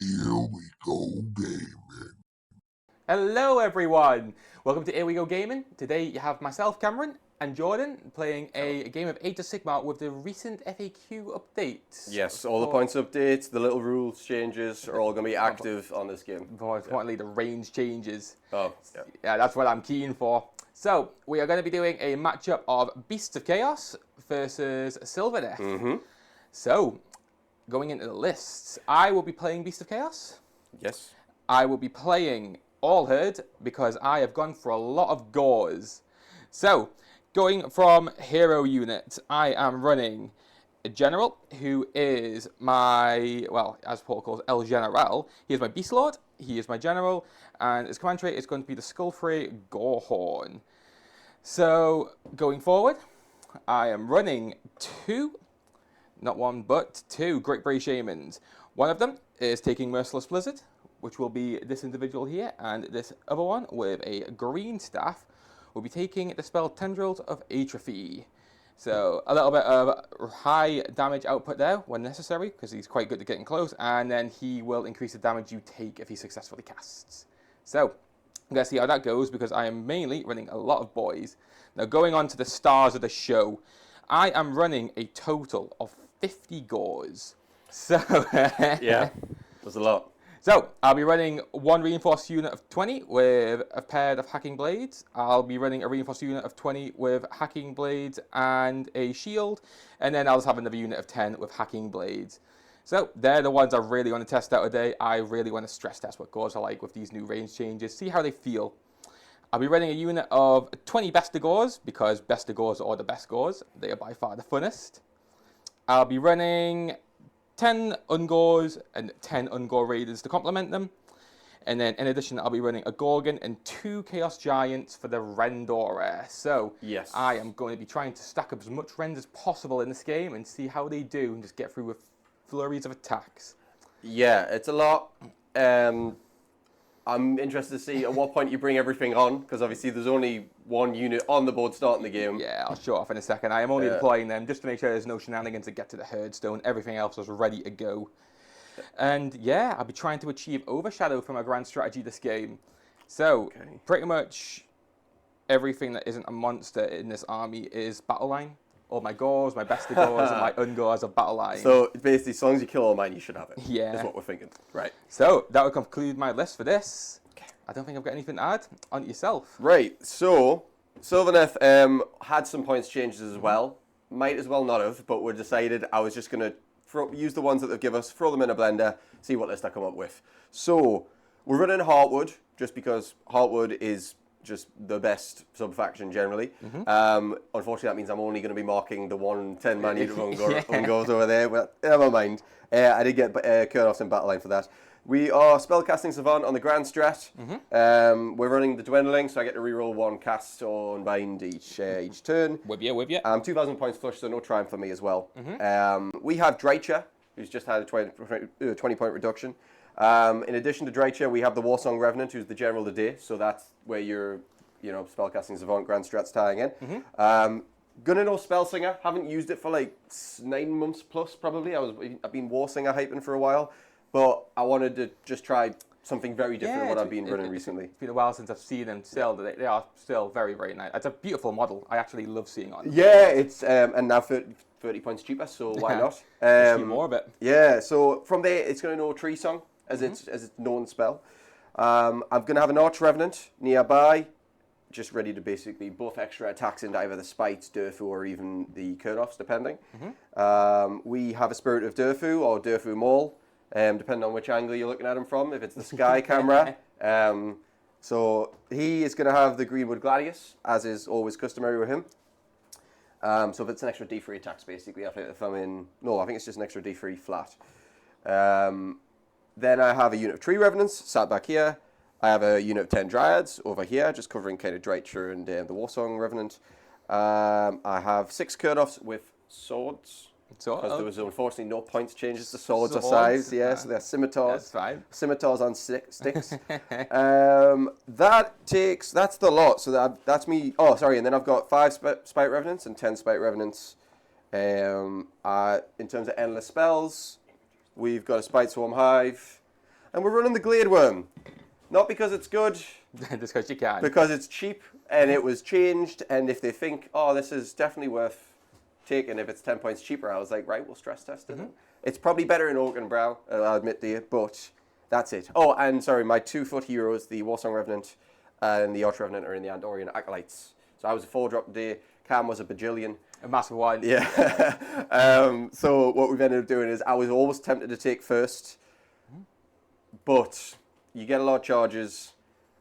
Here we go gaming. Hello everyone! Welcome to Here We Go Gaming. Today you have myself, Cameron, and Jordan playing a game of Age of Sigmar with the recent FAQ updates. Yes, all the points updates, the little rules changes are all going to be active on this game. More importantly, the range changes. Oh, yeah. Yeah, that's what I'm keen for. So, we are going to be doing a matchup of Beasts of Chaos versus Sylvaneth. So, going into the lists, I will be playing Beasts of Chaos. Yes. I will be playing All Herd because I have gone for a lot of gores. So, going from hero unit, I am running a general who is my, well, as Paul calls El General. He is my Beast Lord, he is my general, and his command trait is going to be the Skullfrey Gorehorn. So, going forward, I am running not one, but two Great Brave Shamans. One of them is taking Merciless Blizzard, which will be this individual here, and this other one with a green staff will be taking the spell Tendrils of Atrophy. So a little bit of high damage output there when necessary, because he's quite good at getting close, and then he will increase the damage you take if he successfully casts. So I'm going to see how that goes, because I am mainly running a lot of boys. Now going on to the stars of the show, I am running a total of 50 gores. So Yeah, there's a lot. So, I'll be running one reinforced unit of 20 with a pair of hacking blades. I'll be running a reinforced unit of 20 with hacking blades and a shield. And then I'll just have another unit of 10 with hacking blades. So, they're the ones I really want to test out today. I really want to stress test what gores are like with these new range changes, see how they feel. I'll be running a unit of 20 Bestigors, because Bestigors are the best gores. They are by far the funnest. I'll be running 10 Ungors and 10 Ungor Raiders to complement them. And then in addition, I'll be running a Gorgon and 2 Chaos Giants for the Rendora. So Yes. I am going to be trying to stack up as much Rend as possible in this game and see how they do and just get through with flurries of attacks. Yeah, it's a lot. I'm interested to see at what point you bring everything on, because obviously there's only one unit on the board starting the game. Yeah, I'll show off in a second. I am only deploying them just to make sure there's no shenanigans to get to the Herdstone. Everything else is ready to go. And yeah, I'll be trying to achieve Overshadow for my grand strategy this game. So, pretty much everything that isn't a monster in this army is battle line. All my gores, my Bestigors, and my Ungors are battle line. So basically, as long as you kill all mine, you should have it. Yeah. That's what we're thinking. Right. So, that will conclude my list for this. I don't think I've got anything to add. On to yourself. Right, so Sylvaneth had some points changes as well. Might as well not have, but we decided I was just going to use the ones that they've given us, throw them in a blender, see what list I come up with. So, we're running Heartwood, just because Heartwood is just the best sub-faction generally. Unfortunately, that means I'm only going to be marking the 110 man unit of Ungors over there, but never mind. I did get Kurnoffs in battle line for that. We are spellcasting Savant on the Grand Strat. We're running the Dwindling, so I get to reroll one cast on Bind each turn. With you. 2,000 points flush, so no triumph for me as well. We have Dreicher, who's just had a 20-point reduction. In addition to Dreicher, we have the Warsong Revenant, who's the general today, so that's where your spellcasting Savant Grand Strat's tying in. Gonna know Spellsinger. Haven't used it for like 9 months plus, probably. I've been Warsinger hyping for a while. But I wanted to just try something very different than what I've been running recently. It's been a while since I've seen them still. They are still very, very nice. It's a beautiful model. I actually love seeing on. Yeah, it's and now 30 points cheaper, so why not? Just more of it. Yeah, so from there, it's going to know Tree Song as its known spell. I'm going to have an Arch Revenant nearby, just ready to basically buff extra attacks into either the Spites, Durfu, or even the Kurnoffs, depending. We have a Spirit of Durfu or Durfu Maul. Depending on which angle you're looking at him from, if it's the sky camera. So he is going to have the Greenwood Gladius, as is always customary with him. So if it's an extra D3 attacks, basically, if I'm in... No, I think it's just an extra D3 flat. Then I have a unit of Tree Revenants, sat back here. I have a unit of 10 Dryads over here, just covering kind of Dreicher and the Warsong Revenant. I have 6 Kurnoffs with swords. Because there was unfortunately no points changes to swords or size. Yeah, so they're scimitars. That's fine. Scimitars on sticks. That's the lot. So that's me. Oh, sorry. And then I've got 5 Spite Revenants and 10 Spite Revenants. In terms of endless spells, we've got a Spite Swarm Hive. And we're running the Glade Worm. Not because it's good, Just because you can. because it's cheap and it was changed. And if they think, oh, this is definitely worth taking if it's 10 points cheaper, I was like, right, we'll stress test it. It's probably better in Oak and Brow, I'll admit to you, but that's it. Oh, and sorry, my 2-foot heroes, the Warsong Revenant and the Arch Revenant, are in the Andorian Acolytes. So I was a 4-drop today. Cam was a bajillion. A massive one. Yeah. So what we've ended up doing is I was always tempted to take first, but you get a lot of charges,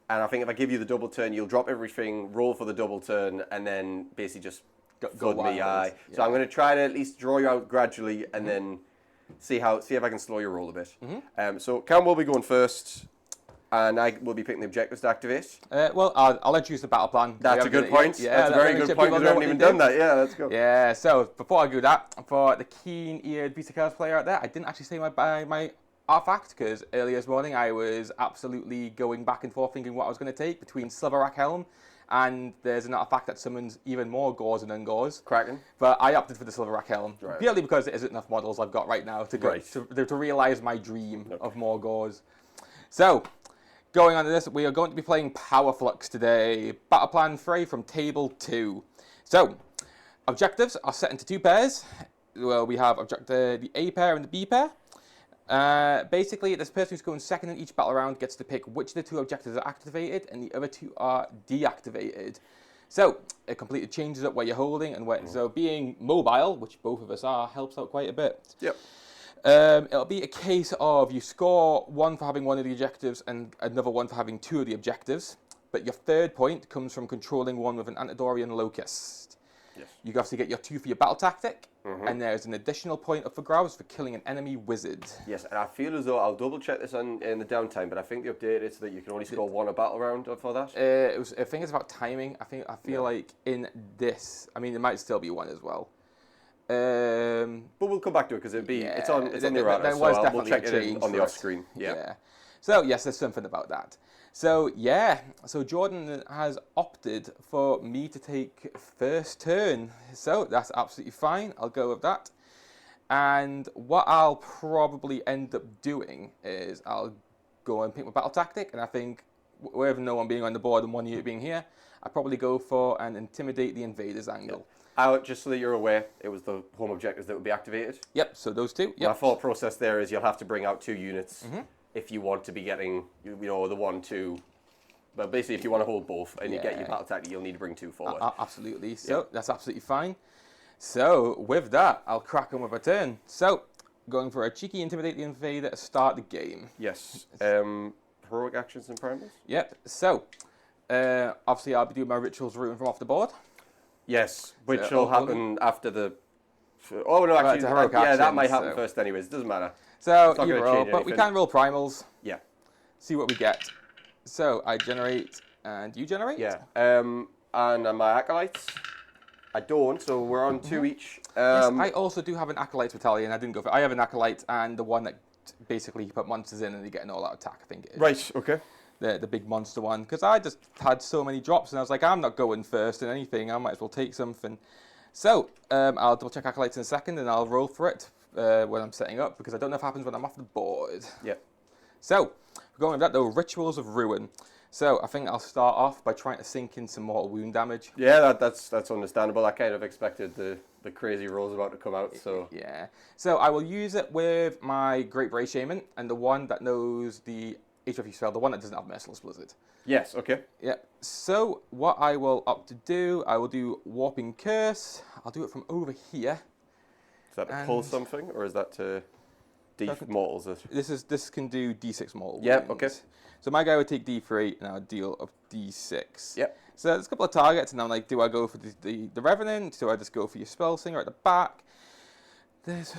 and I think if I give you the double turn, you'll drop everything, roll for the double turn, and then basically just Go flood me. wild. So I'm going to try to at least draw you out gradually, and then see if I can slow your roll a bit. So Cam will be going first, and I will be picking the objectives to activate. Well, I'll introduce the battle plan. That's a good point. That's a very good point. We haven't even done that. Yeah, let's go. Yeah, so before I do that, for the keen-eared Beast of Chaos player out there, I didn't actually say my artifact, because earlier this morning I was absolutely going back and forth thinking what I was going to take between Silverack Helm, and there's an artifact that summons even more Gores and Ungores. Kraken. But I opted for the Silverack Helm, Right. purely because there isn't enough models I've got right now to go to realise my dream of more Gores. So, going on to this, we are going to be playing Power Flux today. Battle Plan 3 from Table 2. So, objectives are set into 2 pairs. Well, we have the A pair and the B pair. Basically, this person who's going second in each battle round gets to pick which of the 2 objectives are activated and the other 2 are deactivated. So, it completely changes up where you're holding and where. So, being mobile, which both of us are, helps out quite a bit. Yep. It'll be a case of you score 1 for having 1 of the objectives and another 1 for having 2 of the objectives, but your 3rd point comes from controlling 1 with an Antidorian Locust. Yes. You have to get your 2 for your battle tactic, and there's an additional point up for grabs for killing an enemy wizard. Yes, and I feel as though I'll double check this in the downtime, but I think the update is that you can only score 1 a battle round for that. I think it's about timing. I feel like in this, I mean, it might still be 1 as well. But we'll come back to it because it's on the errata, so we'll check it in on the off screen. Yeah. So yes, there's something about that. So yeah, so Jordan has opted for me to take first turn. So that's absolutely fine. I'll go with that. And what I'll probably end up doing is I'll go and pick my battle tactic, and I think with no one being on the board and 1 unit being here, I'll probably go for an intimidate the invaders angle. Just so that you're aware, it was the home objectives that would be activated. Yep, so those 2. Yep. My thought process there is you'll have to bring out 2 units if you want to be getting, the 1-2. But basically, if you want to hold both and you get your battle tactic, you'll need to bring 2 forward. Absolutely. So that's absolutely fine. So with that, I'll crack on with a turn. So going for a cheeky intimidate the invader to start the game. Yes. Heroic actions and primals? Yep. So obviously, I'll be doing my rituals rooting from off the board. Yes, which will happen after the. Oh no, actually, that might happen first, anyways. It doesn't matter. So you roll, but we can roll primals. Yeah. See what we get. So I generate, and you generate. Yeah. And my acolytes, I don't. So we're on 2 each. Yes, I also do have an acolyte battalion. I didn't go for. I have an acolyte and the one that basically you put monsters in and they get an all-out attack. I think it is. Right. Okay. The big monster one, because I just had so many drops and I was like, I'm not going first in anything, I might as well take something. So I'll double check acolytes in a second and I'll roll for it when I'm setting up, because I don't know if it happens when I'm off the board. Yep. So going with that though, Rituals of Ruin. So I think I'll start off by trying to sink in some mortal wound damage. Yeah, that's understandable. I kind of expected the crazy rolls about to come out. So yeah. So I will use it with my Great Bray Shaman and the one that knows the HFE spell, the one that doesn't have Merciless Blizzard. Yes, okay. Yeah. So what I will opt to do, I will do Warping Curse. I'll do it from over here. Is that to pull something, or is that to mortals it? This can do D6 mortal. Yep, wounds. okay. So my guy would take D3 and I'll deal of D6. Yep. So there's a couple of targets, and I'm like, do I go for the Revenant? Do I just go for your Spell Singer at the back? There's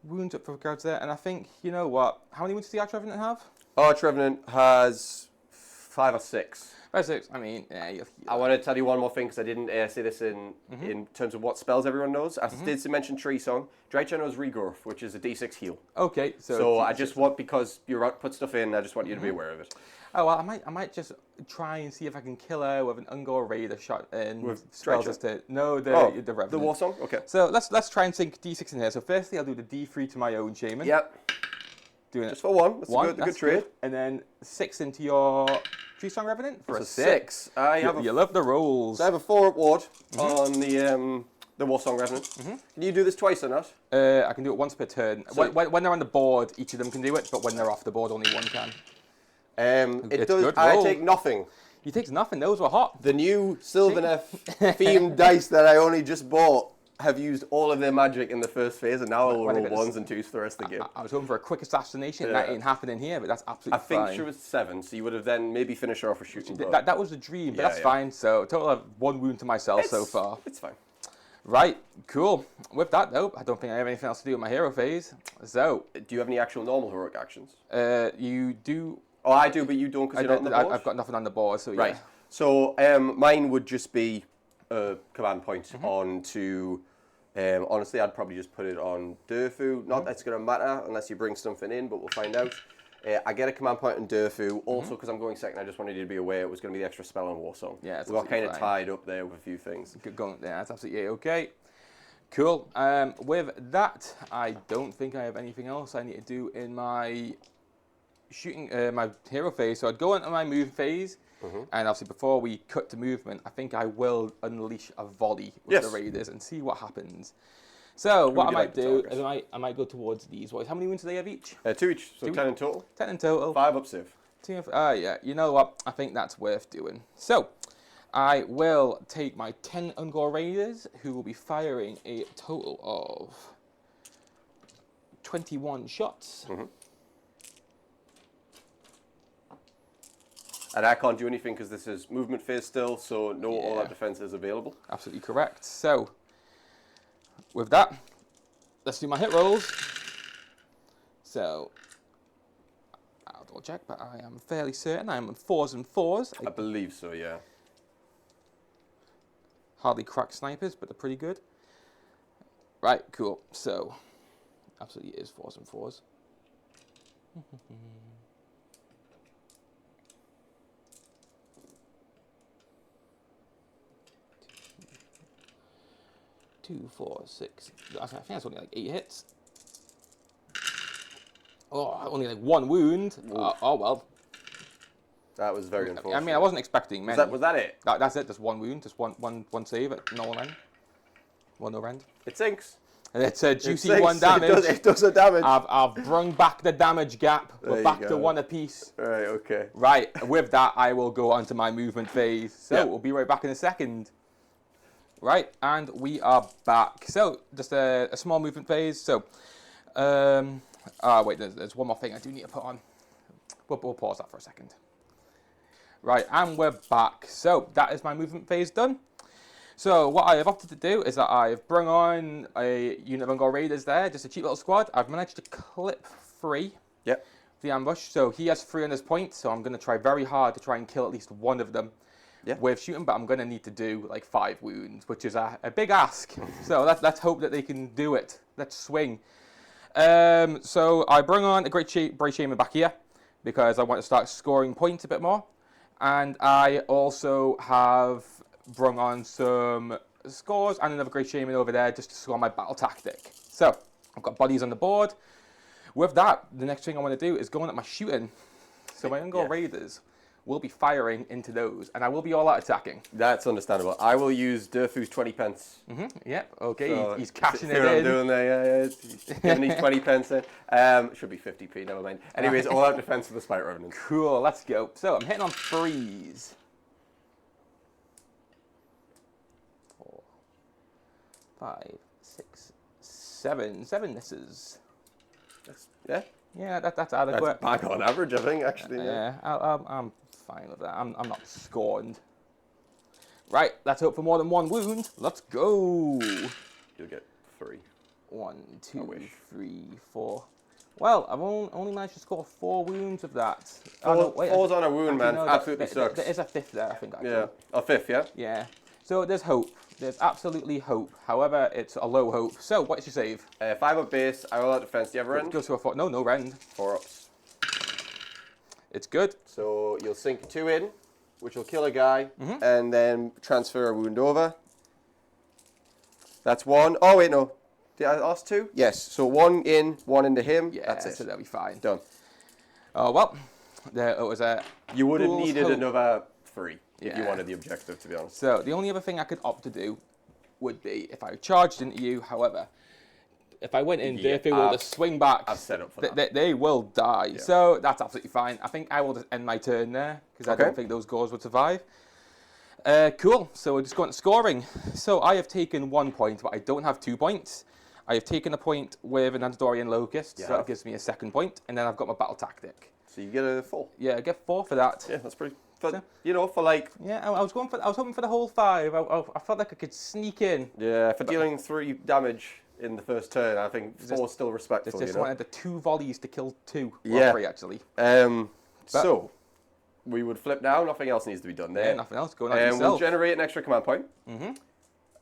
wounds up for guards there, and I think, you know what? How many wounds does the Arch Revenant have? Arch Revenant has 5 or 6. 5 or 6. I mean, yeah. I want to tell you one more thing, because I didn't say this in terms of what spells everyone knows. I did mention Tree Song. Drycha knows Regrowth, which is a D6 heal. Okay, so I just want, because you put stuff in, I just want you to be aware of it. Oh, well, I might just try and see if I can kill her with an Ungor Raider shot in with spells Drycha? as to the Revenant. The Warsong? Okay. So let's try and sink D6 in here. So firstly, I'll do the D3 to my own Shaman. Yep. Doing Just it. for one. That's One, a good that's trade. good. And then 6 into your Tree Song Revenant for a It's 6. You love the rolls. So I have a 4 up ward on the Warsong Revenant. Can you do this twice or not? I can do it once per turn. So- When they're on the board, each of them can do it, but when they're off the board, only one can. It It's does. good I roll. take nothing. He takes nothing. Those were hot. The new Sylvaneth themed dice that I only just bought have used all of their magic in the first phase, and now I will When I roll get 1s and 2s for the rest of the game. I was hoping for a quick assassination. Yeah. That ain't happening here, but that's I absolutely think fine. she was 7, so you would have then maybe finished her off with shooting. That was the dream, but Yeah, that's yeah. fine. So, total of 1 wound to myself so far. It's fine. Right, cool. With that, though, I don't think I have anything else to do in my hero phase. So, Do you have any actual normal heroic actions? you do. Oh, I do, but you don't because you're not on the board? I've got nothing on the board, so yeah. Right. So mine would just be a command point on to. Honestly, I'd probably just put it on Durfu. Not that it's going to matter unless you bring something in, but we'll find out. I get a command point on Durfu. Also, because I'm going second, I just wanted you to be aware it was going to be the extra spell on Warsong. Yeah, it's we got kind of absolutely fine. tied up there with a few things. Good going there. That's absolutely okay. Cool. With that, I don't think I have anything else I need to do in my shooting, my hero phase. So I'd go into my move phase, and obviously before we cut to movement, I think I will unleash a volley with the raiders and see what happens. So what I might do is I might go towards these. How many wounds do they have each? 2 each, so 10 in total. 10 in total. 5 up save. Yeah, you know what? I think that's worth doing. So, I will take my 10 Ungor Raiders, who will be firing a total of 21 shots. And I can't do anything because this is movement phase still, so no all-out defense is available. Absolutely correct. So, with that, let's do my hit rolls. So, I'll double check, but I am fairly certain I'm on 4s and 4s. I believe so, yeah. Hardly crack snipers, but they're pretty good. Right, cool. So, absolutely it is 4s and 4s. 2, 4, 6. I think that's only like 8 hits. Oh, only like 1 wound. Oh well. That was very unfortunate. I mean, I wasn't expecting many. Was that it? That's it. Just 1 wound. Just one save at no end. 1 no end. It sinks. And it's a juicy It 1 damage. It does a damage. I've brung back the damage gap. We're back to 1 apiece. Right, okay. Right, with that, I will go on to my movement phase. So we'll be right back in a second. Right, and we are back. So, just a small movement phase. So, wait, there's one more thing I do need to put on. We'll pause that for a second. Right, and we're back. So, that is my movement phase done. So, what I have opted to do is that I've brought on a unit of Ungor Raiders there, just a cheap little squad. I've managed to clip 3. Yep. The ambush. So, he has 3 on his point, so I'm going to try very hard to try and kill at least one of them. With shooting, but I'm going to need to do like 5 wounds, which is a big ask. So let's hope that they can do it. Let's swing. So I bring on a Great Shaman back here because I want to start scoring points a bit more. And I also have brought on some scores and another Great Shaman over there just to score my battle tactic. So I've got bodies on the board. With that, the next thing I want to do is go on at my shooting. So my Ungor Raiders will be firing into those, and I will be all out attacking. That's understandable. I will use Durfu's 20 pence. Yep, okay, So he's cashing it see what I'm in. doing there, yeah. He's giving these 20 pence in. Should be 50p, never mind. Anyways, all out defense for the Spite Revenant. Cool, let's go. So I'm hitting on 3s. 4, 5, 6, 7. 7 misses. Yeah? Yeah, that's adequate. That's back on average, I think, actually. Yeah, I'm fine with that. I'm not scorned. Right, let's hope for more than 1 wound. Let's go. You'll get 3. 1, 2, 3, 4. Well, I've only managed to score 4 wounds of that. Four's on a wound, man. Absolutely sucks. There is a 5th there, I think. Actually. Yeah, a 5th, yeah? Yeah. So there's hope. There's absolutely hope. However, it's a low hope. So what's your save? 5 up base, I roll out defense. Do you have a rend? Goes to a 4. No rend. 4 ups. It's good. So you'll sink 2 in, which will kill a guy, and then transfer a wound over. That's 1. Oh, wait, no. Did I ask 2? Yes. So 1 in, 1 into him. Yeah, That's it. so that'll be fine. Done. Oh, well, there it was a... You would have fool's needed hope. another 3 if you Yeah. wanted the objective, to be honest. So the only other thing I could opt to do would be if I charged into you. However, if I went in, Yeah, they will just swing back. I've set up for that. They will die. Yeah. So that's absolutely fine. I think I will just end my turn there because I don't think those Gores would survive. Cool. So we're just going to scoring. So I have taken 1 point, but I don't have 2 points. I have taken a point with an Andorian Locust, so that gives me a 2nd point, and then I've got my battle tactic. So you get a 4. Yeah, I get 4 for that. Yeah, that's pretty. For, you know, for like. Yeah, I was hoping for the whole 5. I felt like I could sneak in. Yeah, for dealing 3 damage in the first turn, I think 4 is still respectful. Just wanted the 2 volleys to kill 2. Yeah. Well, 3 actually. So we would flip now. Nothing else needs to be done there. Yeah, nothing else. Go on yourself. We'll generate an extra command point.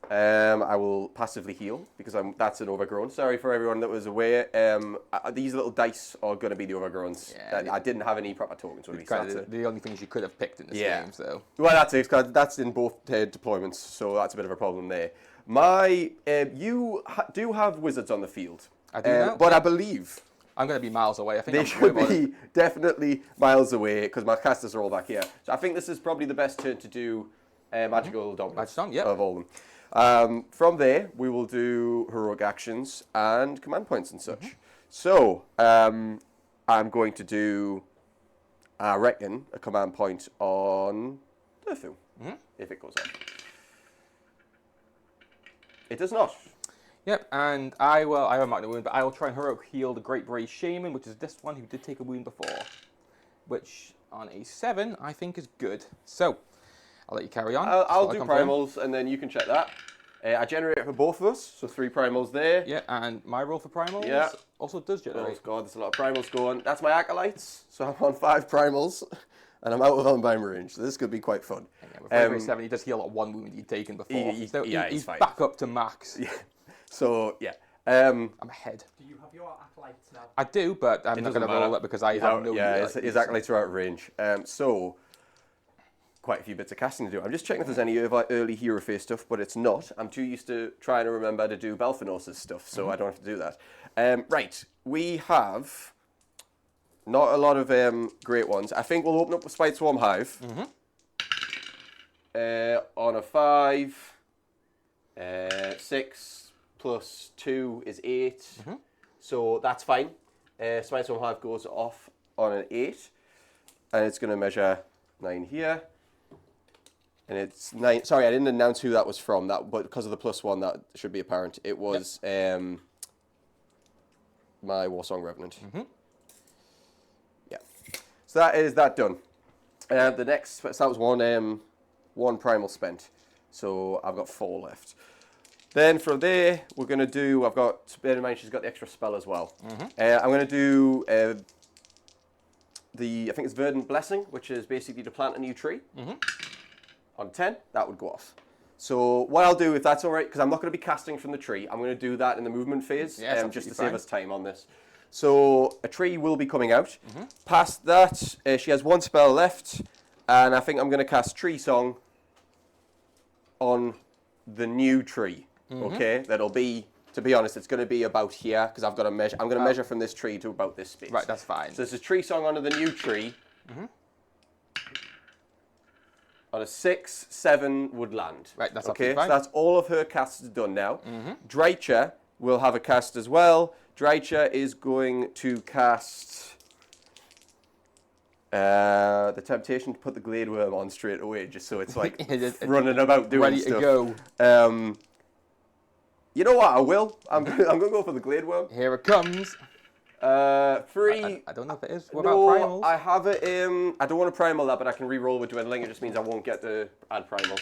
I will passively heal because that's an overgrown. Sorry for everyone that was aware. These little dice are going to be the overgrowns. Yeah, I didn't have any proper tokens with me. Kind of the only things you could have picked in this game. So. Well, that's it. Cause that's in both deployments, so that's a bit of a problem there. You do have wizards on the field. I do now. But I believe I'm going to be miles away. I think they should be definitely miles away because my casters are all back here. So I think this is probably the best turn to do magical dominance of all of them. From there, we will do heroic actions and command points and such. So I'm going to do, I reckon, a command point on Durfu, if it goes on. It does not. Yep, and I have a marked wound, but I will try and heroic heal the Great Brave Shaman, which is this one who did take a wound before, which on a 7 I think is good. So I'll let you carry on. I'll do primals, and then you can check that. I generate for both of us, so 3 primals there. Yeah, and my roll for primals also does generate. Oh god, there's a lot of primals going. That's my acolytes, so I'm on 5 primals, and I'm out of unbound range. So this could be quite fun. Yeah, with Great Brave 7, he does heal at 1 wound he'd taken before. He's fine. Back up to max. Yeah. So yeah. I'm ahead. Do you have your acolytes now? I do, but I'm not going to roll it because I have no. Yeah, his acolytes are out of range. So quite a few bits of casting to do. I'm just checking if there's any early hero phase stuff, but it's not. I'm too used to trying to remember to do Belfinos' stuff, so I don't have to do that. Right, we have not a lot of great ones. I think we'll open up with Spite Swarm Hive on a 5, 6 plus 2 is 8, so that's fine. Spite Swarm Hive goes off on an 8, and it's going to measure 9 here. And it's 9. Sorry, I didn't announce who that was from. But because of the +1, that should be apparent. It was my Warsong Revenant. Yeah. So that is that done. The next, so that was one primal spent. So I've got 4 left. Then from there, we're going to do. Bear in mind, she's got the extra spell as well. I'm going to do I think it's Verdant Blessing, which is basically to plant a new tree. On 10, that would go off. So what I'll do, if that's all right, because I'm not going to be casting from the tree, I'm going to do that in the movement phase, just to save us time on this. So a tree will be coming out. Past that, she has 1 spell left, and I think I'm going to cast Tree Song on the new tree. Okay, that'll be, to be honest, it's going to be about here, because I've got to measure. I'm going to measure from this tree to about this space. Right, that's fine. So this is Tree Song onto the new tree. On a 6, 7 would land. Right, that's okay. Fine. So that's all of her casts done now. Drycha will have a cast as well. Drycha is going to cast the temptation to put the Glade Worm on straight away, just so it's like running about doing ready stuff. Ready to go. You know what? I will. I'm going to go for the Glade Worm. Here it comes. 3. I don't know if it is. What about primals? I have it. I don't want to primal that, but I can re-roll with Dwindling. It just means I won't get to add primals.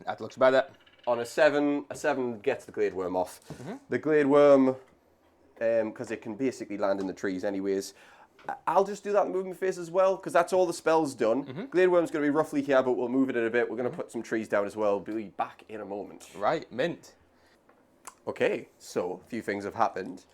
That looks better. On a 7 gets the Glade Worm off. The Glade Worm, because it can basically land in the trees anyways. I'll just do that in the movement phase as well, because that's all the spells done. Glade Worm's going to be roughly here, but we'll move it in a bit. We're going to put some trees down as well. We'll be back in a moment. Right, mint. Okay, so a few things have happened.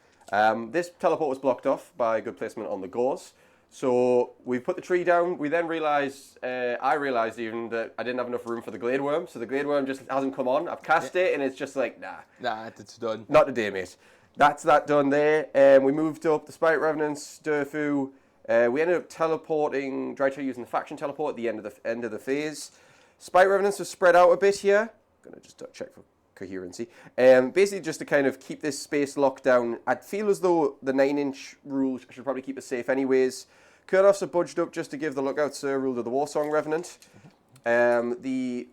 This teleport was blocked off by good placement on the Gores. So we put the tree down. We then realised, I realised even that I didn't have enough room for the glade worm. So the glade worm just hasn't come on. I've cast it and it's just like, nah. Nah, it's done. Not today, mate. That's that done there. We moved up the Spite Revenants, Durfu. We ended up teleporting, Drycha using the faction teleport at the end of the phase. Spite Revenants are spread out a bit here. I'm going to just check for coherency. Basically just to kind of keep this space locked down. I feel as though the 9-inch rule should probably keep us safe anyways. Kurnoffs are budged up just to give the Lookout Sir rule to the Warsong Revenant. The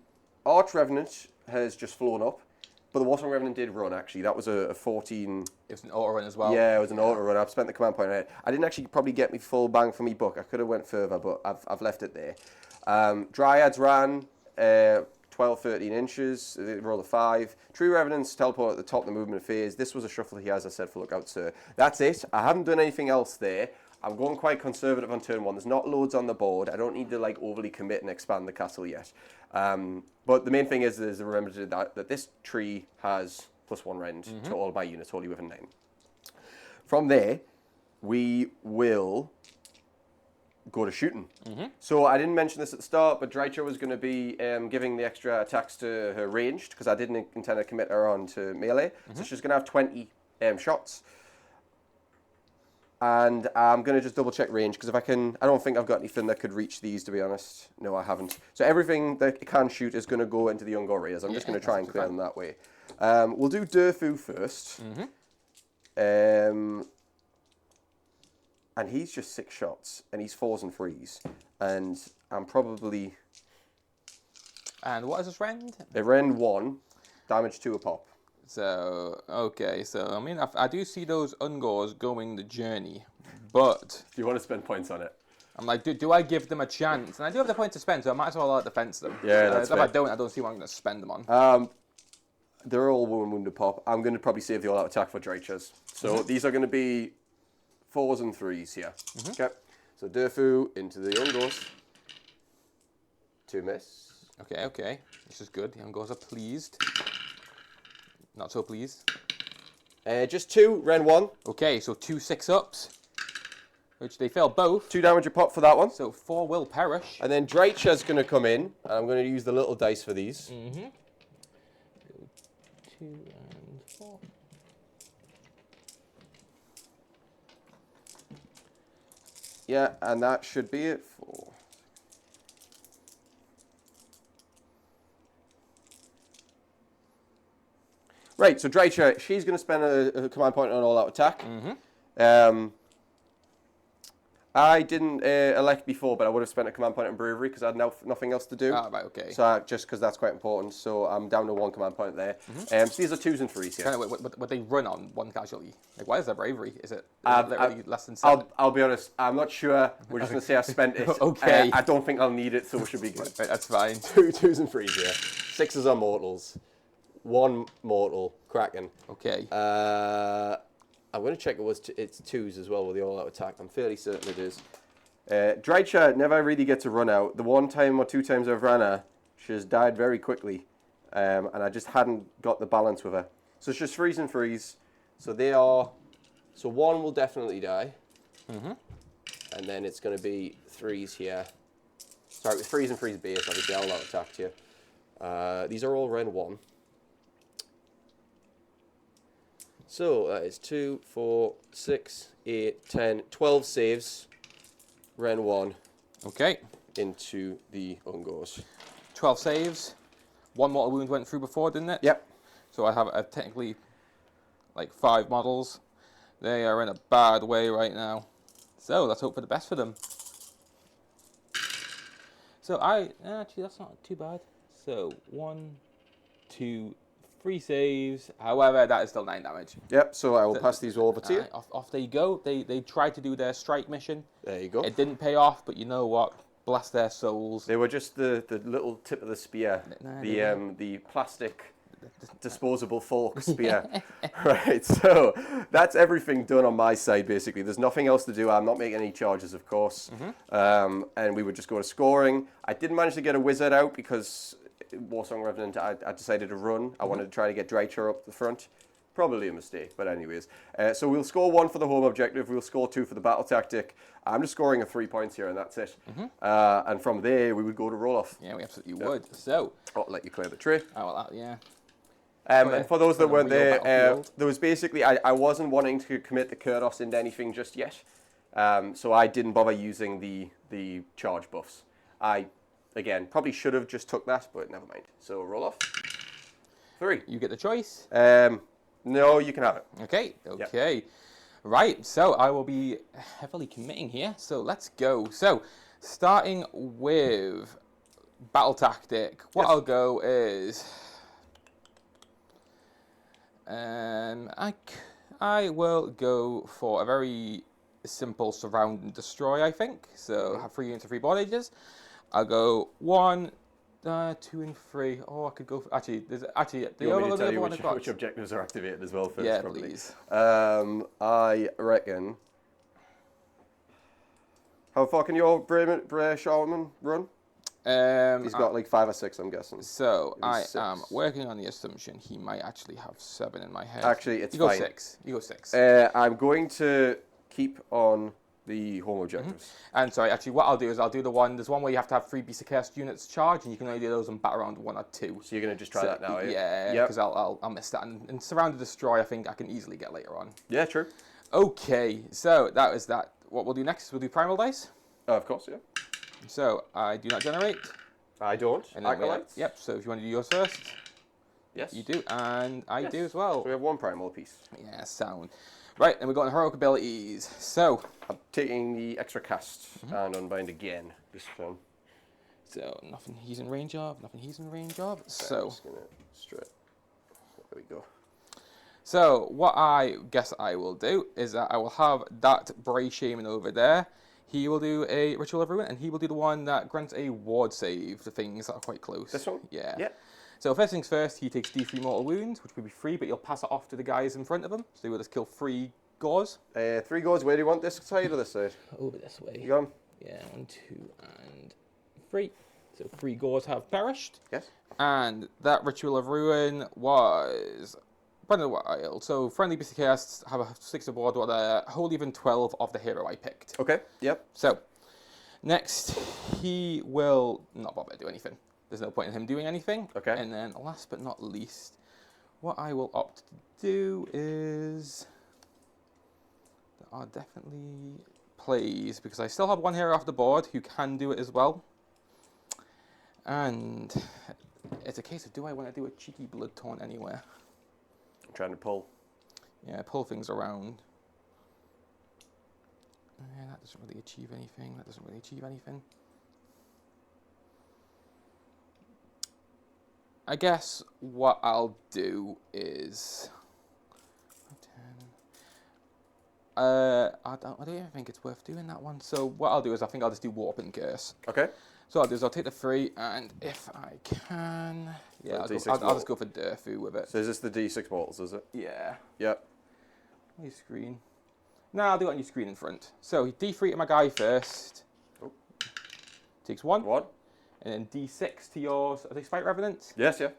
Arch Revenant has just flown up, but the Warsong Revenant did run actually. That was a 14. It was an auto run as well. Yeah, it was an auto run. I've spent the command point on it. I didn't actually probably get me full bang for me buck. I could have went further, but I've left it there. Dryads ran 12, 13 inches. They rolled a 5. Tree Revenants teleport at the top of the movement phase. This was a shuffle here, as I said, for Lookout Sir. That's it. I haven't done anything else there. I'm going quite conservative on turn 1. There's not loads on the board. I don't need to like overly commit and expand the castle yet. But the main thing is remember that this tree has +1 rend to all my units, wholly within 9. From there, we will go to shooting. So I didn't mention this at the start, but Drycha was going to be giving the extra attacks to her ranged, because I didn't intend to commit her on to melee. So she's going to have 20 shots. And I'm going to just double check range, because I don't think I've got anything that could reach these, to be honest. No, I haven't. So everything that it can shoot is going to go into the Ungor Raiders. I'm just going to try and clear them that way. We'll do Durfu first. And he's just 6 shots, and he's 4s and 3s. And I'm probably... And what is this rend? They rend 1, damage 2 a pop. So, okay, so, I mean, I do see those Ungors going the journey, but... Do you want to spend points on it? I'm like, do I give them a chance? And I do have the points to spend, so I might as well defense them. Yeah, that's If fair. I don't see what I'm going to spend them on. They're all wounded pop. I'm going to probably save the all-out attack for Drychas. So these are going to be 4s and 3s here. Okay. So Durfu into the Ungors. 2 miss. Okay. This is good. The Ungors are pleased. Not so pleased. Just 2, rend 1. Okay, so 2 6-ups, which they fail both. 2 damage a pop for that one. So 4 will perish. And then Drycha's going to come in, and I'm going to use the little dice for these. 2 and 4. Yeah, and that should be it for... Right, so Drycha, she's going to spend a command point on all-out attack. I didn't elect before, but I would have spent a command point on bravery because I had nothing else to do. Ah, right, okay. So just because that's quite important, so I'm down to 1 command point there. So these are 2s and 3s here. Kind of, what they run on 1 casualty. Like, why is that bravery? Is it literally less than 7? I'll be honest, I'm not sure. We're just going to say I spent it. Okay. I don't think I'll need it, so we should be good. Right, that's fine. 2s and 3s here. 6s are mortals. 1 mortal, Kraken. Okay. I'm going to check it's 2s as well with the all-out attack. I'm fairly certain it is. Drycha never really gets a run out. The 1 time or 2 times I've ran her, she has died very quickly. And I just hadn't got the balance with her. So it's just 3s and 3s. So they are... So 1 will definitely die. And then it's going to be 3s here. Sorry, with 3s and 3s base, obviously all-out attacked here. These are all rend 1. So that is 2, 4, 6, 8, 10, 12 saves. Rend 1. Okay. Into the Ungors. 12 saves. 1 mortal wound went through before, didn't it? Yep. So I have technically like 5 models. They are in a bad way right now. So let's hope for the best for them. So actually that's not too bad. So 1, 2, 3 saves. However, that is still 9 damage. Yep, so I will pass these over to you. Off they go. They tried to do their strike mission. There you go. It didn't pay off, but you know what? Bless their souls. They were just the little tip of the spear. The plastic disposable fork spear. Right, so that's everything done on my side, basically. There's nothing else to do. I'm not making any charges, of course. And we would just go to scoring. I didn't manage to get a wizard out because Warsong Revenant, I decided to run. I wanted to try to get Drycha up the front. Probably a mistake, but anyways. So we'll score 1 for the home objective. We'll score 2 for the battle tactic. I'm just scoring a 3 points here, and that's it. And from there, we would go to roll-off. Yeah, we absolutely would. So, I'll let you clear the tray. oh, well, yeah. And for those that the weren't real there, battlefield. there was basically, I wasn't wanting to commit the Kurdos into anything just yet. So I didn't bother using the charge buffs. I, again, probably should have just took that, but never mind. So roll off. 3. You get the choice. No, you can have it. Okay. Right, so I will be heavily committing here. So let's go. So, starting with battle tactic, what Yes. I'll go is... I will go for a very simple surround and destroy, I think. So have 3 units of 3 bondages. I'll go 1, 2, and 3. Oh, I could go for, actually. There's the You want me to other tell you one I've got. which objectives are activated as well first? Yeah, probably. please. I reckon. How far can your Bray Shaman run? He's got like 5 or 6, I'm guessing. So Maybe I 6. am working on the assumption he might actually have 7 in my head. Actually, it's you go fine. 6. You go 6. I'm going to keep on the home objectives. And sorry, actually, what I'll do is I'll do there's one where you have to have 3 Beast of Chaos units charged, and you can only do those on battle round 1 or 2. So you're going to just try that now, are you? Yeah, Yep. because I'll miss that. And surround and destroy, I think I can easily get later on. Yeah, true. Okay, so that was that. What we'll do next is we'll do primal dice. Of course, yeah. So I do not generate. I don't. And then we have- Acolytes? Yep. So if you want to do yours first, Yes. you do, and I Yes. do as well. So we have 1 primal piece. Yeah, sound. Right, and we've got heroic abilities. So, I'm taking the extra cast and unbind again this turn. nothing he's in range of, nothing he's in range of. I'm So, just gonna straight. There we go. so what I guess I will do is that I will have that Bray Shaman over there. He will do a Ritual of Ruin, and he will do the one that grants a ward save to things that are quite close. This one? Yeah. Yeah. So first things first, he takes D3 mortal wounds, which will be free, but you'll pass it off to the guys in front of him. So he will just kill 3 gauze. 3 goes. Where do you want this side or this side? Over this way. You got 'em? Yeah, 1, 2, and 3. So 3 gauze have perished. Yes. And that Ritual of Ruin was Brand of the Wild. So friendly Beast of Chaos have a 6 aboard, or the whole even 12 of the hero I picked. Okay. Yep. So next, he will not bother do anything. There's no point in him doing anything. Okay. And then last but not least, what I will opt to do is there are definitely plays, because I still have 1 hero off the board who can do it as well. And it's a case of, do I want to do a cheeky blood taunt anywhere? I'm trying to pull. Yeah, pull things around. Yeah, that doesn't really achieve anything. That doesn't really achieve anything. I guess what I'll do is... I don't even think it's worth doing that one. So what I'll do is I think I'll just do Warp and Curse. Okay. So what I'll do is I'll take the 3, and if I can... Yeah, So I'll D6 just go for Durfu with it. So is this the D6 mortals, is it? Yeah. Yep. Your screen. No, I'll do it on your screen in front. So D3 to my guy first. Oh. Takes 1. 1. And then D6 to yours. Are they Spite Revenant? Yes, yeah.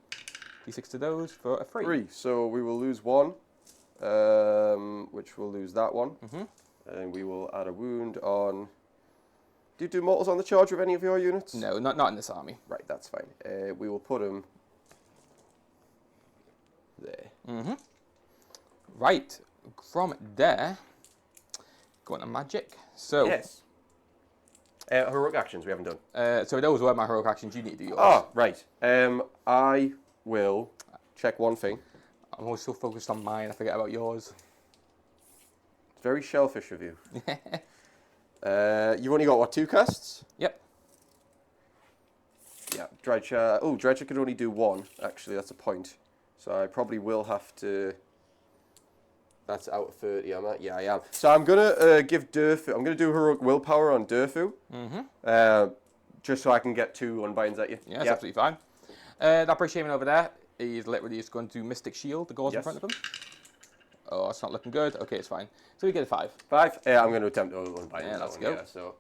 D6 to those for a 3. 3. So we will lose 1, which will lose that one. And we will add a wound on... Do you do mortals on the charge with any of your units? No, not in this army. Right, that's fine. We will put him there. Right. From there, go on to magic. So, Yes. Heroic actions we haven't done. so those were my heroic actions. You need to do yours. Oh, right. I will check one thing. I'm always so focused on mine, I forget about yours. It's very shellfish of you. You've only got, what, 2 casts? Yep. Yeah, Dredger. Oh, Dredger could only do 1, actually. That's a point. So I probably will have to... That's out of 30, am I? Yeah, I am. So I'm going to give Durfu... I'm going to do Heroic Willpower on Durfu. Just so I can get 2 unbinds at you. Yeah, that's absolutely fine. That Bray Shaman over there, he's literally just going to Mystic Shield, the gauze in Yes. front of him. Oh, it's not looking good. Okay, it's fine. So we get a 5. 5? Yeah, I'm going to attempt to unbind Yeah, that let's one. go. Yeah, so...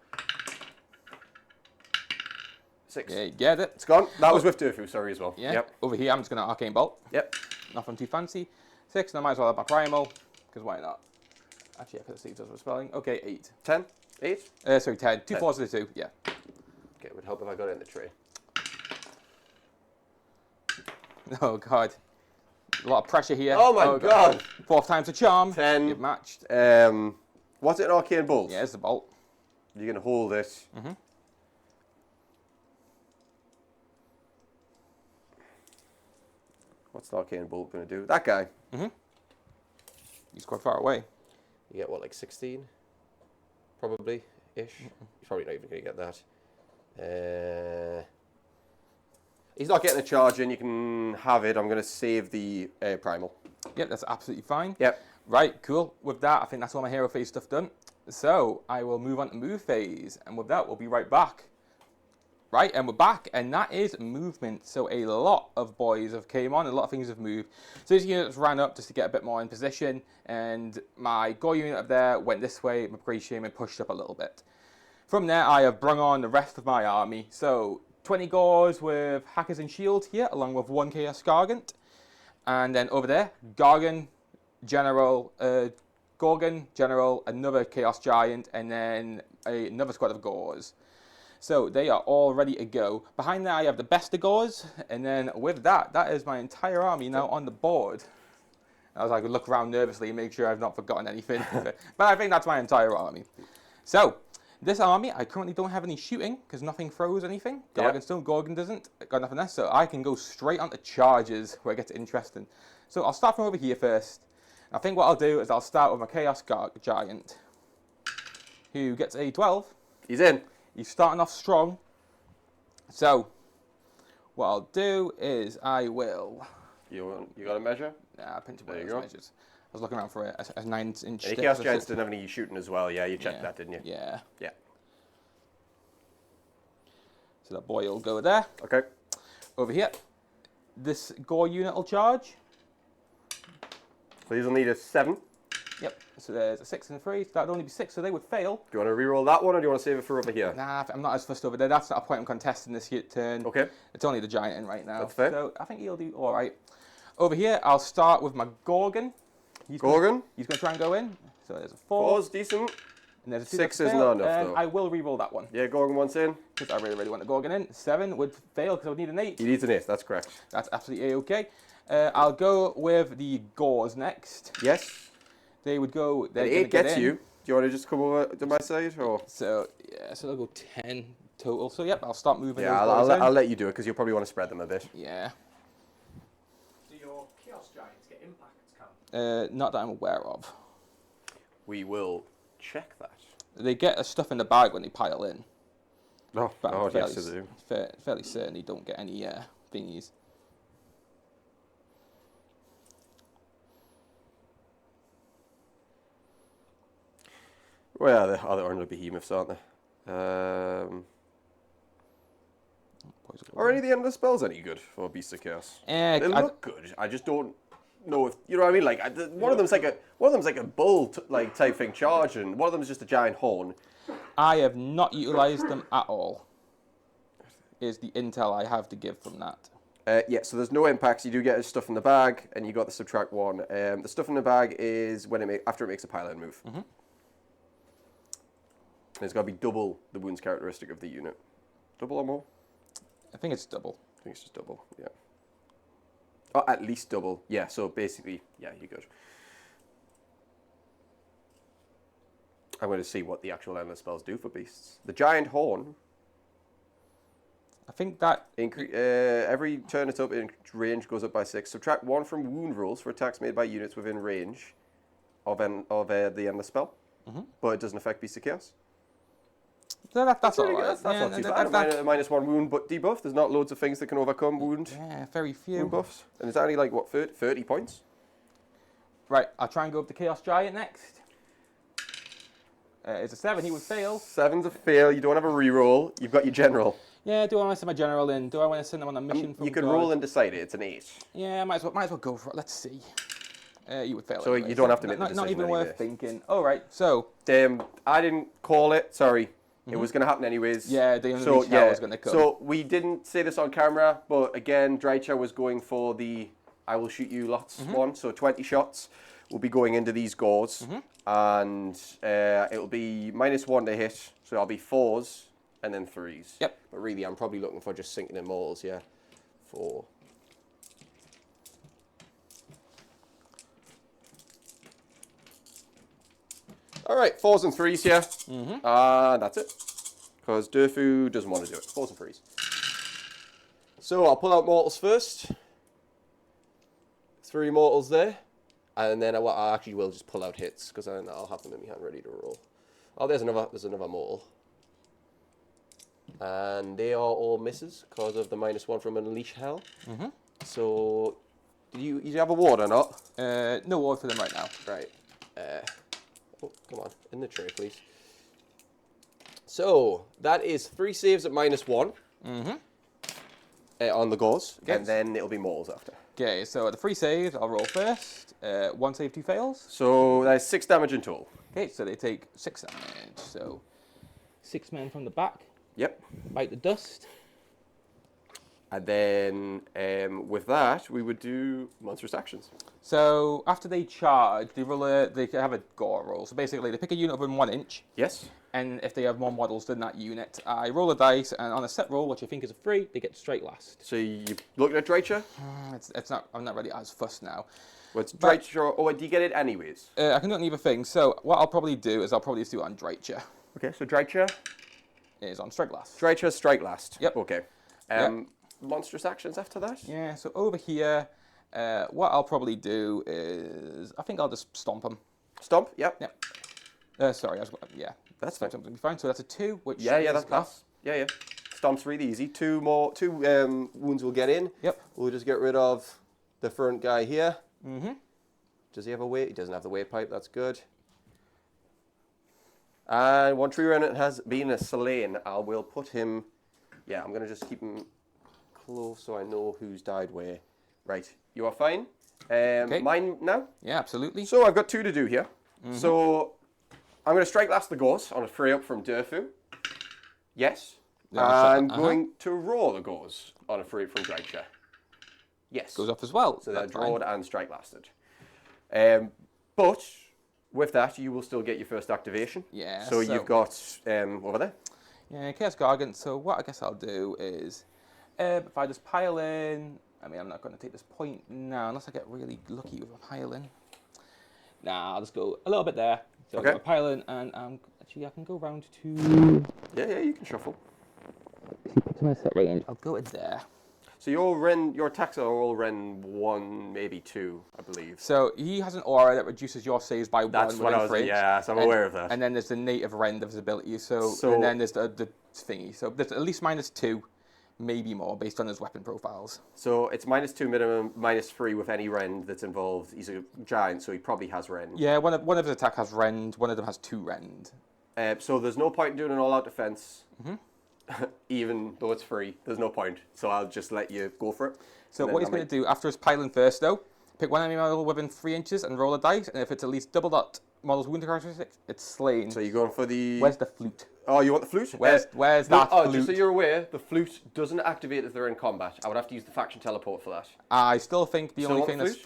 6. Yeah, you get it. It's gone. That was with Durfu, sorry, as well. Yeah. Yep. Over here, I'm just going to Arcane Bolt. Yep. Nothing too fancy. 6, and I might as well have my primal, because why not? Actually, I could have saved those for spelling. Okay, 8. 10? 8? Sorry, 10. 2 10. 4s to 2, yeah. Okay, it would help if I got it in the tray. Oh, God. A lot of pressure here. Oh my God! 4th time's a charm. 10. You've matched. What's it, an arcane bolt? Yeah, it's the bolt. You're going to hold it. Mm-hmm. What's the arcane bolt going to do? That guy. Mm-hmm. He's quite far away. You get what, like 16? Probably ish. You're probably not even going to get that. He's not getting a charge in. You can have it. I'm going to save the primal. Yep, that's absolutely fine. Yep. Right, cool. With that, I think that's all my hero phase stuff done. So I will move on to move phase, and with that, we'll be right back. Right, and we're back, and that is movement. So a lot of boys have came on, a lot of things have moved. So these units ran up just to get a bit more in position, and my Gore unit up there went this way, my Praise Shaman pushed up a little bit. From there, I have brung on the rest of my army. So 20 Gores with Hackers and Shield here, along with 1 Chaos Gargant. And then over there, Gorgon, General, another Chaos Giant, and then another squad of Gores. So they are all ready to go. Behind that, I have the best of Gores, and then with that, that is my entire army now on the board. As I could look around nervously and make sure I've not forgotten anything. But I think that's my entire army. So, this army, I currently don't have any shooting, because nothing throws anything. Gorgon doesn't. Got nothing there, so I can go straight onto charges, where it gets interesting. So I'll start from over here first. I think what I'll do is I'll start with my Chaos Giant, who gets a 12. He's in. He's starting off strong. So, what I'll do is I will... You got a measure? Nah, I pinched There one you of go. those measures. I was looking around for a 9-inch And stick. the Chaos Giants didn't have any shooting as well. Yeah, you checked that, didn't you? Yeah. Yeah. So that boy will go there. Okay. Over here, this Gore unit will charge. So these will need a 7. Yep. So there's a 6 and a 3. So that'd only be 6, so they would fail. Do you want to re-roll that one, or do you want to save it for over here? Nah, I'm not as fussed over there. That's not a point I'm contesting this turn. Okay. It's only the giant in right now. That's fair. So I think he'll do all right. Over here, I'll start with my Gorgon. He's Gorgon? He's going to try and go in. So there's a 4. 4's decent. And there's a 2 6 that's is failed, not enough, and though. I will re-roll that one. Yeah, Gorgon wants in. Because I really want the Gorgon in. 7 would fail because I would need an 8. He needs an 8, that's correct. That's absolutely A-okay. I'll go with the Gores next. Yes. They would go... The 8 gets you. Do you want to just come over to my side, or? So, yeah, so they'll go 10 total. So, yep, I'll start moving Yeah, those Gores in. I'll let you do it, because you'll probably want to spread them a bit. Yeah. Do your Chaos Giants get impacts count? Not that I'm aware of. We will check that. They get stuff in the bag when they pile in. No, But I'm yes, they do. fairly certain they don't get any thingies. Well, they're other behemoths, aren't they? Are any of the endless spells any good for Beasts of Chaos? They look good. I just don't know if you know what I mean. Like one of them's like a bull type thing charge, and one of them is just a giant horn. I have not utilised them at all. Is the intel I have to give from that. Yeah, so there's no impacts. You do get stuff in the bag, and you got the subtract 1. The stuff in the bag is when after it makes a pile-in move. Mm-hmm. And it's got to be double the wounds characteristic of the unit. Double or more? I think it's double. I think it's just double, yeah. Oh, at least double. Yeah, so basically, yeah, you're good. I'm going to see what the actual endless spells do for beasts. The giant horn. I think that... every turn it's up, in range goes up by 6. Subtract 1 from wound rolls for attacks made by units within range of the endless spell. Mm-hmm. But it doesn't affect Beasts of Chaos. So that's all really right. good. That's not too bad. Minus 1 wound but debuff. There's not loads of things that can overcome wound very few. wound buffs. And it's only like, what, 30 points? Right, I'll try and go up the Chaos Giant next. It's a 7, he would fail. 7's a fail. You don't have a reroll. You've got your general. Yeah, do I want to send my general in? Do I want to send them on a mission from You can God? roll and decide it. It's an 8. Yeah, might as well go for it. Let's see. You would fail. So anyway, you don't have to make the not decision even anyway. worth thinking. All right, so I didn't call it. Sorry. It was going to happen anyways. yeah, the only was going to come. So we didn't say this on camera, but again, Drycha was going for the I will shoot you lots one. So 20 shots will be going into these gauze. And it'll be -1 to hit. So I'll be 4s and then 3s. Yep. But really, I'm probably looking for just sinking in mortals, yeah. 4. All right, 4s and 3s here. And that's it. Because Durfu doesn't want to do it. 4s and 3s. So I'll pull out mortals first. 3 mortals there. And then I actually will just pull out hits, because then I'll have them in my hand ready to roll. Oh, there's another mortal. And they are all misses because of the -1 from Unleash Hell. So, do you have a ward or not? No ward for them right now. Right. Oh, come on. In the tray, please. So, that is 3 saves at -1. On the gauze. Yes. And then it'll be mortals after. Okay, so the 3 saves, I'll roll first. 1 save, 2 fails. So, that is 6 damage in total. Okay, so they take 6 damage. So 6 men from the back. Yep. Bite the dust. And then with that, we would do monstrous actions. So after they charge, they have a gore roll. So basically, they pick a unit within 1 inch. Yes. And if they have more models than that unit, I roll a dice, and on a set roll, which I think is a 3, they get straight last. So you looking at Dreicher? It's not. I'm not really as fussed now. Well, it's Dreicher. Oh, do you get it anyways? I can do it on either thing. So what I'll probably do is I'll probably just do it on Dreicher. Okay, so Dreicher. Is on strike last. Dreicher, strike last. Yep. Okay. Yep. Monstrous actions after that? Yeah, so over here, what I'll probably do is, I think I'll just stomp him. Stomp, yep. Yep. Sorry, yeah. That's fine. Something to be fine. So that's a 2, which Yeah, is that's class. Yeah. Stomp's really easy. 2 wounds will get in. Yep. We'll just get rid of the front guy here. Does he have a weight? He doesn't have the weight pipe. That's good. And 1 tree remnant has been slain. I will put him... Yeah, I'm going to just keep him close so I know who's died where. Right, you are fine. Okay. Mine now? Yeah, absolutely. So I've got 2 to do here. So I'm going to strike last the gauze on a free up from Durfu. Yes. I'm going to roll the gauze on a free up from Dreicher. Yes. Goes off as well. So they're drawed and strike lasted. But with that, you will still get your first activation. Yeah. So you've got over there. Yeah, Chaos Gargant. So what I guess I'll do is, if I just pile in, I mean, I'm not going to take this point now unless I get really lucky with a pile in. Nah, I'll just go a little bit there. So Okay. I'll pile in, and actually I can go round to. Yeah, you can shuffle. To my set range. I'll go in there. So your attacks are all Ren 1, maybe 2, I believe. So he has an aura that reduces your saves by 1 That's what within I was. range. Yeah, so I'm aware of that. And then there's the native rend of his ability. So and then there's the thingy. So there's at least -2, maybe more, based on his weapon profiles. So it's -2 minimum, -3 with any rend that's involved. He's a giant, so he probably has rend. Yeah, one of his attack has rend. One of them has 2 rend. So there's no point in doing an all-out defense. Even though it's free, there's no point. So I'll just let you go for it. So what he's going to do after his piling first, though, pick one enemy model within 3 inches and roll a dice, and if it's at least double that model's wound characteristic, it's slain. So you're going for the... Where's the flute? Oh, you want the flute? Where's that flute? Just so you're aware, the flute doesn't activate if they're in combat. I would have to use the faction teleport for that. I still think the only thing that's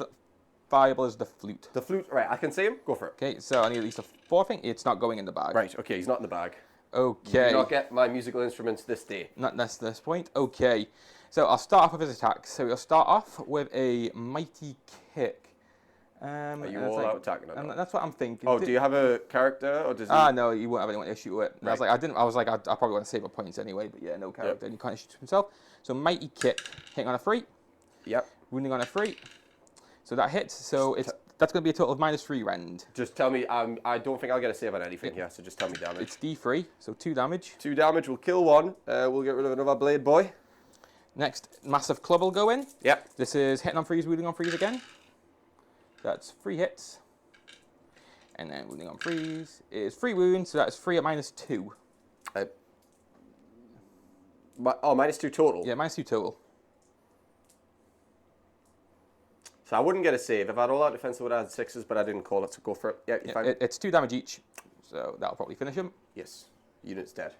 viable is the flute. The flute, right, I can see him. Go for it. Okay, so I need at least a 4 thing. It's not going in the bag. Right, okay, he's not in the bag. Okay. You do not get my musical instruments this day. Not this point. Okay. So I'll start off with his attacks. So we'll start off with a mighty kick. Are you all out attacking it? And that's what I'm thinking. Oh, do you have a character, or does he... No, you won't have anyone issue with it. Right. I was like, I probably want to save a points anyway, but yeah, no character, and you can't issue to himself. So mighty kick, hitting on a 3. Yep. Wounding on a 3. So that hits. So that's going to be a total of -3 rend. Just tell me, I don't think I'll get a save on anything here, so just tell me damage. It's D3, so 2 damage. 2 damage will kill 1. We'll get rid of another blade boy. Next, massive club will go in. Yep. This is hitting on 3s, wounding on 3s again. That's 3 hits. And then wounding on 3s is 3 wounds, so that's 3 at -2. -2 total? Yeah, -2 total. So I wouldn't get a save. If I had all-out defense, I would have had 6s, but I didn't call it, so go for it. Yeah, you're fine. It's 2 damage each, so that'll probably finish him. Yes. Unit's dead.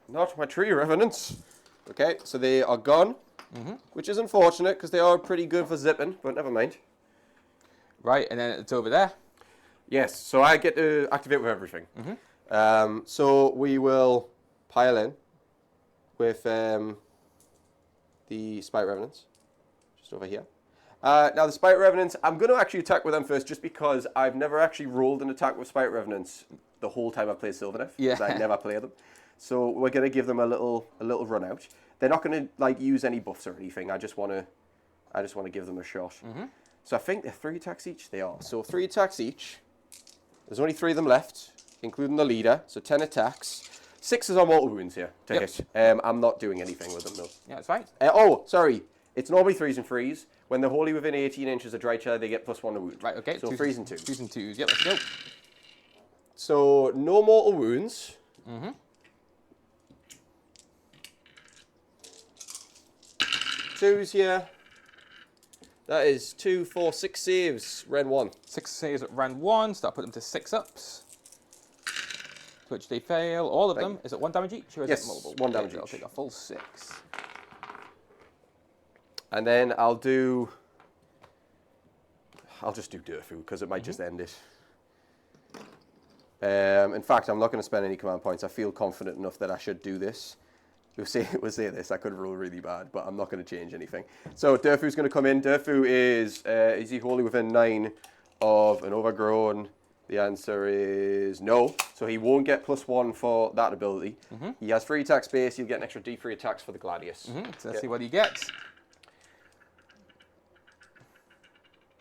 Not my tree revenants. Okay, so they are gone. which is unfortunate because they are pretty good for zipping, but never mind. Right, and then it's over there. Yes, so I get to activate with everything. So we will pile in with the Spite Revenants, just over here. Now the Spite Revenants, I'm going to actually attack with them first just because I've never actually rolled an attack with Spite Revenants the whole time I've played Sylvaneth, because I never play them. So we're going to give them a little run out. They're not going to like use any buffs or anything. I just want to give them a shot. So I think they're 3 attacks each. They are. So 3 attacks each. There's only 3 of them left, including the leader. So 10 attacks. 6 is on mortal wounds here to hit. I'm not doing anything with them though. Yeah, that's fine. Oh, sorry. It's normally 3s and 3s. When they're wholly within 18 inches of Drycha, they get +1 to wound. Right, okay. So 3s and 2s. 3s and 2s. Yep, let's go. So no mortal wounds. 2s here. That is 2, 4, 6 saves. Ren 1. 6 saves at round 1, so I'll put them to 6 ups. To which they fail. All of them. Is it 1 damage each, or is Yes, it multiple? 1 damage I'll each. take a full 6. And then I'll just do Durfu because it might just end it. In fact, I'm not going to spend any command points. I feel confident enough that I should do this. We'll say this. I could roll really bad, but I'm not going to change anything. So Durfu's going to come in. Durfu is he wholly within 9 of an overgrown? The answer is no. So he won't get +1 for that ability. He has 3 attack space. He'll get an extra D3 attacks for the Gladius. So let's see what he gets.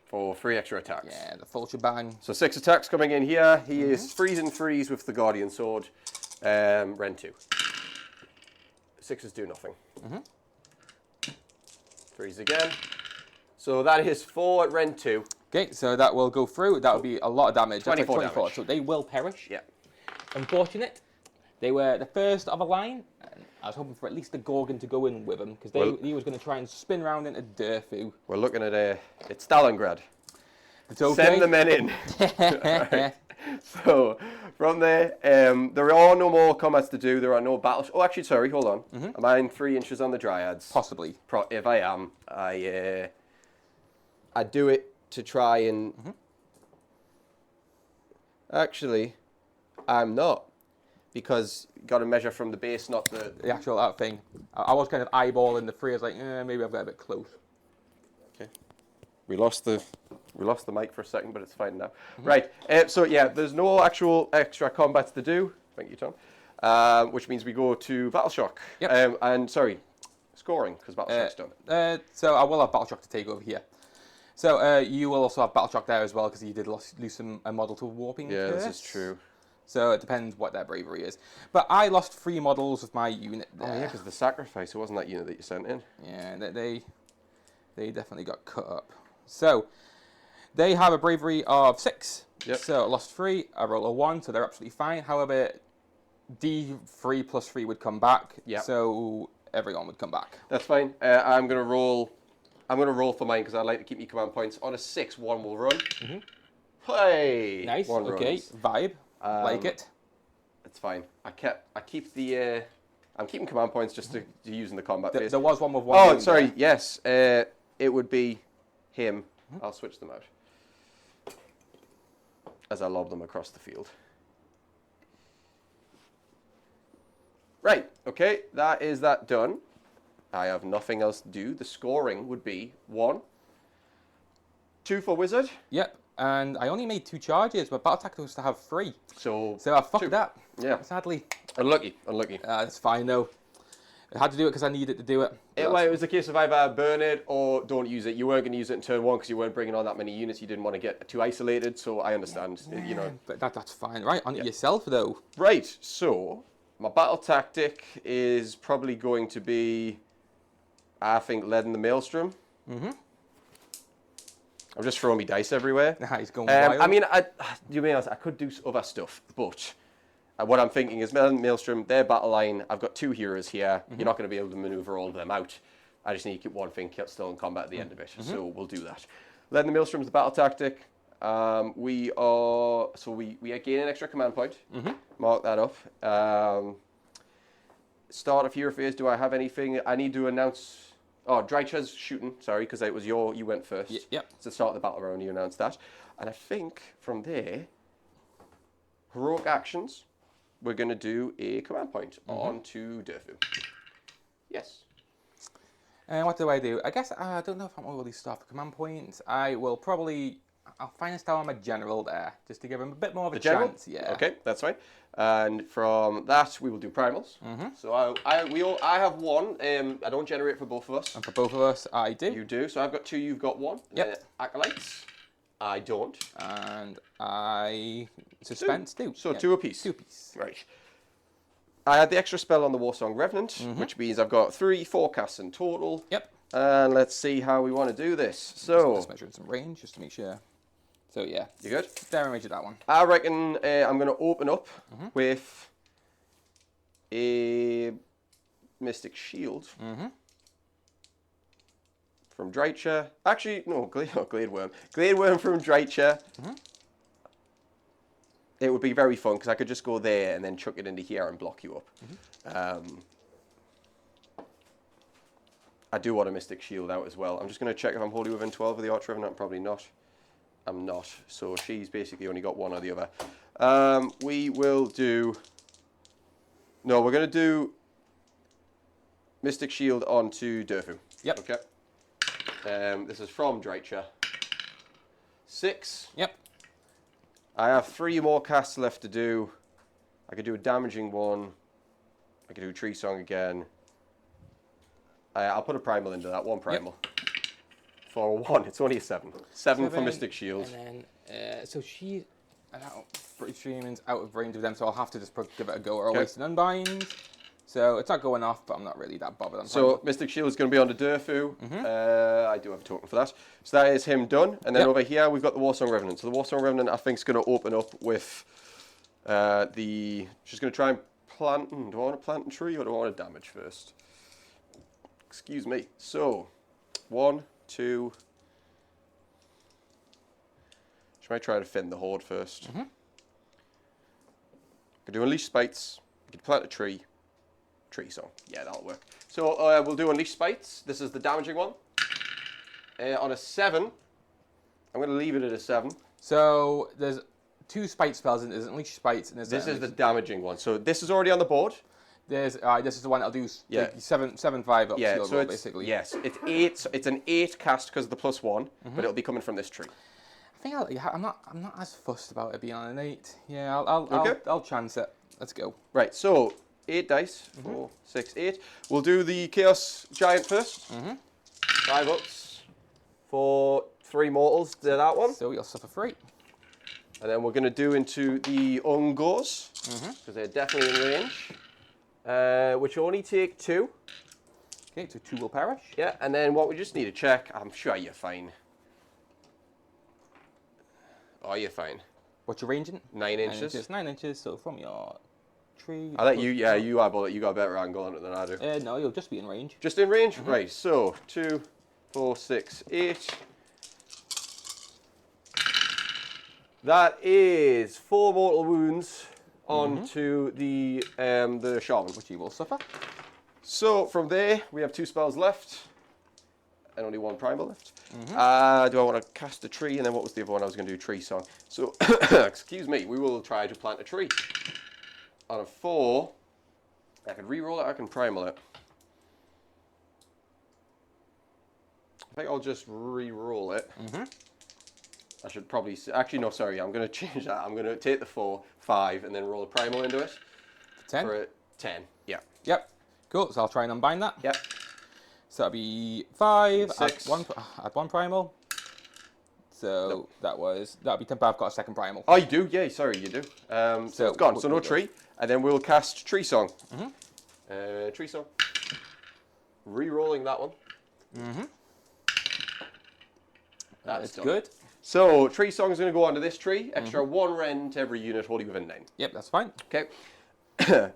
For 3 extra attacks. Yeah, the full shebang. So 6 attacks coming in here. He is freezing 3s with the Guardian Sword. Ren 2. 6s do nothing. 3s again. So that is 4 at Ren 2. Okay, so that will go through. That will be a lot of damage. 24 That's like 24. damage. So they will perish. Yeah. Unfortunate. They were the first of a line. And I was hoping for at least the Gorgon to go in with them, because he was going to try and spin round into Durfu. We're looking at it's Stalingrad. It's okay. Send the men in. Right. So from there, there are no more combats to do. There are no battles. Oh, actually, sorry, hold on. Am I in 3 inches on the Dryads? Possibly. If I am, I do it to try and. Actually, I'm not, because you got to measure from the base, not the actual that thing. I was kind of eyeballing the 3. I was like, maybe I've got a bit close. Okay. We lost the mic for a second, but it's fine now. Right. So yeah, there's no actual extra combats to do. Thank you, Tom. Which means we go to Battle Shock. Yep. And sorry, scoring, because Battle Shock's done. So I will have Battle Shock to take over here. So you will also have Battle Shock there as well, because you did lose a model to a warping curse. This is true. So it depends what their bravery is. But I lost 3 models of my unit there. Oh yeah, because the sacrifice, it wasn't that unit that you sent in. Yeah, they definitely got cut up. So they have a bravery of 6. Yep. So I lost 3. I roll a 1, so they're absolutely fine. However, D3 plus 3 would come back. Yep. So everyone would come back. That's fine. I'm gonna roll for mine because I like to keep my command points. On a 6, 1 will run. Hey. Nice. 1 okay. runs. Vibe. Like it. It's fine. I'm keeping command points just to use in the combat phase. There was one with 1. Oh, wound sorry. there. Yes. It would be him. I'll switch them out as I lob them across the field. Right. Okay. That is that done. I have nothing else to do. The scoring would be 1, 2 for Wizard. Yep. And I only made 2 charges, but Battle Tactic was to have 3. So I fucked 2. that. Yeah. Sadly. Unlucky. That's fine though. I had to do it because I needed to do it. It was a case of either burn it or don't use it. You weren't going to use it in turn 1 because you weren't bringing on that many units. You didn't want to get too isolated, so I understand. Yeah, you know. But that's fine. Right, on yourself though. Right, so my battle tactic is probably going to be, I think, Lead in the Maelstrom. I'm just throwing me dice everywhere. He's going wild. I mean, you may ask, I could do other stuff, but what I'm thinking is Maelstrom, their battle line, I've got 2 heroes here. You're not going to be able to maneuver all of them out. I just need to keep one thing still in combat at the end of it. So we'll do that. Lead in the Maelstrom is the battle tactic. We gain an extra command point. Mark that up. Start of hero phase. Do I have anything? I need to announce Oh, Drycha's shooting, sorry, because it was you went first. Yep. It's the start of the battle round, you announced that. And I think from there, heroic actions, we're going to do a command point onto Durfu. Yes. And what do? I guess I don't know if I'm already start for command points. I'll finance down my general there, just to give him a bit more of a chance. Yeah. Okay, that's fine. And from that, we will do primals. So I have one. I don't generate for both of us. And for both of us, I do. You do. So I've got 2, you've got 1. Yep. Acolytes. I don't. And I suspense do. So yeah. 2 apiece. 2 apiece. Right. I had the extra spell on the Warsong Revenant, which means I've got 3 forecasts in total. Yep. And let's see how we want to do this. So Let's measure in some range just to make sure. So yeah. You good? There, I measured that one. I reckon I'm going to open up with a Mystic Shield from Drycha. Actually, no, Glade Worm. Glade Worm from Drycha. It would be very fun because I could just go there and then chuck it into here and block you up. I do want a Mystic Shield out as well. I'm just going to check if I'm wholly within 12 of the Arch Revenant. Probably not. I'm not. So she's basically only got one or the other. We will do... No, we're going to do Mystic Shield onto Durfu. Yep. Okay. This is from Drycha. 6. Yep. I have 3 more casts left to do. I could do a damaging one. I could do Tree Song again. I'll put a primal into that. 1 primal. Yep. For 1, it's only a 7. 7 for Mystic Shield. And then, so she, British Streaming's out of range of them, so I'll have to just give it a go or a waste and unbind. So it's not going off, but I'm not really that bothered. So Mystic Shield is going to be onto Durfu. I do have a token for that. So that is him done. And then over here, we've got the Warsong Revenant. So the Warsong Revenant, I think, is going to open up with she's going to try and plant... do I want to plant a tree or do I want to damage first? Excuse me. So, 1, 2... She might try to fend the horde first. Could do Unleash Spites. Could plant a tree. Tree Song. Yeah, that'll work. So we'll do Unleash Spites. This is the damaging one. On a 7. I'm going to leave it at a 7. So there's 2 spite spells, and there's Unleash Spites, and there's this is the damaging one. So this is already on the board. This is the one that'll do 7/5 up shield roll, basically. Yes, it's 8. It's an 8 cast because of the +1, but it'll be coming from this tree. I think I'm not as fussed about it being on an 8. Yeah, I'll chance it. Let's go. Right. So 8 dice. 4, 6, 8. We'll do the Chaos Giant first. 5 ups for 3 mortals. To that one. So you'll suffer 3. And then we're going to do into the Ungors because they're definitely in range. Which only take 2. Okay, so 2 will perish. Yeah, and then what we just need to check, I'm sure you're fine. Oh, you're fine. What's your range in? 9 inches. Just 9 inches, so from your tree... I'll let you, you eyeball it. You got a better angle on it than I do. No, you'll just be in range. Just in range? Right, so 2, 4, 6, 8. That is 4 mortal wounds onto the shaman, which he will suffer. So from there, we have 2 spells left, and only 1 primal left. Do I want to cast a tree? And then what was the other one? I was going to do Tree Song. So, excuse me, we will try to plant a tree. On a 4, I can re-roll it, I can primal it. I think I'll just re-roll it. I should probably... Actually, no, sorry. I'm going to change that. I'm going to take the 4, 5, and then roll a primal into it. 10? For a 10, yeah. Yep. Cool. So I'll try and unbind that. Yep. So that'll be 5, 6. add 1 primal. So that'll be 10, but I've got a second primal. Oh, you do? Yeah, sorry, you do. So it's gone. So no tree. And then we'll cast Tree Song. Tree Song. Re-rolling that one. That's good. So, Tree Song is going to go onto this tree. Extra 1 rend to every unit wholly within 9. Yep, that's fine. Okay.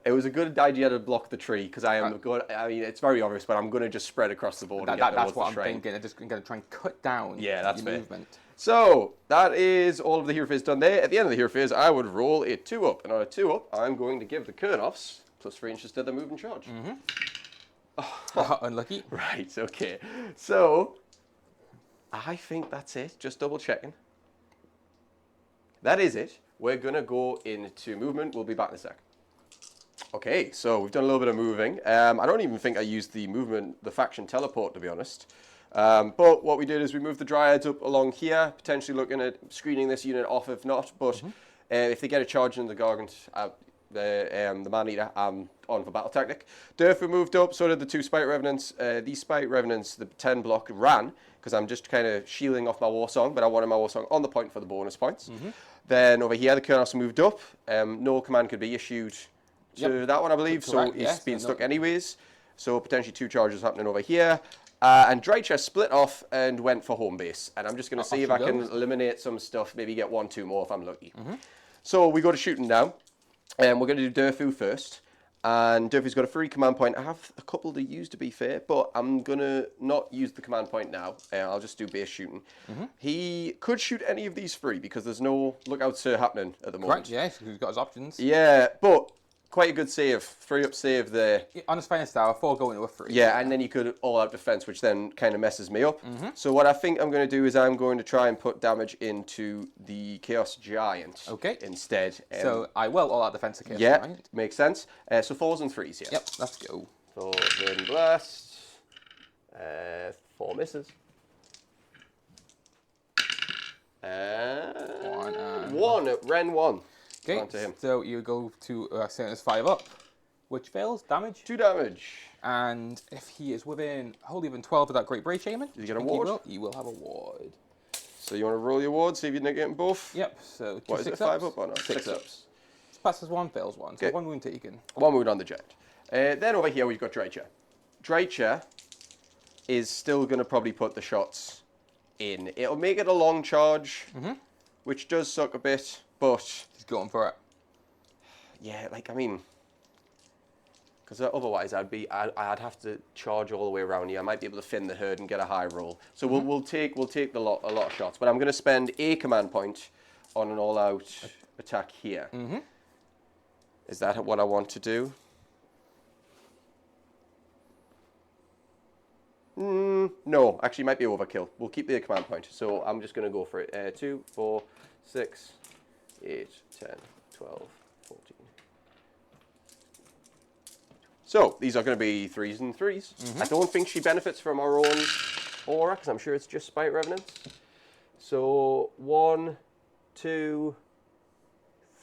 It was a good idea to block the tree, because I am good. I mean, it's very obvious, but I'm going to just spread across the board. That's what I'm thinking. I'm just going to try and cut down that's the movement. So, that is all of the hero phase done there. At the end of the hero phase, I would roll a 2-up. And on a 2-up, I'm going to give the Kurnoffs +3 inches to the move and charge. Unlucky. Right, okay. So, I think that's it. Just double checking. That is it. We're going to go into movement. We'll be back in a sec. Okay, so we've done a little bit of moving. I don't even think I used the movement, the faction teleport, to be honest. But what we did is we moved the Dryads up along here, potentially looking at screening this unit off if not. But if they get a charge in the Gargant, the Man-Eater, I'm on for battle tactic. Durfu moved up, so did the 2 Spite Revenants. These Spite Revenants, the 10 block, ran, because I'm just kind of shielding off my War Song, but I wanted my War Song on the point for the bonus points. Then over here, the Kurnos moved up. No command could be issued to that one, I believe, so it's been stuck anyways. So potentially 2 charges happening over here. And Drycha split off and went for home base. And I'm just going to see if I can eliminate some stuff, maybe get 1, 2 more if I'm lucky. So we go to shooting now. And we're going to do Durfu first. And Durfu's got a free command point. I have a couple to use, to be fair, but I'm going to not use the command point now. I'll just do base shooting. He could shoot any of these free because there's no lookouts happening at the moment. Correct, yes, he's got his options. Yeah, but quite a good save. 3-up save there. On his finest hour, 4 going to a 3. Yeah, and then you could all-out defense, which then kind of messes me up. So what I think I'm going to do is I'm going to try and put damage into the Chaos Giant instead. So I will all-out defense the Chaos Giant. Yeah, makes sense. So 4s and 3s, yeah. Yep, let's go. 4 Burning Blast. 4 misses. 1 at Ren 1. Okay, so you go to Sylvaneth 5 up, which fails, damage. 2 damage. And if he is wholly within 12 of that Great Brave Shaman, does he get a ward? He will have a ward. So you want to roll your ward, see if you're getting both? Yep, so 2 what is it, 5 up or no? 6 ups. Passes 1, fails 1, so 1 wound taken. 1 wound on the Giant. Then over here we've got Drycha. Drycha is still going to probably put the shots in. It'll make it a long charge, which does suck a bit, but he's going for it. Yeah, like, I mean, because otherwise I'd have to charge all the way around here. I might be able to fin the herd and get a high roll. So we'll take a lot of shots, but I'm going to spend a command point on an all-out attack here. Is that what I want to do? No, actually might be overkill. We'll keep the command point. So I'm just going to go for it. 2, 4, 6, 8, 10, 12, 14. So these are going to be 3s and 3s. I don't think she benefits from her own aura, because I'm sure it's just Spite Revenants. So 1, 2,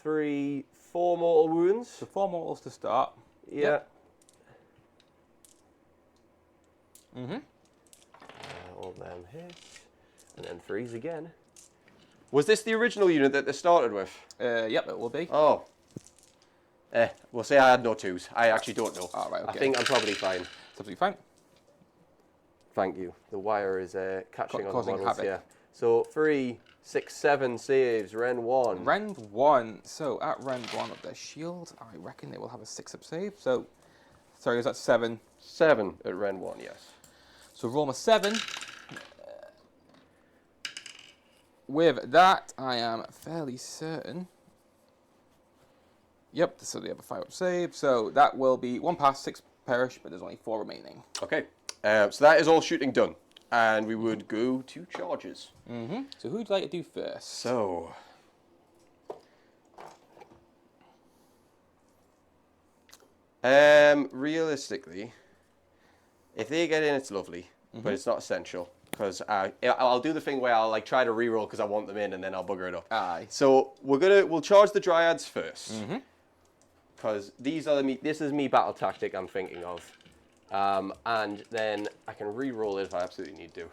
3, 4 mortal wounds. So 4 mortals to start. Yeah. All them hits. And then 3s again. Was this the original unit that they started with? Yep, it will be. Oh. We'll say I had no 2s. I actually don't know. Oh, right, okay. I think I'm probably fine. It's absolutely fine. Thank you. The wire is catching on the models havoc. here. So 3, 6, 7 saves. Ren 1. Ren 1. So at Ren 1 of their shield, I reckon they will have a 6-up save. So, sorry, is that 7? 7 at Ren 1, yes. So roll my 7. With that, I am fairly certain. Yep, so they have a 5-up save. So that will be 1 pass, 6 perish, but there's only 4 remaining. Okay. So that is all shooting done. And we would go to charges. So who'd you like to do first? So. Realistically, if they get in, it's lovely, but it's not essential. Because I'll do the thing where I'll like try to reroll because I want them in, and then I'll bugger it up. Aye. So we'll charge the Dryads first, because this is me battle tactic I'm thinking of, and then I can reroll it if I absolutely need to,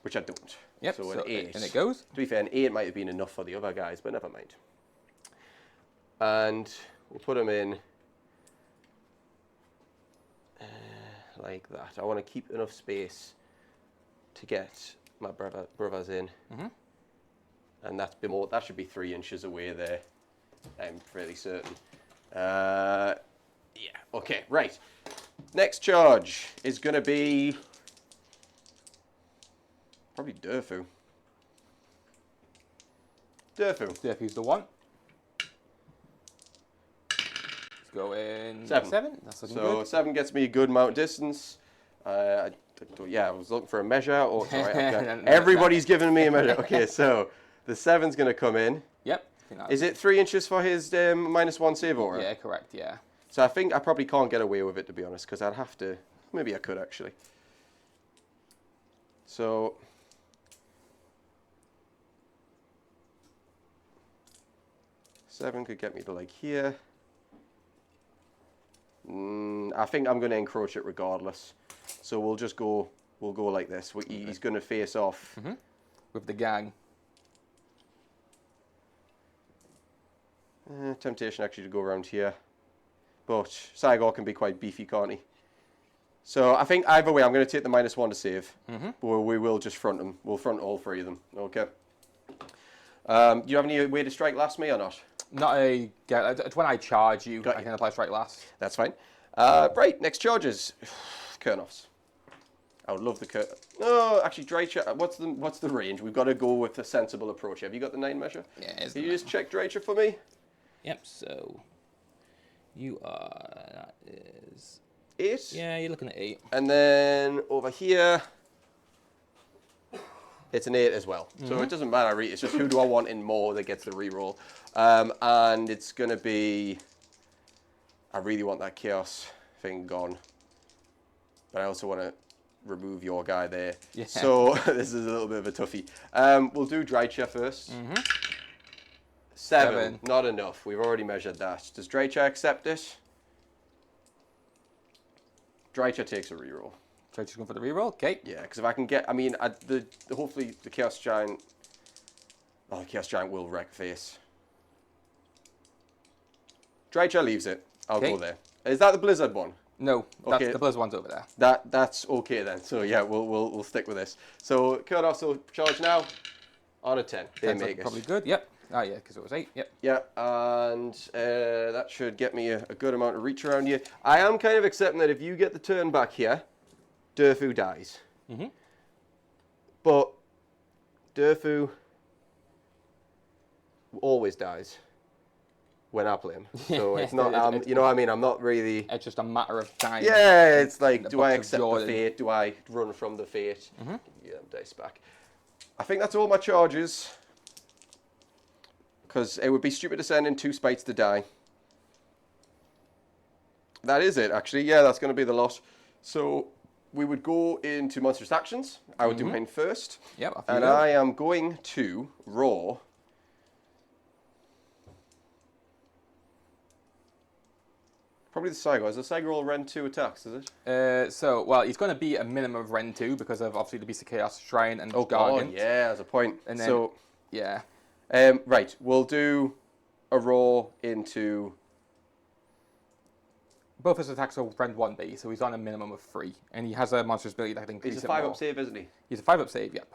which I don't. Yep. So an 8. And it goes. To be fair, an 8 might have been enough for the other guys, but never mind. And we'll put them in like that. I want to keep enough space to get my brothers in. And that should be 3 inches away there. I'm fairly certain. Yeah, okay, right. Next charge is going to be probably Durfu. Durfu's the one. going 7. That's looking So good. 7 gets me a good amount of distance. Yeah, I was looking for a measure. Oh, it's all right, okay. Everybody's giving me a measure. Okay, so the 7's going to come in. Yep. Is it 3 inches for his -1 save aura? Yeah, correct, yeah. So I think I probably can't get away with it, to be honest, because I'd have to... Maybe I could, actually. So... Seven could get me to, like, here. I think I'm going to encroach it regardless. So we'll just go... We'll go like this. He's going to face off... With the gang. Temptation actually to go around here. But Sigmar can be quite beefy, can't he? So I think either way, I'm going to take the -1 to save. But we will just front them. We'll front all 3 of them. Okay. Do you have any way to strike last me or not? Not a... It's when I charge you, I can apply strike last. That's fine. Right, next charges. Kurnoffs. I would love the Kurnoff. No, actually, Dreicher. What's the range? We've got to go with a sensible approach. Have you got the 9 measure? Yeah, Can you just check Dreicher for me? Yep, so... You are... That is... 8? Yeah, you're looking at 8. And then over here... It's an 8 as well. So it doesn't matter, really. It's just who do I want in more that gets the reroll. And it's going to be... I really want that chaos thing gone. But I also want to remove your guy there. Yeah. So this is a little bit of a toughie. We'll do Dreicher first. 7. Not enough. We've already measured that. Does Dreicher accept it? Dreicher takes a reroll. Dreicher's going for the reroll, okay. Yeah, because if I can get... I mean, hopefully the Chaos Giant... Oh, the Chaos Giant will wreck face. Dreicher leaves it. I'll go there. Is that the Blizzard one? No, okay. The Blizzard one's over there. That's okay then. So yeah, we'll stick with this. So Kurnoff will charge now on a 10. They make it. Probably good. Yep. Ah yeah, because it was 8. Yep. Yeah, and that should get me a good amount of reach around here. I am kind of accepting that if you get the turn back here, Durfu dies. But Durfu always dies when I play him. So it's not, you know what I mean? I'm not really... It's just a matter of time. Yeah, it's like, do I accept the fate? Do I run from the fate? Yeah, dice back. I think that's all my charges. Because it would be stupid to send in 2 spites to die. That is it, actually. Yeah, that's going to be the lot. So we would go into monstrous actions. I would do mine first. Yep. And I am going to roar. Probably the Sigmar. Is the Sigmar all Ren 2 attacks, is it? Well, he's going to be a minimum of Ren 2 because of obviously the Beast of Chaos Shrine and Gargant. God, yeah, that's a point. And then, so, yeah. Right, we'll do a roar into... Both his attacks are Ren 1B, so he's on a minimum of 3. And he has a monstrous ability that increases He's a 5-up save, isn't he? He's a 5-up save, yep.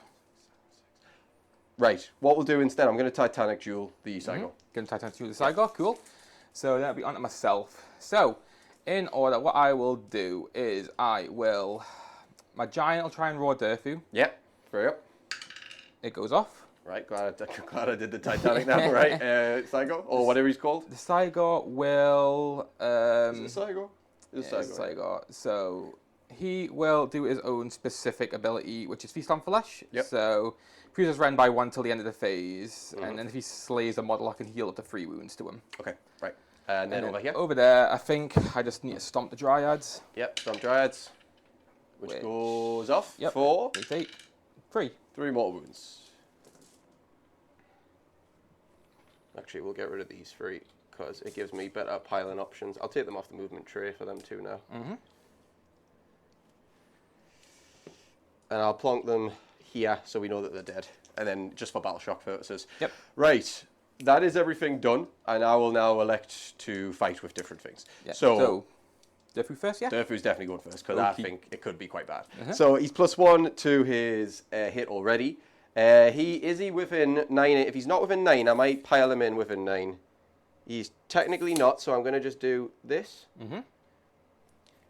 Right, what we'll do instead, I'm going to Titanic Duel the Sigmar. Going to Titanic Duel the Sigmar, cool. So that'll be on to myself. So, in order, what I will do is my giant will try and roar Durfu. Yep, very up. It goes off. Right, glad I did the Titanic now, right? Sigmar, or whatever he's called. The Sigmar will... Is it Sigmar? It's Sigmar. So, he will do his own specific ability, which is Feast on Flesh. Yep. So, increases Ren by 1 till the end of the phase, and then if he slays a model, I can heal up to 3 wounds to him. Okay, right. And then over here? Over there, I think I just need to stomp the Dryads. Yep, Stomp Dryads. Which goes off for... 8. 3. 3 more wounds. Actually, we'll get rid of these 3, because it gives me better piling options. I'll take them off the movement tray for them too now. And I'll plonk them here, so we know that they're dead. And then, just for battle shock purposes. Yep. Right. That is everything done, and I will now elect to fight with different things. Yeah. So Durfu first, yeah? Durfu's definitely going first, because I think it could be quite bad. So he's +1 to his hit already. Is he within 9? If he's not within 9, I might pile him in within 9. He's technically not, so I'm going to just do this.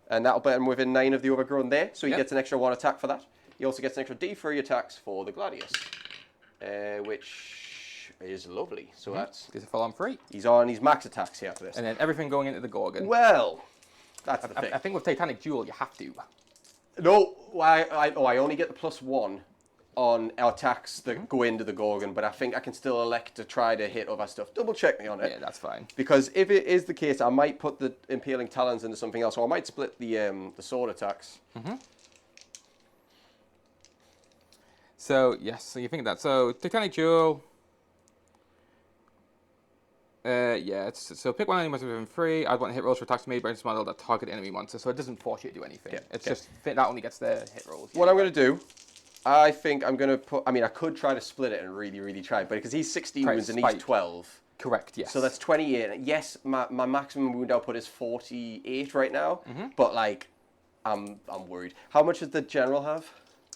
And that'll put him within 9 of the overgrown there, so he gets an extra 1 attack for that. He also gets an extra D3 attacks for the Gladius, which is lovely. So that's He's a full on 3. he's on his max attacks here for this. And then everything going into the Gorgon. Well, that's the thing. I think with Titanic Duel, you have to. No, I only get the +1 on our attacks that go into the Gorgon, but I think I can still elect to try to hit other stuff. Double check me on it. Yeah, that's fine. Because if it is the case, I might put the Impaling Talons into something else, or I might split the sword attacks. So, yes, so you think that. So, Titanic Duel. Yeah, so pick one enemy monster within 3. I'd want to hit rolls for attacks made by this model that target enemy monster, so it doesn't force you to do anything. Yeah, It's okay. just that only gets the hit rolls. What I'm going to do, I think I'm going to put... I mean, I could try to split it and really, really try, but because he's 16 Try to wounds and spike. he's 12. Correct, yes. So that's 28. Yes, my maximum wound output is 48 right now, but like, I'm worried. How much does the general have?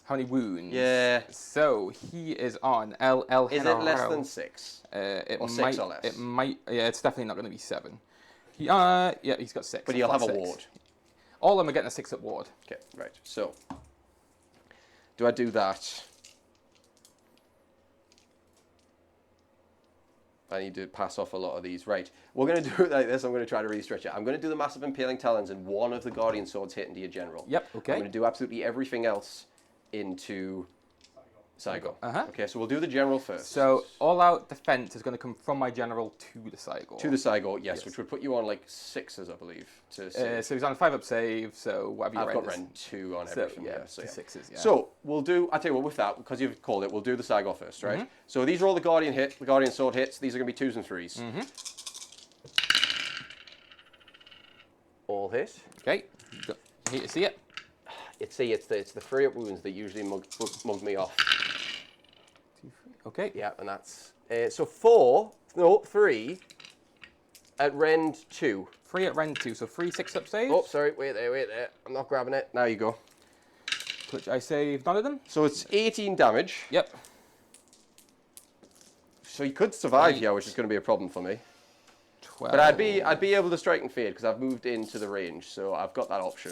How many wounds? Yeah. So he is on El Is it less than 6? It or might, 6 or less? It might. Yeah, it's definitely not going to be 7. Yeah, he's got 6. But he'll have a 6. ward. All of them are getting a 6 at ward. Okay, right. So, do I do that? I need to pass off a lot of these. Right. We're going to do it like this. I'm going to try to really stretch it. I'm going to do the massive Impaling Talons and one of the Guardian Swords hit into your general. Yep, okay. I'm going to do absolutely everything else into Saigo. Okay, so we'll do the general first. So all-out defense is going to come from my general to the Saigo. To the Saigo, yes, which would put you on like 6s, I believe. To save. So he's on a 5-up save, so whatever your I've got is. Ren 2 on So, everything. yeah, So, to yeah. 6s, yeah. So we'll do. I tell you what, with that, because you've called it, we'll do the Saigo first, right? So these are all the Guardian hit, the Guardian Sword hits. These are going to be 2s and 3s. All hit. Okay, here to see it. It's the 3-up wounds that usually mug me off. 2, 3. Okay. Yeah, and that's so 3 at Rend 2. 3 at Ren 2, so 3 6-up saves. Oh, sorry, wait there. I'm not grabbing it. Now you go. Which I saved none of them. So it's 18 damage. Yep. So you could survive here, which is going to be a problem for me. 12. But I'd be able to strike and fade because I've moved into the range, so I've got that option.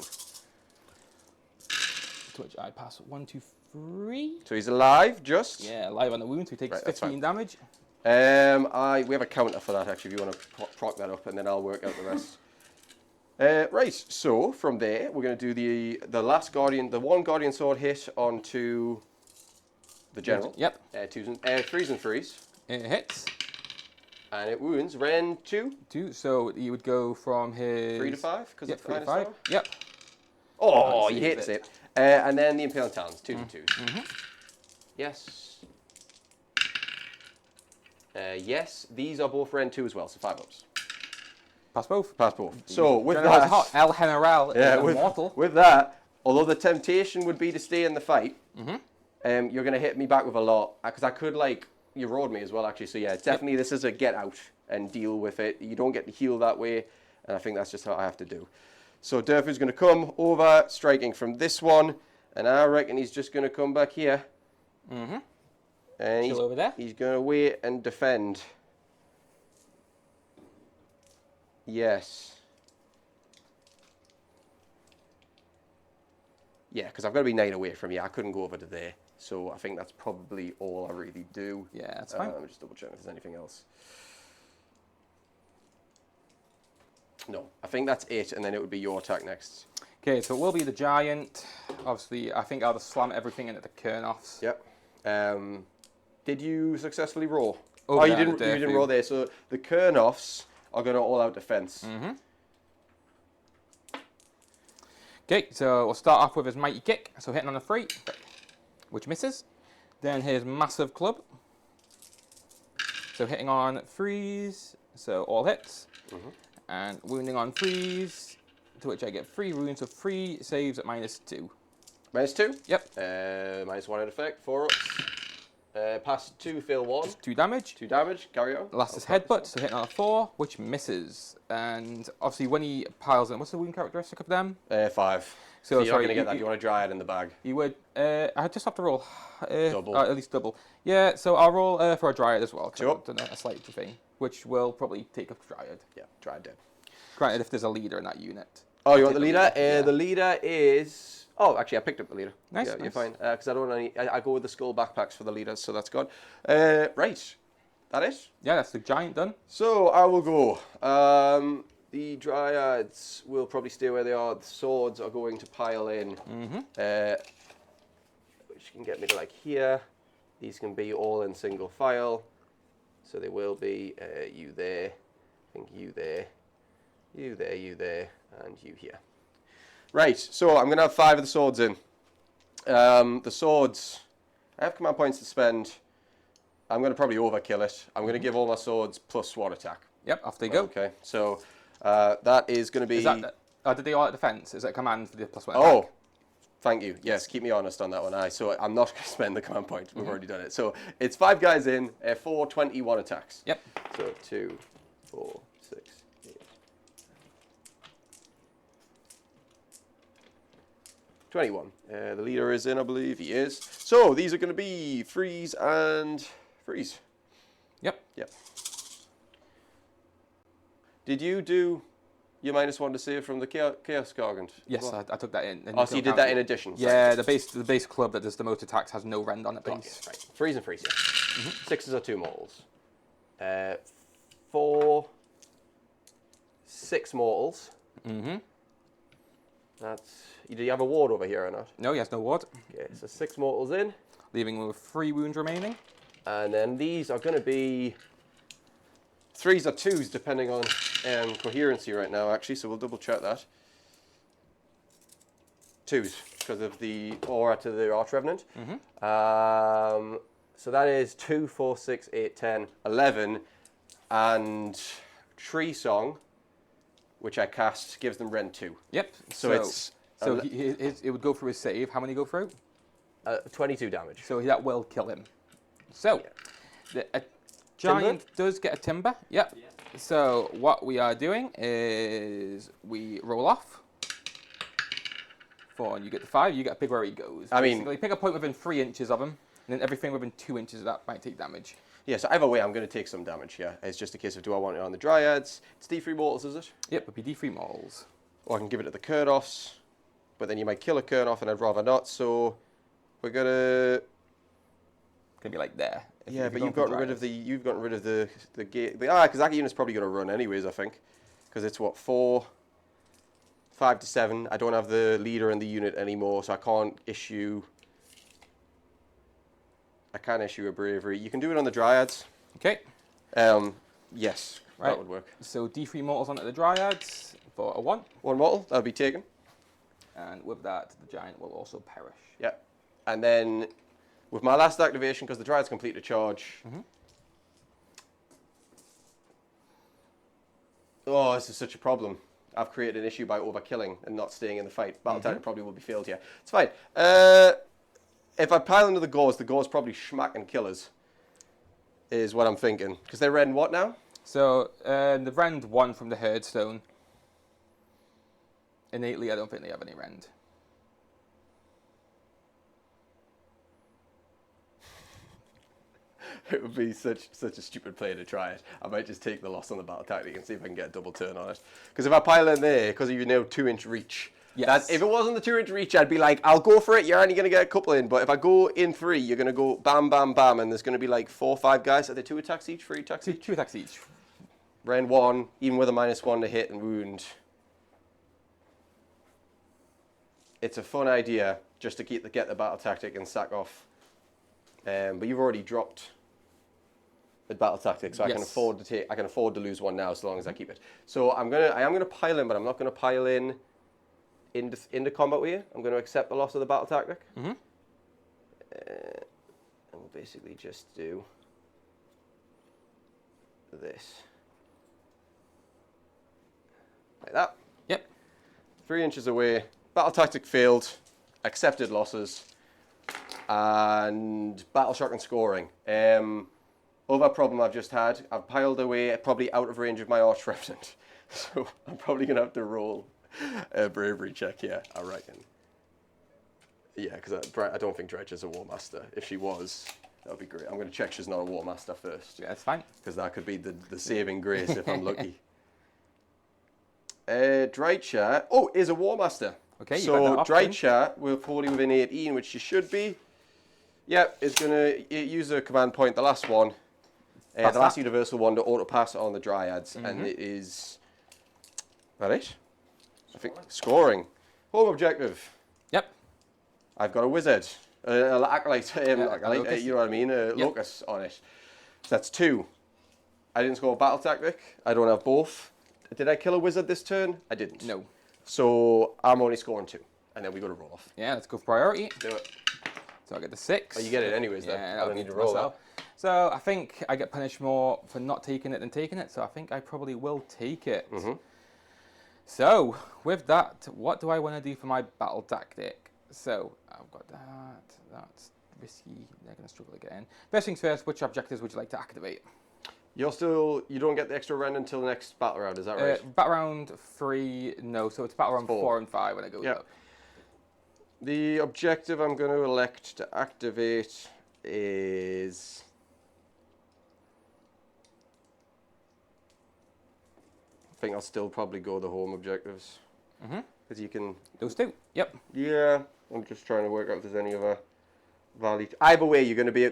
To which I pass 1, 2, 3. So he's alive, just. Yeah, live on the wound, so he takes Right, that's 15 damage. We have a counter for that actually. If you want to proc that up, and then I'll work out the rest. Right. So from there, we're going to do the last Guardian, the one Guardian Sword hit onto the general. Yep. 3s and 3s. It hits. And it wounds Ren 2. 2, so you would go from his... 3 to 5? Because Yep, it's 3 to 5. Yep. Oh, Nice, you hate to saves see it. it. And then the Impaling Talons, 2 to 2s. Yes. Yes, these are both Ren 2 as well, so 5-ups. Pass both. Pass both. So with General's that, hot. El General yeah, is immortal. with that, although the temptation would be to stay in the fight, you're going to hit me back with a lot because I could you rode me as well actually. So yeah, definitely this is a get out and deal with it. You don't get to heal that way, and I think that's just how I have to do. So Durfu's going to come over, striking from this one, and I reckon he's just going to come back here. And Chill over there. he's going to wait and defend. Yes. Yeah, because I've got to be 9 away from you. I couldn't go over to there. So I think that's probably all I really do. Yeah, that's fine. Let me just double check if there's anything else. No, I think that's it, and then it would be your attack next. Okay, so it will be the giant. Obviously, I think I'll just slam everything into the Kernoffs. Yep. Did you successly roll? Oh, Oh, yeah, you didn't roll there. So the Kernoffs are going to all out defense. Okay, so we'll start off with his mighty kick. So hitting on a 3, which misses. Then his massive club. So hitting on 3s, so all hits. And wounding on 3s, to which I get 3 wounds, so 3 saves at -2. -2? Yep. -1 in effect, 4 ups. Pass 2, fail 1. 2 damage. 2 damage, carry on. Last is headbutt, so hitting on a 4, which misses. And obviously when he piles in, what's the wound characteristic of them? 5. So, So you're not sorry, going to get that. You want to dry it in the bag. You would, I just have to roll. Double. At least double. Yeah, so I'll roll for a Dryad as well. 'Cause Sure. I've done a slight thing, which will probably take a Dryad. Yeah, dry it dead. Granted, if there's a leader in that unit. Oh, you want the Take leader? yeah. The leader is... Oh, actually, I picked up the leader. Nice, Yeah, you're nice. fine. Because I don't want any... I go with the skull backpacks for the leaders, so that's good. Right. That it? Yeah, that's the giant done. So I will go. The dryads will probably stay where they are. The swords are going to pile in, which can get me to like here. These can be all in single file. So they will be you there, I think you there, you there, you there, and you here. Right, so I'm going to have 5 of the swords in. The swords, I have command points to spend. I'm going to probably overkill it. I'm going to give all my swords +1 attack. Yep, off they go. Okay, so that is going to be... Is that did they all at defense? Is that command for the +1 attack? Oh, thank you. Yes, keep me honest on that one. So I'm not going to spend the command point. We've already done it. So it's 5 guys in, 4 21 attacks. Yep. So 2, 4, 6, 8. 21. The leader is in, I believe. He is. So these are going to be freeze and freeze. Yep. Yep. Did you do your -1 to save from the Chaos Gargant? Yes, I took that in. Oh, so you did that in addition? Yeah, the base club that does the most attacks has no rend on it base. Right. Freeze and freeze, yeah. 6s are 2 mortals. 6 mortals. That's... Do you have a ward over here or not? No, he has no ward. Okay, so 6 mortals in. Leaving him with 3 wounds remaining. And then these are going to be 3s or 2s depending on coherency right now, actually, so we'll double check that. 2s, because of the aura to the Arch Revenant. So that is 2, 4, 6, 8, 10, 11, and Tree Song, which I cast, gives them Rend 2. Yep. So it's... So it would go through his save. How many go through? 22 damage. So that will kill him. So, a giant does get a timber. Yep. Yeah. So what we are doing is we roll off. 4, and you get the 5. You get to pick where he goes. I mean, basically, pick a point within 3 inches of him, and then everything within 2 inches of that might take damage. Yeah, so either way, I'm going to take some damage, yeah. It's just a case of, do I want it on the Dryads? It's D3 mortals, is it? Yep, it'd be D3 mortals. Or I can give it to the Kurnoths, but then you might kill a Kurnoth, and I'd rather not, so we're going to... Gonna be like there. Yeah, but you've gotten rid of the gate. Because that unit's probably going to run anyways, I think. Because it's what, 4, 5 to 7. I don't have the leader in the unit anymore, so I can't issue a bravery. You can do it on the Dryads. Okay. Yes, right. That would work. So D3 mortals onto the Dryads for a 1. 1 mortal, that'll be taken. And with that, the giant will also perish. Yeah. And then with my last activation, because the Dryads complete a charge. Oh, this is such a problem. I've created an issue by overkilling and not staying in the fight. Battle tactic probably will be failed here. It's fine. If I pile into the gauze probably schmack and killers. Is what I'm thinking. Because they're rend what now? So, the rend 1 from the Herdstone. Innately, I don't think they have any rend. It would be such a stupid play to try it. I might just take the loss on the battle tactic and see if I can get a double turn on it. Because if I pile in there, because you know 2-inch reach. Yes. If it wasn't the 2-inch reach, I'd be like, I'll go for it. You're only going to get a couple in. But if I go in 3, you're going to go bam, bam, bam. And there's going to be like 4 or 5 guys. Are there 2 attacks each? 3 attacks each? 2 attacks each. Rend 1, even with a -1 to hit and wound. It's a fun idea just to get the battle tactic and sack off. But you've already dropped the battle tactic, so yes. I can afford to lose 1 now as long as I keep it. So I am gonna pile in, but I'm not gonna pile into combat with you. I'm gonna accept the loss of the battle tactic. And we'll basically just do this. Like that. Yep. 3 inches away. Battle tactic failed. Accepted losses. And battle shock and scoring. Other problem I've just had. I've piled away, probably out of range of my Arch Revenant. So I'm probably going to have to roll a bravery check here, I reckon. Yeah, because I don't think Dredge is a War Master. If she was, that would be great. I'm going to check she's not a War Master first. Yeah, that's fine. Because that could be the saving grace if I'm lucky. Dredge is a War Master. Okay, so Dredge will probably within 18, which she should be. Yep, it's going to use a command point, the last one. That's the last that. universal one to auto pass on the dryads, and it is. That it? I think scoring. Home objective. Yep. I've got a wizard, an acolyte, locus. you know what I mean, a locus on it. So that's 2. I didn't score a battle tactic. I don't have both. Did I kill a wizard this turn? I didn't. No. So I'm only scoring 2, and then we got to roll off. Yeah, let's go for priority. Do it. So I get the 6. Oh, you get it anyways then. Yeah, I that'll don't be need to roll myself. So I think I get punished more for not taking it than taking it. So I think I probably will take it. So with that, what do I want to do for my battle tactic? So I've got that. That's risky. They're going to struggle to get in. First things first, which objectives would you like to activate? You don't get the extra round until the next battle round, is that right? Battle round 3, no. So it's battle round 4 and 5 when it goes out. The objective I'm going to elect to activate is... I think I'll still probably go the home objectives. Because you can... Those 2, yep. Yeah, I'm just trying to work out if there's any other value. Either way, you're going to be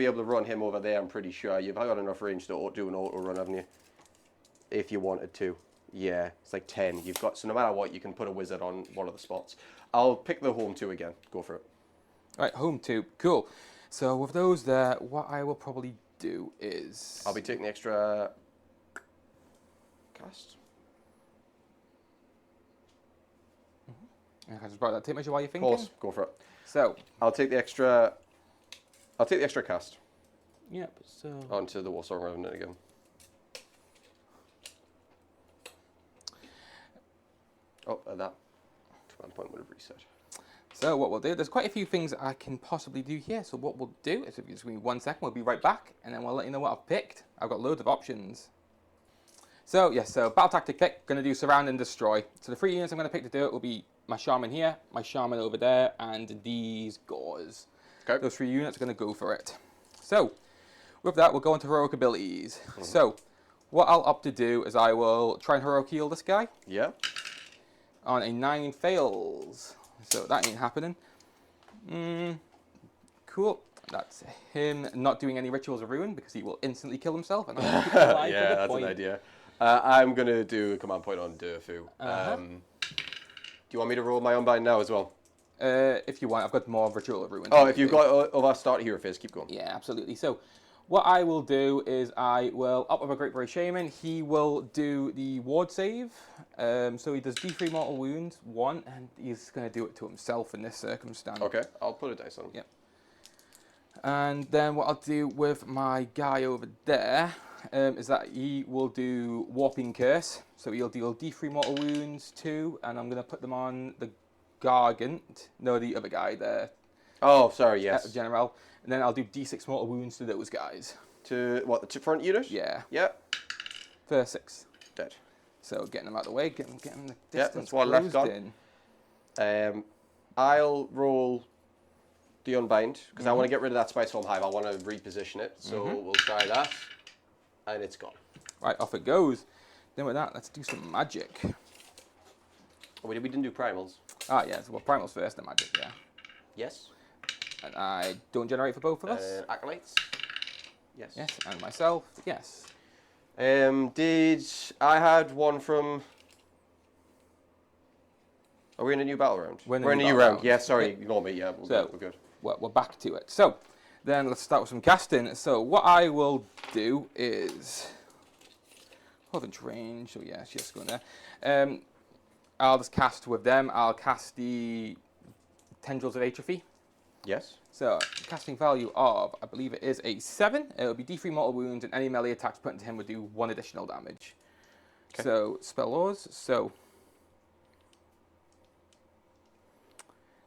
able to run him over there, I'm pretty sure. You've got enough range to do an auto run, haven't you? If you wanted to. Yeah, it's like 10. You've got, so no matter what, you can put a wizard on one of the spots. I'll pick the home 2 again. Go for it. Right, home 2. Cool. So with those there, what I will probably do is... I'll be taking the extra cast. I just brought that tape measure while you're Of thinking. course, go for it. So, I'll take the extra cast yep, so... onto the Warsong Revenant again. Oh, and that command point would have reset. So what we'll do, there's quite a few things I can possibly do here. So what we'll do is, if you just give me 1 second, we'll be right back, and then we'll let you know what I've picked. I've got loads of options. So, yes, so battle tactic pick, going to do surround and destroy. So the 3 units I'm going to pick to do it will be my shaman here, my shaman over there, and these gauze. Okay. Those 3 units are going to go for it. So, with that, we'll go into heroic abilities. So, what I'll opt to do is I will try and heroic heal this guy. Yeah. On a 9 fails. So that ain't happening. Cool. That's him not doing any rituals of ruin because he will instantly kill himself. And I'll keep him alive Yeah, for the that's point. an idea. I'm going to do a command point on Durfu. Do you want me to roll my Unbind now as well? If you want, I've got more ritual of ruin. Oh, if you've got other start hero phase, keep going. Yeah, absolutely. So what I will do is I will up with a Great Berry Shaman. He will do the ward save. So he does D3 mortal wounds, 1, and he's going to do it to himself in this circumstance. Okay, I'll put a dice on him. Yep. And then what I'll do with my guy over there is that he will do Warping Curse. So he'll deal D3 mortal wounds, 2, and I'm going to put them on the Gargant. No, the other guy there. Oh, sorry, yes. General. And then I'll do D6 mortal wounds to those guys. To what, the front unit? Yeah. Yeah. First 6. Dead. So getting them out of the way, getting the distance Yeah, that's one left closed gone. in. I'll roll the Unbind, because I want to get rid of that Spice Home Hive. I want to reposition it, so we'll try that. And it's gone. Right, off it goes. Then with that, let's do some magic. Oh, we didn't do primals. Ah, yeah, so well, primals first, then magic, yeah. Yes. And I don't generate for both of us. Acolytes. Yes. Yes, and myself, yes. Did I had one from... Are we in a new battle round? We're in a new battle round. round. Yeah, sorry, Yep. ignore me. Yeah, So, we're good. We're back to it. So, then let's start with some casting. So, what I will do is... Province range, so yeah, she's just going there. I'll just cast with them. I'll cast the Tendrils of Atrophy. Yes. So, casting value of, I believe it is a 7. It'll be D3 mortal wounds, and any melee attacks put into him would do 1 additional damage. Okay. So, spell laws. So,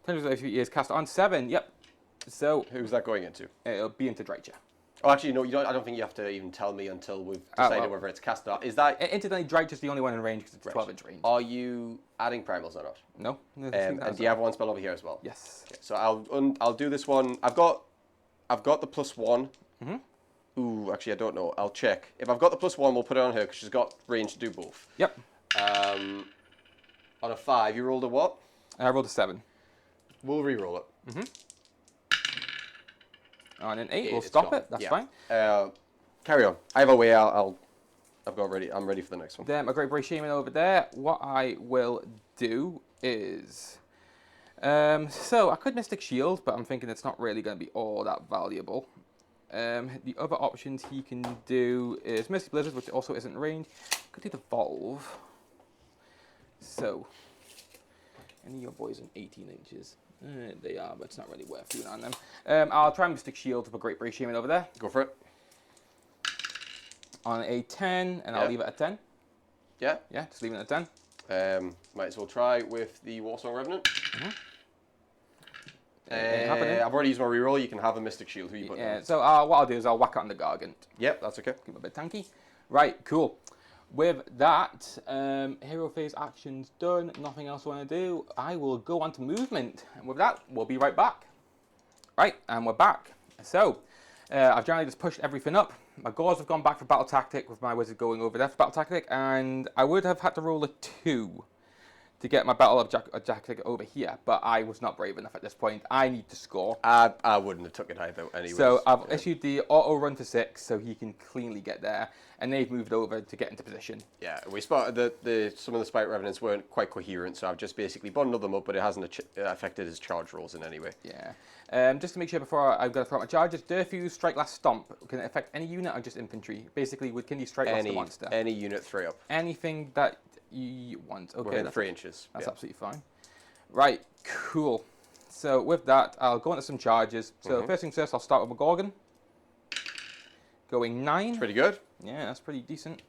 Tendrils of Atrophy is cast on 7. Yep. So, Who's that going into? it'll be into Drycha. Oh, actually, no. You don't. I don't think you have to even tell me until we've decided whether it's cast or not. Is that? Incidentally, Drycha's the only one in range because it's 12-inch range. Are you adding primals or not? No. And do you have one spell over here as well? Yes. Okay, so I'll do this one. I've got the +1. Ooh, actually, I don't know. I'll check. If I've got the +1, we'll put it on her because she's got range to do both. Yep. On a 5, you rolled a what? I rolled a 7. We'll re-roll it. On an 8, we'll It's stop gone. it. That's Yeah. fine. carry on. Either way, I'm ready for the next one. Then a great Bray Shaman over there. What I will do is, so I could Mystic Shield, but I'm thinking it's not really going to be all that valuable. The other options he can do is Misty Blizzard, which also isn't range. Could do the Volve. So, any of your boys in 18 inches? They are, but it's not really worth doing on them. I'll try Mystic Shield with a great Bray Shaman over there. Go for it. On a 10, and I'll leave it at 10. Yeah? Yeah, just leave it at 10. Might as well try with the Warsong Revenant. Mm-hmm. I've already used my reroll. You can have a Mystic Shield. Who you put down? So what I'll do is I'll whack it on the Gargant. Yep, that's okay. Keep it a bit tanky. Right, cool. With that, hero phase actions done. Nothing else I want to do. I will go on to movement. And with that, we'll be right back. Right, and we're back. So, I've generally just pushed everything up. My Gauls have gone back for Battle Tactic with my Wizard going over there for Battle Tactic. And I would have had to roll a 2 to get my Battle Objective over here, but I was not brave enough at this point. I need to score. I wouldn't have took it either anyway. So I've issued the auto run for 6, so he can cleanly get there, and they've moved over to get into position. Yeah, we spotted that some of the Spike Revenants weren't quite coherent, so I've just basically bundled them up, but it hasn't affected his charge rolls in any way. Yeah. Just to make sure before I'm going to throw out my charges, Durfuse, Strike Last Stomp. Can it affect any unit or just infantry? Basically, can you Strike Last the monster? Any unit 3 up. Anything that you want. Okay, within 3 inches. That's absolutely fine. Right, cool. So with that, I'll go into some charges. So first things first, I'll start with a Gorgon. Going 9. That's pretty good. Yeah, that's pretty decent.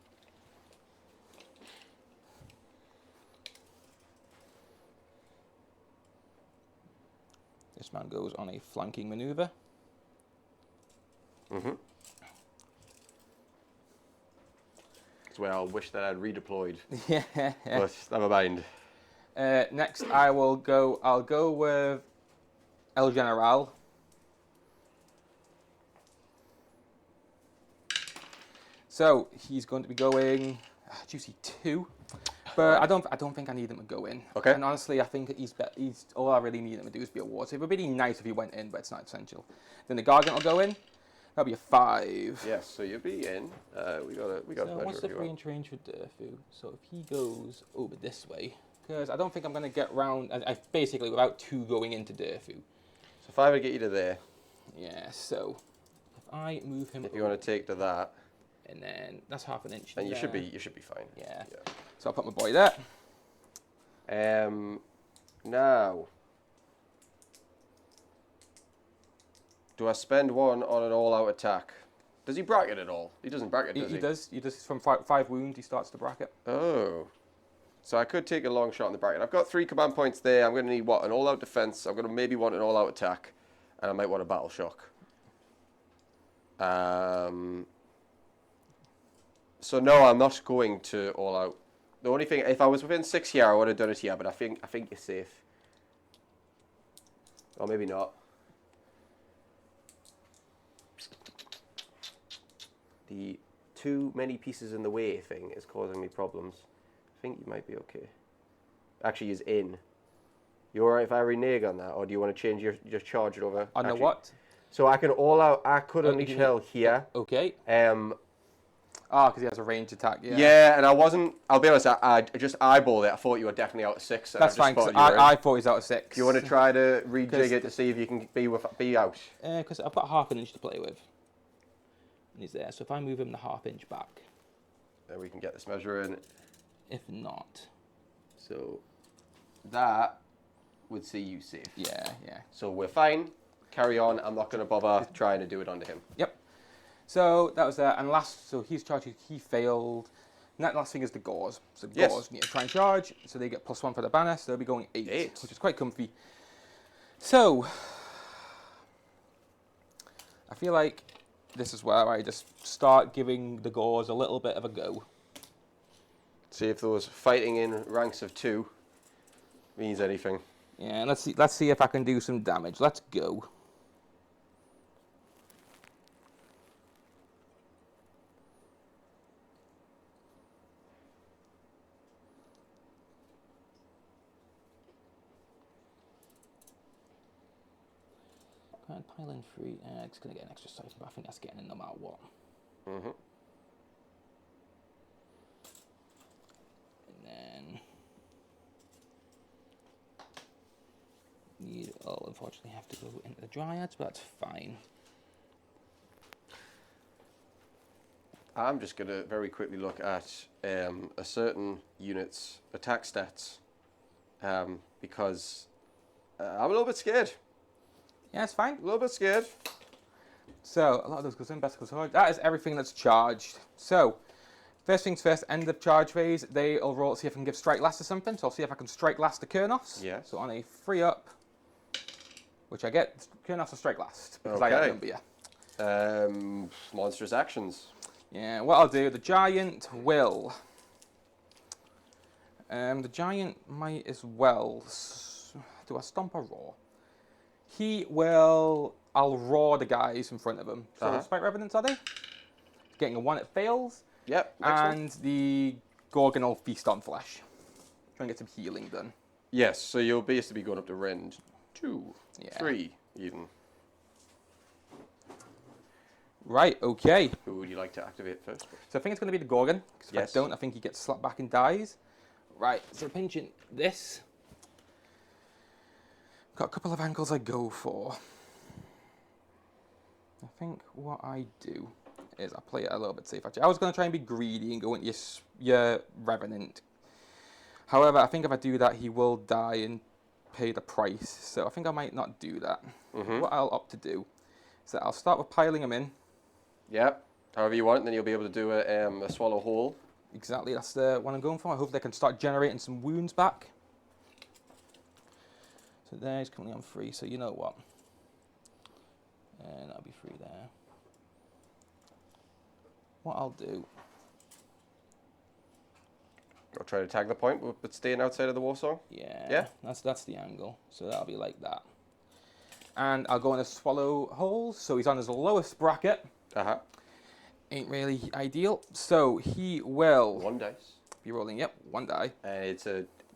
This man goes on a flanking maneuver. That's where I'll wish that I'd redeployed. Yeah. But never mind. Next, I'll go with El General. So he's going to be going juicy 2, but I don't think I need him to go in. Okay. And honestly, I think he's all I really need him to do is be a war. So it would be really nice if he went in, but it's not essential. Then the Gargant will go in. That'll be a 5. Yes, so you'll be in. We got So a what's the 3-inch range for Durfu? So if he goes over this way, because I don't think I'm going to get round. I basically without 2 going into Durfu. So if I would get you to there. Yeah. So if I move him, If you want to take to that. and then that's half an inch. And you there. should be fine. Yeah. So I'll put my boy there. Now, do I spend 1 on an all-out attack? Does he bracket at all? He doesn't bracket, does he? He does. He does from 5 wound. He starts to bracket. Oh. So I could take a long shot in the bracket. I've got 3 command points there. I'm going to need, what, an all-out defense. I'm going to maybe want an all-out attack. And I might want a battle shock. So no, I'm not going to all-out. The only thing, if I was within 6 here, I would have done it here. But I think you're safe. Or maybe not. The too many pieces in the way thing is causing me problems. I think you might be okay. Actually, he's in. You alright if I renege on that, or do you want to change your charge it over? On the what? So I can all out. I could unleash hell here. Okay. Because he has a range attack. Yeah. Yeah, and I wasn't. I'll be honest. I just eyeballed it. I thought you were definitely out of 6. And That's fine. Cause I thought he was out of 6. Do you want to try to rejig it to see if you can be out? Because I've got half an inch to play with. And he's there. So if I move him the half inch back. Then we can get this measure in. If not. So that would see you safe. Yeah, yeah. So we're fine. Carry on. I'm not going to bother trying to do it onto him. Yep. So that was that. And so he's charging. He failed. And that last thing is the Gauls. So the Gauls need to try and charge. So they get +1 for the banner. So they'll be going 8. Which is quite comfy. So I feel like this is where I just start giving the Gauls a little bit of a go. See if those fighting in ranks of 2 means anything. Yeah, let's see if I can do some damage. Let's go. Pile in 3. It's going to get an extra size, but I think that's getting in no matter what. Mm-hmm. And then I'll unfortunately have to go into the Dryads, but that's fine. I'm just going to very quickly look at a certain unit's attack stats because I'm a little bit scared. Yeah, it's fine. A little bit scared. So, a lot of those goes in, best goes hard. That is everything that's charged. So, first things first, end of charge phase, they'll roll, see if I can give strike last or something. So I'll see if I can strike last the Kurnoths. Yeah. So on a free up, which I get, Kurnoths will strike last, because I outnumber you. Monstrous actions. Yeah, what I'll do, the Giant will... the Giant might as well... Do I stomp or roar? He will... I'll roar the guys in front of him. So Spike Revenants, are they? Getting a 1, it fails. Yep. And the Gorgon will feast on flesh. Try and get some healing done. Yes, so you'll basically be going up to Rend 2, Yeah. 3 even. Right, okay. Who would you like to activate first? So I think it's going to be the Gorgon. Because if Yes. I don't, I think he gets slapped back and dies. Right, so pinching this. Got a couple of angles I go for. I think what I do is I play it a little bit safe. Actually, I was going to try and be greedy and go into your Revenant. However, I think if I do that, he will die and pay the price. So I think I might not do that. What I'll opt to do is that I'll start with piling him in. Yep. However you want, and then you'll be able to do a swallow whole. Exactly, that's the one I'm going for. I hope they can start generating some wounds back. So there, he's currently on 3, so you know what. And that'll be 3 there. What I'll do... I'll try to tag the point, but staying outside of the war song. Yeah, that's the angle. So that'll be like that. And I'll go in a swallow hole, so he's on his lowest bracket. Ain't really ideal. So he will... 1 dice. Be rolling, yep, 1 die. And it's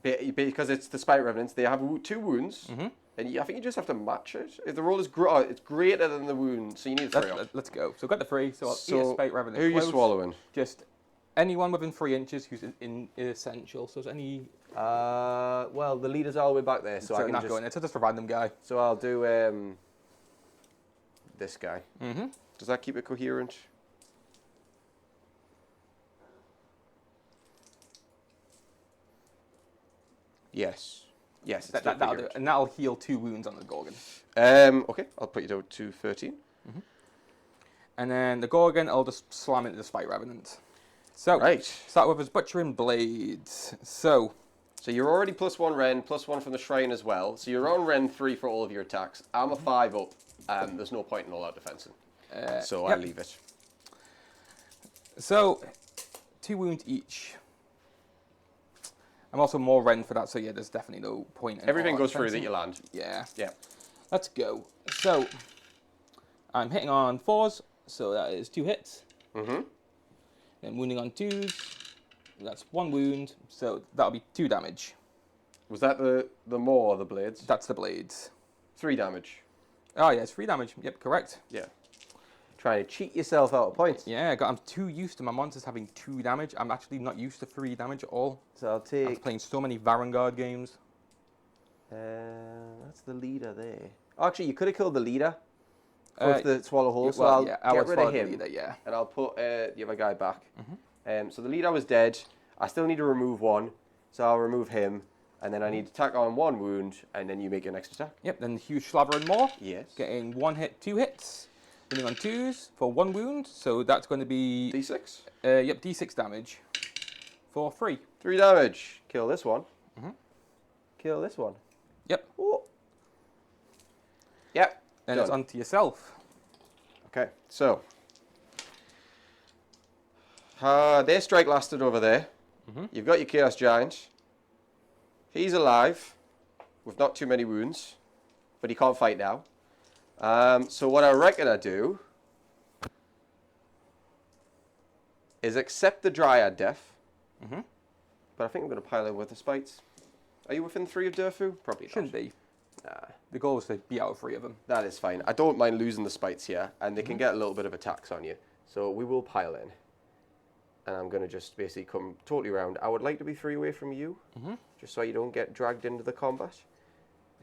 because it's the Spite Revenants, they have 2 wounds. And I think you just have to match it. If the roll is it's greater than the wound, so you need a 3 up. Let's go. So I've got the 3, so I'll eat a Spite Revenant. Who are you close. swallowing? Just anyone within 3 inches who's in essential. So is any... Well, the leader's all the way back there, so I can not just... going there. So just a random guy. So I'll do this guy. Does that keep it coherent? Yes. Yes, it's still That'll do coherent. it. And that'll heal 2 wounds on the Gorgon. Okay, I'll put you down to 13. And then the Gorgon, I'll just slam into the Spite Revenant. So, start with his Butchering Blades. So you're already +1 Rend, +1 from the Shrine as well. So you're on Rend 3 for all of your attacks. I'm a 5 up. There's no point in all out defensing. So I leave it. So, 2 wounds each. I'm also more Rend for that, so yeah, there's definitely no point in Everything all-out goes through that defensing. you land. Yeah. Yeah. Let's go. So, I'm hitting on 4s, so that is 2 hits. Then wounding on 2s, that's 1 wound, so that'll be 2 damage. Was that the maw or the blades? That's the blades. 3 damage. Oh yeah, it's 3 damage. Yep, correct. Yeah. Trying to cheat yourself out of points. Yeah, I'm too used to my monsters having 2 damage. I'm actually not used to 3 damage at all. So I'll take... I'm playing so many Varangard games. That's the leader there. Oh, actually, you could have killed the leader with the swallow hole, so well, I'll yeah, I get would rid of follow the him. leader, yeah. And I'll put the other guy back. So the leader was dead. I still need to remove 1, so I'll remove him. And then I need to tack on 1 wound, and then you make your next attack. Yep, then huge slavering more. Yes. Getting 1 hit, 2 hits. Wounding on 2s for 1 wound, so that's going to be... D6? Yep, D6 damage for 3. 3 damage. Kill this one. Kill this one. Yep. Oh. Yep. Then Done. it's on to yourself. Okay, so... their strike lasted over there. You've got your Chaos Giant. He's alive, with not too many wounds, but he can't fight now. So what I reckon I do is accept the Dryad death, but I think I'm going to pile in with the Spites. Are you within 3 of Durfu? Probably not. Shouldn't be. Nah, The goal is to be out of 3 of them. that is fine. I don't mind losing the Spites here, and they can get a little bit of attacks on you. So we will pile in. And I'm going to just basically come totally around. I would like to be 3 away from you, just so you don't get dragged into the combat.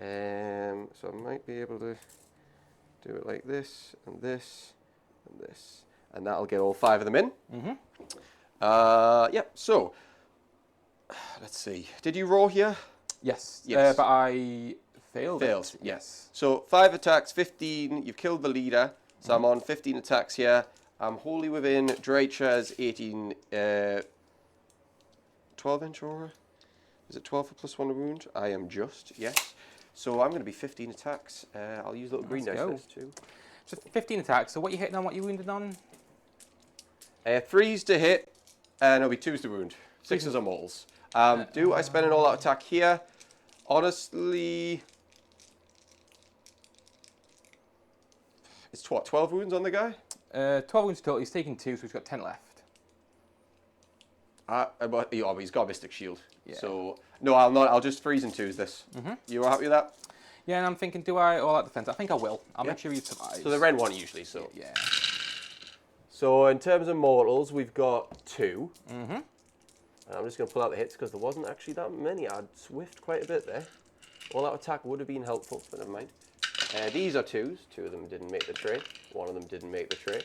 So I might be able to do it like this, and this, and this. And that'll get all 5 of them in. Yep, so, let's see. Did you roar here? Yes. Yes. But I failed. Failed, yes. So 5 attacks, 15. You've killed the leader. So I'm on 15 attacks here. I'm wholly within Draicha's 18, 12-inch aura. Is it 12 for +1 wound? I am just, yes. So I'm going to be 15 attacks. I'll use little green dice for this too. So 15 attacks. So what you hitting on? What you wounded on? 3s to hit, and it'll be 2s to wound. 6s are mortals. Do I spend an all-out attack here? Honestly, it's what, 12 wounds on the guy? 12 wounds total. He's taking 2, so he's got 10 left. But he's got a Mystic Shield. Yeah. So, no, I'll not. I'll just freeze and 2s this. You happy with that? Yeah, and I'm thinking, do I all out defense? I think I will. I'll make sure he survives. So the red one usually, so. Yeah. So in terms of mortals, we've got 2. And I'm just going to pull out the hits because there wasn't actually that many. I'd swift quite a bit there. All out attack would have been helpful, but never mind. These are 2s. 2 of them didn't make the tray. 1 of them didn't make the tray.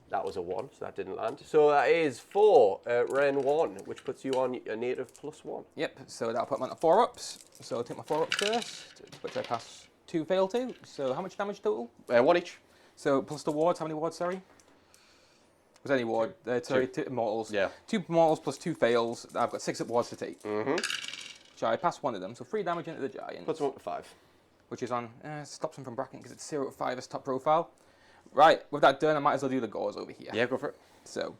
That was a 1, so that didn't land. So that is 4, Ren 1, which puts you on a native +1. Yep, so that'll put me on the 4-ups. So I'll take my 4-ups first, which I pass 2 fail to. So how much damage total? 1 each. So plus the wards, how many wards, sorry? Was any ward? Sorry, 2 mortals. Yeah. 2 mortals plus 2 fails. I've got 6 wards to take. So I pass 1 of them, so 3 damage into the giant. Puts him up to 5. Which is on, stops him from bracketing because it's 0 to 5 as top profile. Right, with that done, I might as well do the gauze over here. Yeah, go for it. So,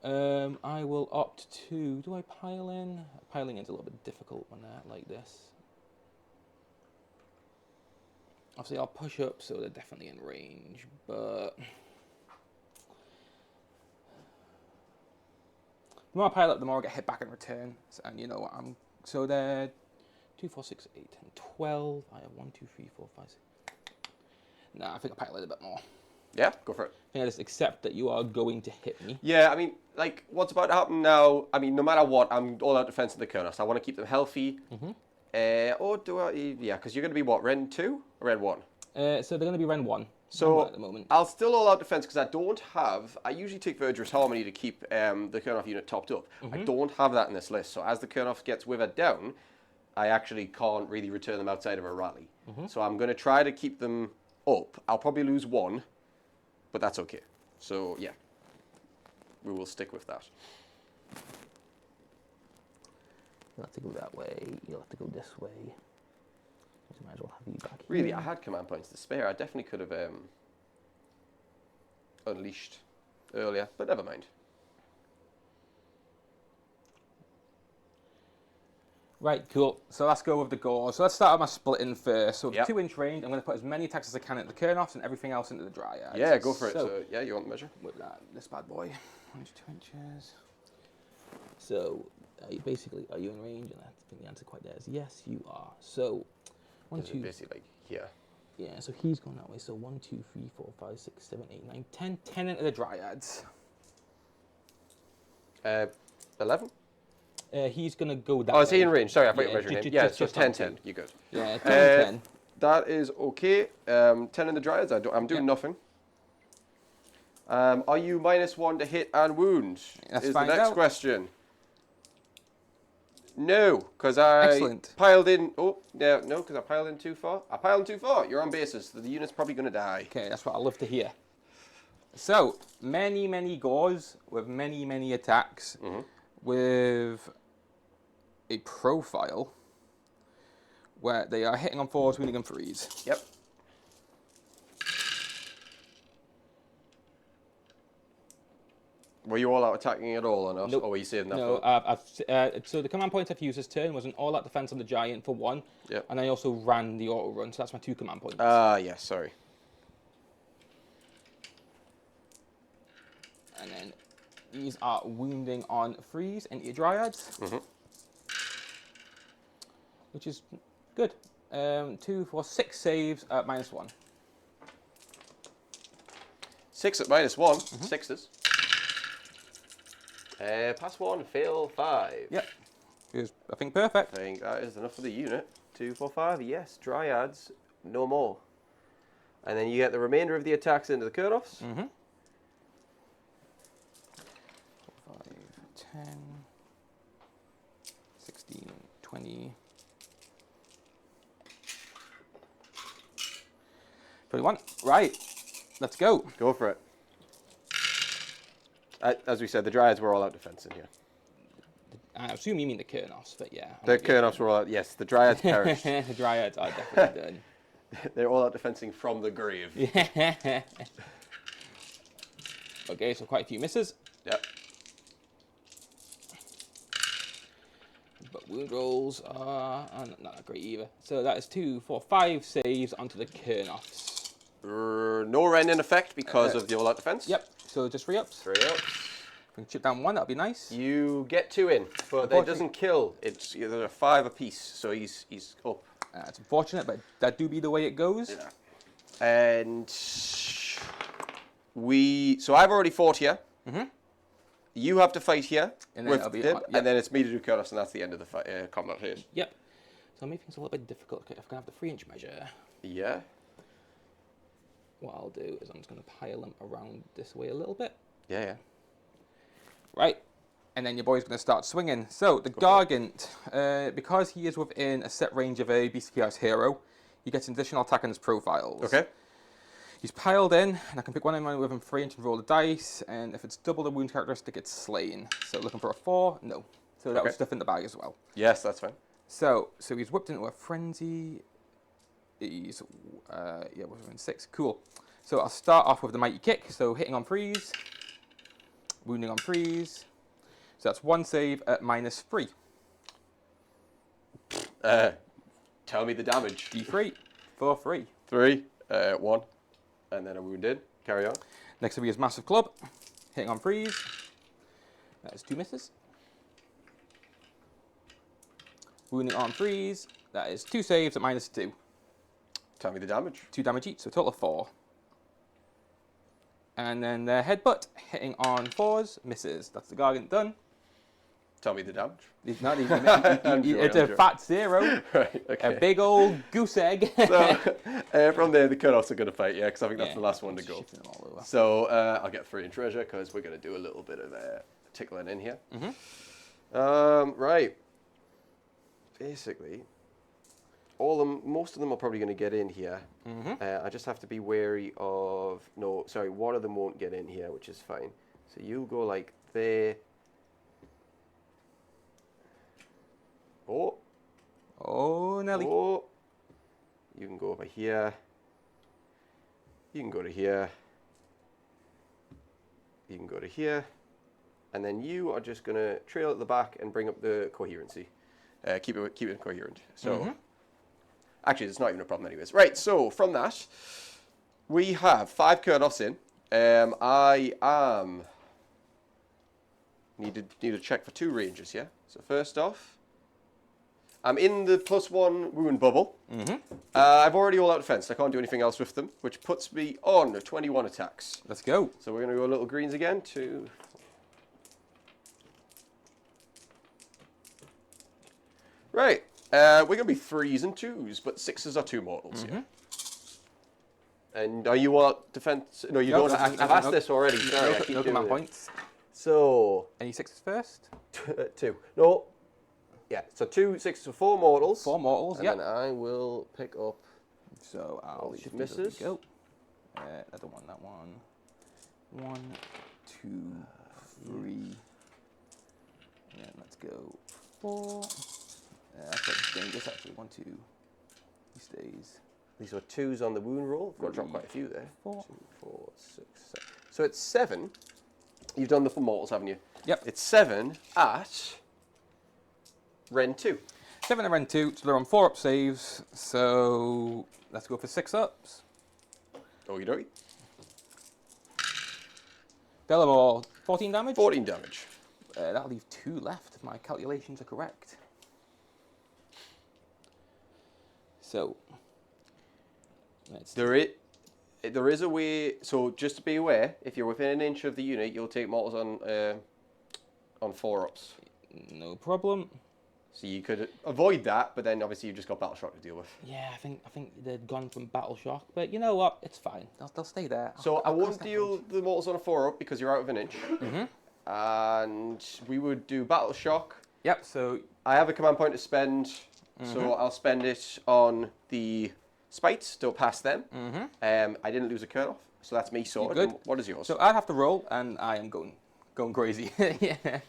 I will opt to, do I pile in? Piling in's a little bit difficult when they're like this. Obviously, I'll push up, so they're definitely in range, but the more I pile up, the more I get hit back in return. And you know what, so they're 2, 4, 6, 8, 10, 12. I have 1, 2, 3, 4, 5, 6. Nah, I think I'll pile it a bit more. Yeah, go for it. I think I just accept that you are going to hit me. Yeah, I mean, like, what's about to happen now, I mean, no matter what, I'm all out defense in the Kurnos. I want to keep them healthy. Or do I, yeah, because you're going to be what, Ren 2 or Ren 1? So they're going to be Ren 1. So at the moment. I'll still all out defense because I usually take Verdurous Harmony to keep the Kurnoff unit topped up. I don't have that in this list. So as the Kurnoff gets withered down, I actually can't really return them outside of a rally. So I'm going to try to keep them up. I'll probably lose 1, but that's okay. So yeah, we will stick with that. You'll have to go that way. You'll have to go this way. So might as well have you back here. Really, I had command points to spare. I definitely could have unleashed earlier, but never mind. Right, cool. So let's go with the gauze. So let's start with my splitting first. So Yep. 2-inch range, I'm going to put as many attacks as I can at the Kurnoffs and everything else into the Dryads. Yeah, go for it. So, So yeah, you want the measure? with that, this bad boy, 1 to 2 inches. So basically, are you in range? And I think the answer quite there is yes, you are. So 1, 2. Basically like here. Yeah, so he's going that way. So 1, 2, 3, 4, 5, 6, 7, 8, 9, 10. 10 into the Dryads. 11? He's going to go that Oh, way. is he in range? Sorry, I thought you Yeah, were measuring him. ju- Yeah, just- so just 10, on 10. two. You're good. Yeah, 10 and 10. That is okay. 10 in the Dryads. I'm doing nothing. Are you -1 to hit and wound? Let's is the find next out. question. No, because I Excellent. piled in. Oh, no, because I piled in too far. I piled in too far. You're on bases. So the unit's probably going to die. Okay, that's what I love to hear. So, many gauze with many attacks with a profile where they are hitting on 4s, wounding on 3s. Yep. Were you all out attacking at all or not? Nope. Or were you saving that No, for? so the command points I've used this turn was an all-out defense on the giant for 1, Yep. and I also ran the auto run, so that's my 2 command points. Yeah, sorry. And then these are wounding on 3s into your Dryads, which is good. 2 for 6 saves at -1. 6 at -1. Sixes. Pass 1, fail 5. Yep. Is, I think, perfect. I think that is enough for the unit. 2, 4, 5. Yes, Dryads, no more. And then you get the remainder of the attacks into the Kurnoffs. 4, 5, 10, 16, 20, 21. Right. Let's go. Go for it. As we said, the Dryads were all out defense in here. I assume you mean the Kurnoffs, but yeah. The Kurnoffs were all out. Yes, the Dryads perished. The Dryads are definitely done. They're all out defensing from the grave. Yeah. Okay, so quite a few misses. Yep. But wound rolls are not that great either. So that is 2, 4, 5 saves onto the Kurnoffs. No Ren in effect because of the all out defense. Yep, so just 3 ups. 3 ups. We can chip down 1, that'd be nice. You get 2 in, but that doesn't kill. It's they're 5 apiece, so he's up. It's unfortunate, but that do be the way it goes. Yeah. And so I've already fought here. You have to fight here And then with it'll be- Dib, yep. and then it's me to do Kurnoffs, and that's the end of the fight, combat phase. Yep. So maybe things a little bit difficult. Okay, if I can have the 3-inch measure, Yeah. what I'll do is I'm just going to pile them around this way a little bit. Yeah. Right. And then your boy's going to start swinging. So the Gargant, because he is within a set range of a Beast Chaos hero, he gets an additional attack on his profiles. Okay. He's piled in, and I can pick one of mine within 3 inch and roll the dice, and if it's double the wound characteristic, it's slain. So looking for a 4? No. So that was stuff in the bag as well. Yes, that's fine. So he's whipped into a frenzy. He's, we're in 6. Cool. So I'll start off with the Mighty Kick. So hitting on freeze, wounding on freeze. So that's 1 save at -3. Tell me the damage. D3 for 3. 3, 1, and then a wounded. Carry on. Next will be his Massive Club. Hitting on freeze. That is 2 misses. Wounding on freeze. That is 2 saves at -2. Tell me the damage. 2 damage each, so a total of 4. And then the Headbutt. Hitting on 4s. Misses. That's the Gargant done. Tell me the damage. He's not even. I'm sure, It's I'm a sure. fat 0. Right, okay. A big old goose egg. So, from there, the Kurnoffs are going to fight, yeah, because I think that's the last one to go. Shifting them all over. So, I'll get 3 in treasure, because we're going to do a little bit of tickling in here. Right. Basically, most of them are probably going to get in here. I just have to be wary of... No, sorry, one of them won't get in here, which is fine. So you'll go like there. Oh, Nelly. Oh. You can go over here. You can go to here. You can go to here. And then you are just going to trail at the back and bring up the coherency. Keep it coherent. So, actually, it's not even a problem anyways. Right, so from that, we have 5 Kurnoffs in. I am... Need to check for 2 ranges, yeah? So first off, I'm in the +1 wound bubble. I've already all out defense. I can't do anything else with them, which puts me on 21 attacks. Let's go. So we're going to go little greens again. 2. Right. We're going to be 3s and 2s, but 6s are 2 mortals here. And are you what defense? No, you don't. I've asked this already. Sorry, I keep No doing command it. points. So Any 6s first? 2. No. Yeah. So 2, 6, so 4 mortals. 4 mortals. And Yep. then I will pick up. So I'll these shift these as we misses. go. I don't want that one. 1, 2, 3. Yeah, let's go 4. That's quite dangerous actually. 1, 2. He stays. These are 2s on the wound roll. I've got to drop 3, quite a few there. 4. 2, 4, 6, 7. So it's 7. You've done the 4 mortals, haven't you? Yep. It's 7 at Ren 2. 7 and Ren 2, so they're on 4 up saves. So let's go for 6 ups. Okie dokie. Delamore, 14 damage. 14 damage. That'll leave 2 left if my calculations are correct. So let's There it. There is a way. So just to be aware, if you're within an inch of the unit, you'll take mortals on 4-ups. No problem. So you could avoid that, but then obviously you've just got battle shock to deal with. Yeah, I think they'd gone from battle shock, but you know what? It's fine. They'll stay there. So I I'll won't cross that deal bridge. the mortals on a 4-up because you're out of an inch. And we would do battle shock. Yep. So I have a command point to spend, so I'll spend it on the spites. Don't pass them. I didn't lose a curl off, so that's me sorted. good. And what is yours? so I have to roll, and I am going crazy. Yeah.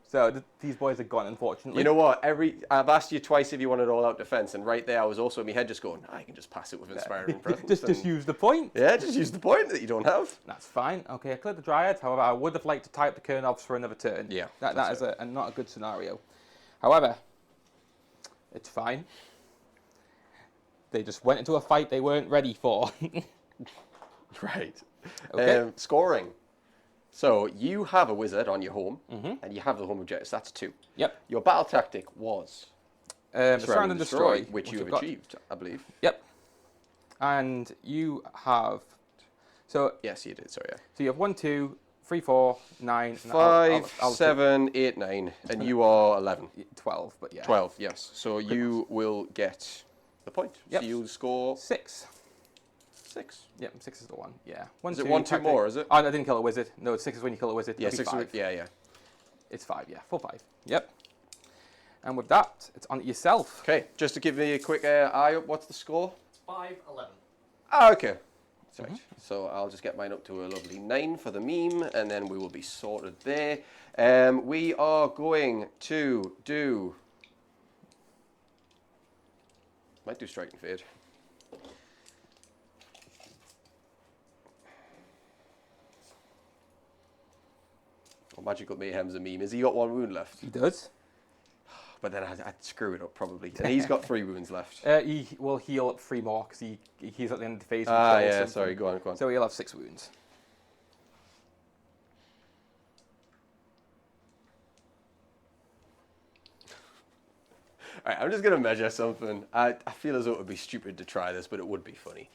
So these boys are gone, unfortunately. You know what? I've asked you twice if you wanted all-out defense, and right there I was also in my head just going, I can just pass it with inspiring presence. just use the point. Yeah, just use the point that you don't have. That's fine. Okay, I cleared the Dryads. However, I would have liked to type the Kernovs for another turn. Yeah, That that's is not a good scenario. However, it's fine. They just went into a fight they weren't ready for. Right. Okay. Scoring. So you have a wizard on your home, and you have the home objective. So that's 2. Yep. Your battle tactic was Surround and destroy, which you have I've got. achieved, I believe. Yep. And you have... So Yes, you did. Sorry. Yeah. you have 1, 2, 3, 4, 9... and 5, I'll 7, 8, 9, and you are 11. 12, but yeah. 12, yes. So you will get the point. Yep. So you'll score 6. 6. Yep, 6 is the one. Yeah. 1, Is it 1, 2 tactic. more, is it? Oh, I didn't kill a wizard. No, 6 is when you kill a wizard. Yeah, It'll be 6. 5. Yeah. It's 5, yeah. Full 5. Yep. And with that, it's on to yourself. Okay, just to give me a quick eye up, what's the score? 5, 11. Ah, okay. That's right. So I'll just get mine up to a lovely 9 for the meme, and then we will be sorted there. We are going to do... Might do Strike and Fade. Oh, Magical Mayhem's a meme. Has he got 1 wound left? He does. But then I'd screw it up probably. And he's got 3 wounds left. He will heal up 3 more because he's at the end of the phase. Ah, control yeah, something. sorry, go on. So he'll have 6 wounds. Alright, I'm just going to measure something. I feel as though it would be stupid to try this, but it would be funny.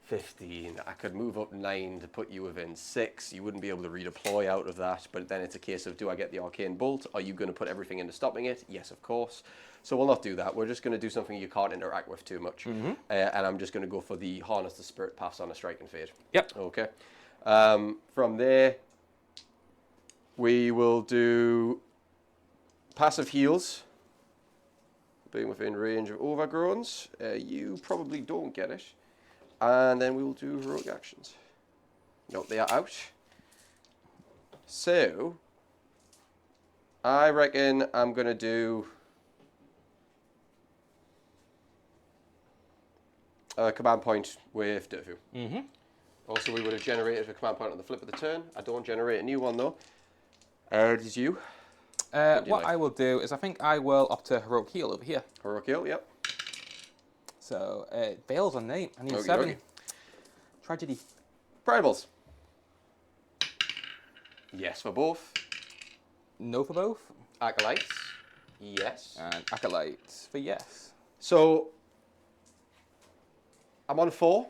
15. I could move up 9 to put you within 6. You wouldn't be able to redeploy out of that, but then it's a case of, do I get the Arcane Bolt? Are you going to put everything into stopping it? Yes, of course. So we'll not do that. We're just going to do something you can't interact with too much. And I'm just going to go for the Harness the Spirit pass on a Strike and Fade. Yep. Okay. From there, we will do passive heals. Being within range of overgrowns. You probably don't get it. And then we will do heroic actions. Nope, they are out. So, I reckon I'm going to do a command point with Durfu. Also, we would have generated a command point on the flip of the turn. I don't generate a new one, though. It is you. What like? I will do is I think I will up to Heroic Heal over here. Heroic heal, yep. So, Bale's on name. I need Okie 7. dokie. Tragedy. Primables. Yes for both. No for both. Acolytes. Yes. And Acolytes for yes. So, I'm on 4.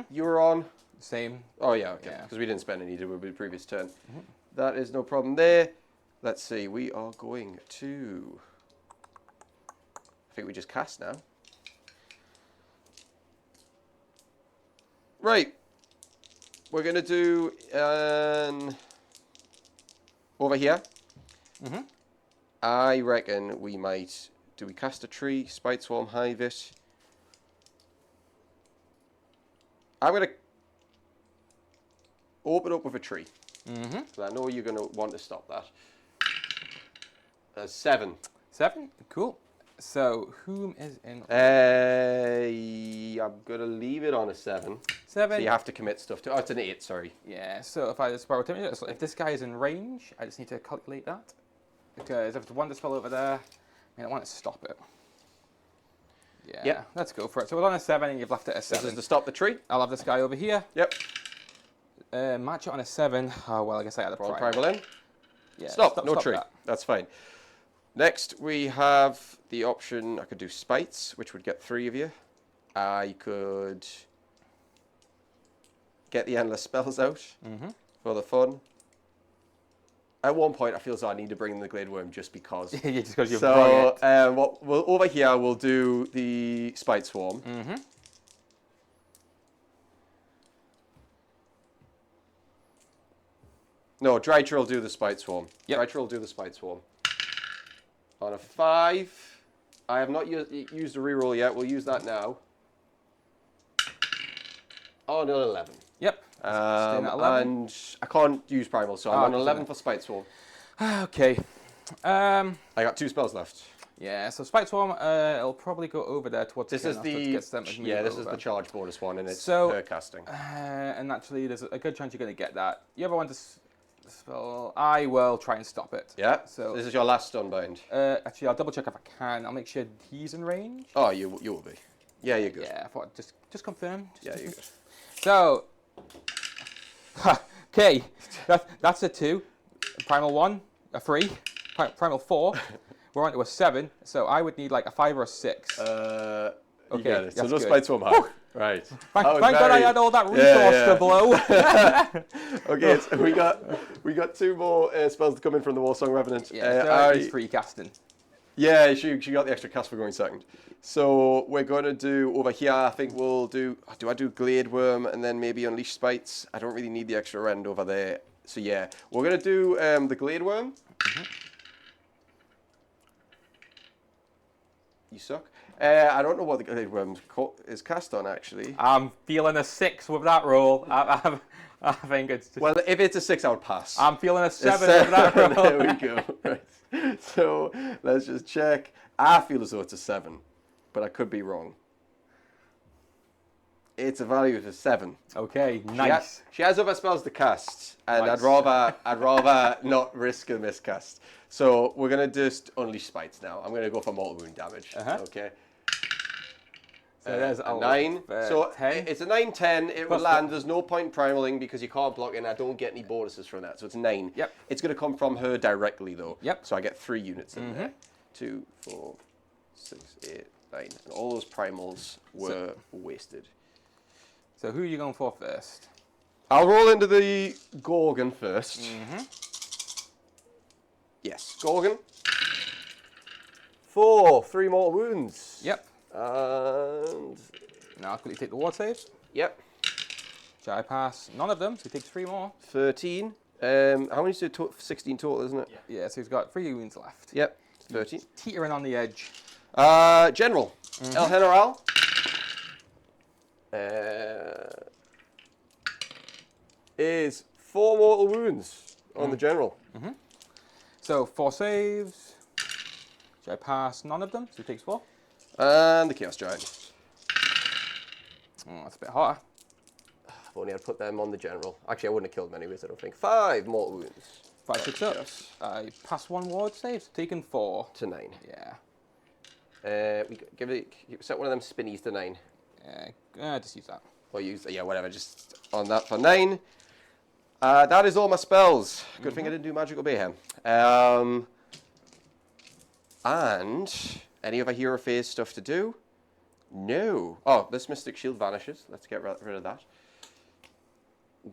You're on... Same. Oh, yeah, okay. Yeah. Because we didn't spend any, did we, with the previous turn. That is no problem there. Let's see, we are going to... I think we just cast now. Right. We're going to do... over here. I reckon we might... Do we cast a tree? Spite Swarm, Hive it? I'm going to open up with a tree. Because I know you're going to want to stop that. 7. 7? Cool. So, whom is in... I'm going to leave it on a 7. 7. So you have to commit stuff to... Oh, it's an 8, sorry. Yeah, so if I Spiral Terminator, so if this guy is in range, I just need to calculate that. Because if it's 1 dispel over there, I want to stop it. Yeah, Yep. let's go for it. So we're on a 7 and you've left it at a 7. This is to stop the tree. I'll have this guy over here. Yep. Match it on a 7. Oh, well, I guess I had a Primal primal. in. Yeah, Stop, no tree. that. That's fine. Next, we have the option, I could do Spites, which would get 3 of you. I could get the endless spells out for the fun. At one point, I feel as though I need to bring in the Glade Worm just because. Yeah, just because you've brought it. So, over here, we'll do the Spite Swarm. No, Drytra will do the Spite Swarm. Yep. Drytra will do the Spite Swarm. On a 5, I have not used a reroll yet. We'll use that now. On an 11. Yep. Staying at 11. And I can't use Primal, so I'm on 11 for Spite Swarm. Okay. I got 2 spells left. Yeah, so Spite Swarm, it'll probably go over there towards This the is the this is the charge bonus one, and it's so, her casting. And actually, there's a good chance you're going to get that. You ever want to spell? I will try and stop it. Yeah. So this is your last Stunbind. Actually, I'll double check if I can. I'll make sure he's in range. Oh, you will be. Yeah, you're good. Yeah, I thought just confirm. Yeah, you're good. So, okay, that's a 2, Primal 1, a 3, Primal 4. We're on to a 7, so I would need like a 5 or a 6. Okay, Okay, get it. So that's no good. Spite Swarm high. Right. Thank God I had all that resource to blow. Okay, so we got 2 more spells to come in from the Warsong Revenant. Yeah, he's free casting. Yeah, she got the extra cast for going second. So we're going to do over here. I think we'll do. Do I do Glade Worm and then maybe Unleash Spites? I don't really need the extra rend over there. So yeah, we're going to do the Glade Worm. You suck. I don't know what the Glade Worm is cast on actually. I'm feeling a 6 with that roll. I think it's just... Well, if it's a 6, I would pass. I'm feeling a 7 with that roll. There we go. Right. So let's just check. I feel as though it's a 7, but I could be wrong. It's a value of a 7. Okay, nice. She has other spells to cast, and Nice. I'd rather not risk a miscast. So we're gonna just Unleash Spites now. I'm gonna go for mortal wound damage. Okay. So there's a 9. So 10. it's a 9/10. It will Plus land. There's no point primaling because you can't block it, and I don't get any bonuses from that. So it's 9. Yep. It's gonna come from her directly though. Yep. So I get 3 units in there. 2, 4, 6, 8, 9, and all those primals were wasted. So who are you going for first? I'll roll into the Gorgon first. Yes, Gorgon. 4, 3 mortal wounds. Yep. And Now I'll quickly take the ward saves. yep, Which I pass none of them, so he takes 3 more. 13. How many is it? 16 total, isn't it? Yeah, so he's got 3 wounds left. Yep, 13. Teetering on the edge. General. El General. Is 4 mortal wounds on the General. So 4 saves. Which I pass none of them, so he takes 4. And the Chaos Giant. Oh, that's a bit hotter. If only I'd put them on the General. Actually, I wouldn't have killed them anyways, I don't think. 5 mortal wounds. 5, 6 ups. I pass 1 ward save, so taking 4. To 9. Yeah. We set one of them spinnies to 9. Just use that. Or use, yeah, whatever, just on that for 9. That is all my spells. Good thing I didn't do Magical Mayhem. And any other hero phase stuff to do? No. Oh, this Mystic Shield vanishes. Let's get rid of that.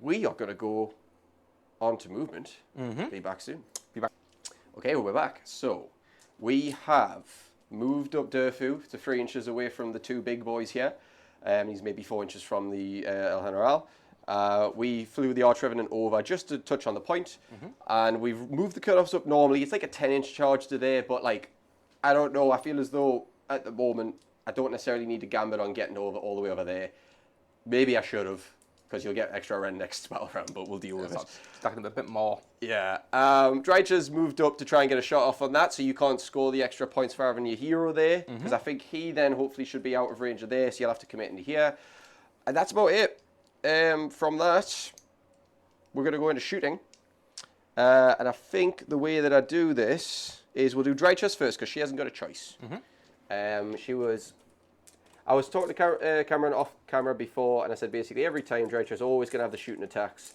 We are going to go on to movement. Be back soon. Be back. Okay, well, we're back. So, we have moved up Durfu to 3 inches away from the 2 big boys here. He's maybe 4 inches from the El General. We flew the Arch Revenant over just to touch on the point, and we've moved the cutoffs up normally. It's like a 10-inch charge today, but like, I don't know. I feel as though at the moment I don't necessarily need to gamble on getting over all the way over there. Maybe I should have, because you'll get extra rend next battle round, but we'll deal with it. Stacking them a bit more. Yeah. Drycha's moved up to try and get a shot off on that, so you can't score the extra points for having your hero there, because I think he then hopefully should be out of range of there, so you'll have to commit into here. And that's about it. From that, we're going to go into shooting. And I think the way that I do this is we'll do Drycha's first, because she hasn't got a choice. I was talking to Cameron off camera before, and I said basically every time Drycha's always going to have the shooting attacks.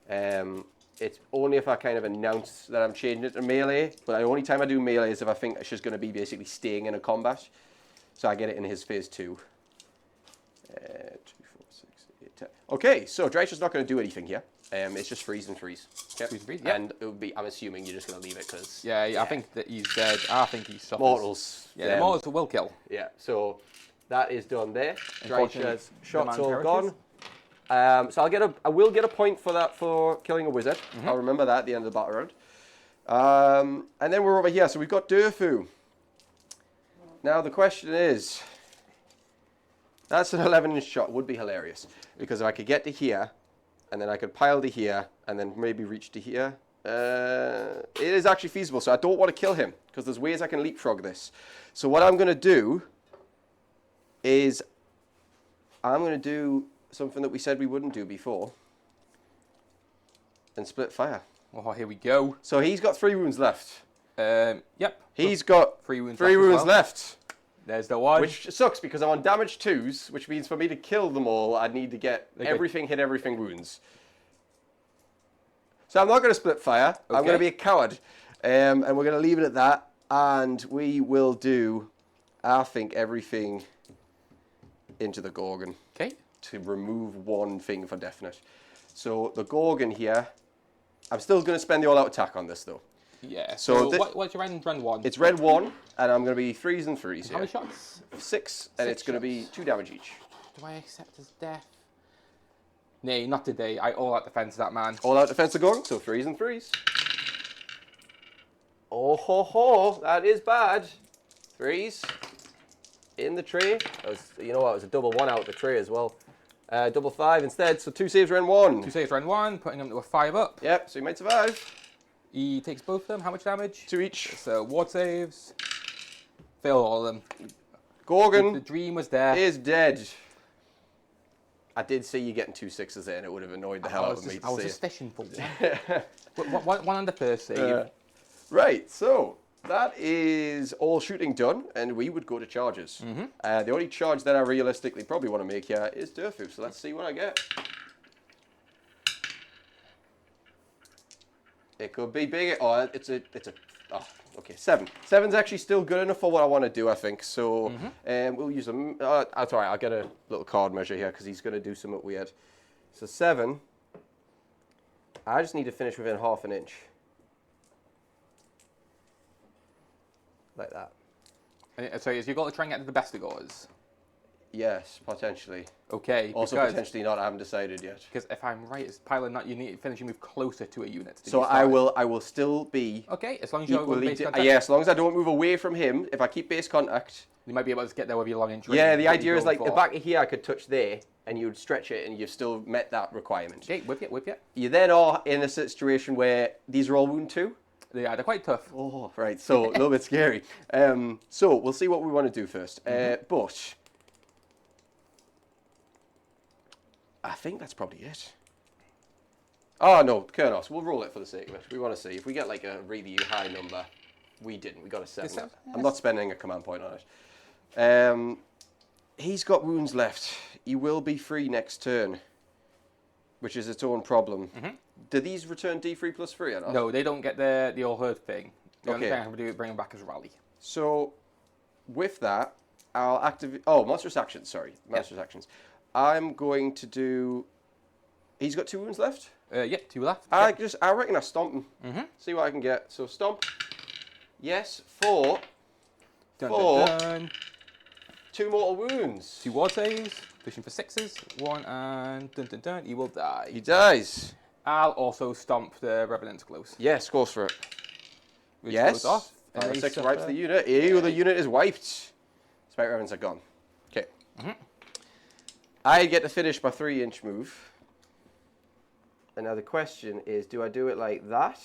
It's only if I kind of announce that I'm changing it to melee, but the only time I do melee is if I think she's going to be basically staying in a combat. So I get it in his phase 2. 2, 4, 6, 8, Okay, so Drytra's not going to do anything here. It's just freeze and freeze. Yep. Freeze and freeze, yep. And it would be, I'm assuming you're just going to leave it because... Yeah, I think that he's dead. I think he suffers. Mortals. Yeah, the mortals will kill. Yeah, so that is done there. Unfortunately, Drytra's shots the man all gone. perishes. So I will get a point for that for killing a wizard. I'll remember that at the end of the battle round. And then we're over here. So we've got Durfu. Now the question is, that's an 11-inch shot. Would be hilarious because if I could get to here, and then I could pile to here, and then maybe reach to here. It is actually feasible. So I don't want to kill him because there's ways I can leapfrog this. So what I'm going to do is I'm going to do something that we said we wouldn't do before and split fire. Oh, here we go. So he's got 3 wounds left. Yep. He's got 3 wounds three left. wounds left. There's the one. Which sucks because I'm on damage 2s, which means for me to kill them all, I'd need to get everything hit everything wounds. So I'm not going to split fire. I'm going to be a coward. And we're going to leave it at that. And we will do, I think, everything into the Gorgon. Okay. To remove one thing for definite. So the Gorgon here, I'm still going to spend the all-out attack on this though. Yeah. So what's your round 1? It's red 1, and I'm going to be 3s and 3s How here. many shots? 6, and it's going to be 2 damage each. Do I accept his death? Nay, not today. I all out defense that man. All-out defense of Gorgon, so 3s and 3s. Oh ho ho, that is bad. 3s in the tray. You know what? It was a double 1 out the tray as well. Double 5 instead, so 2 saves round 1. 2 saves round 1, putting him to a 5 up. Yep, so he might survive. He takes both of them. How much damage? 2 each. So ward saves. Fail all of them. Gorgon The dream was there. is dead. I did see you getting 2 6s there, and it would have annoyed the hell out of me I was to just see fishing for one. One on the first save. it. Right, so that is all shooting done, and we would go to charges. The only charge that I realistically probably want to make here is Durfu, so let's see what I get. It could be bigger. Oh, oh, okay, 7. 7's actually still good enough for what I want to do, I think. So we'll use them. That's all right. I'll get a little card measure here because he's going to do something weird. So 7. I just need to finish within half an inch. Like that. And so you've got to try and get to the best of goals. Yes, potentially. Okay. Also potentially not. I haven't decided yet. Because if I'm right, it's piling not. You need to finish your move closer to a unit. So I will still be. Okay, as long as you're with base contact. Yeah, as long as I don't move away from him. If I keep base contact. You might be able to get there with your long range. Yeah, the idea is like the back of here I could touch there, and you would stretch it, and you've still met that requirement. Okay, whip you. You then are in a situation where these are all wound 2. Yeah, they're quite tough. Oh, right. So a little bit scary. So we'll see what we want to do first. But I think that's probably it. Oh no, Kurnos. We'll roll it for the sake of it. We want to see if we get like a really high number. We didn't. We got a 7. Yes. I'm not spending a command point on it. He's got wounds left. He will be free next turn, which is its own problem. Do these return D3 plus 3 or not? No, they don't get the all herd thing. The only Okay. thing I have to do is bring them back as rally. So with that, I'll activate. Oh, monstrous actions. Sorry, monstrous actions. I'm going to do. He's got 2 wounds left. Yep, 2 left. I reckon I stomp him. See what I can get. So stomp. Yes, 4. Dun, 4. dun, dun. 2 mortal wounds. 2 ward saves. Fishing for 6s. 1 and dun. He will die. He dies. I'll also stomp the Revenant's close. Yes, goes for it. Which Yes. goes off. Power They 6 suffer. wipes the unit. Ew, the unit is wiped. Spike Ravens are gone. Okay. I get to finish my 3-inch move. And now the question is, do I do it like that?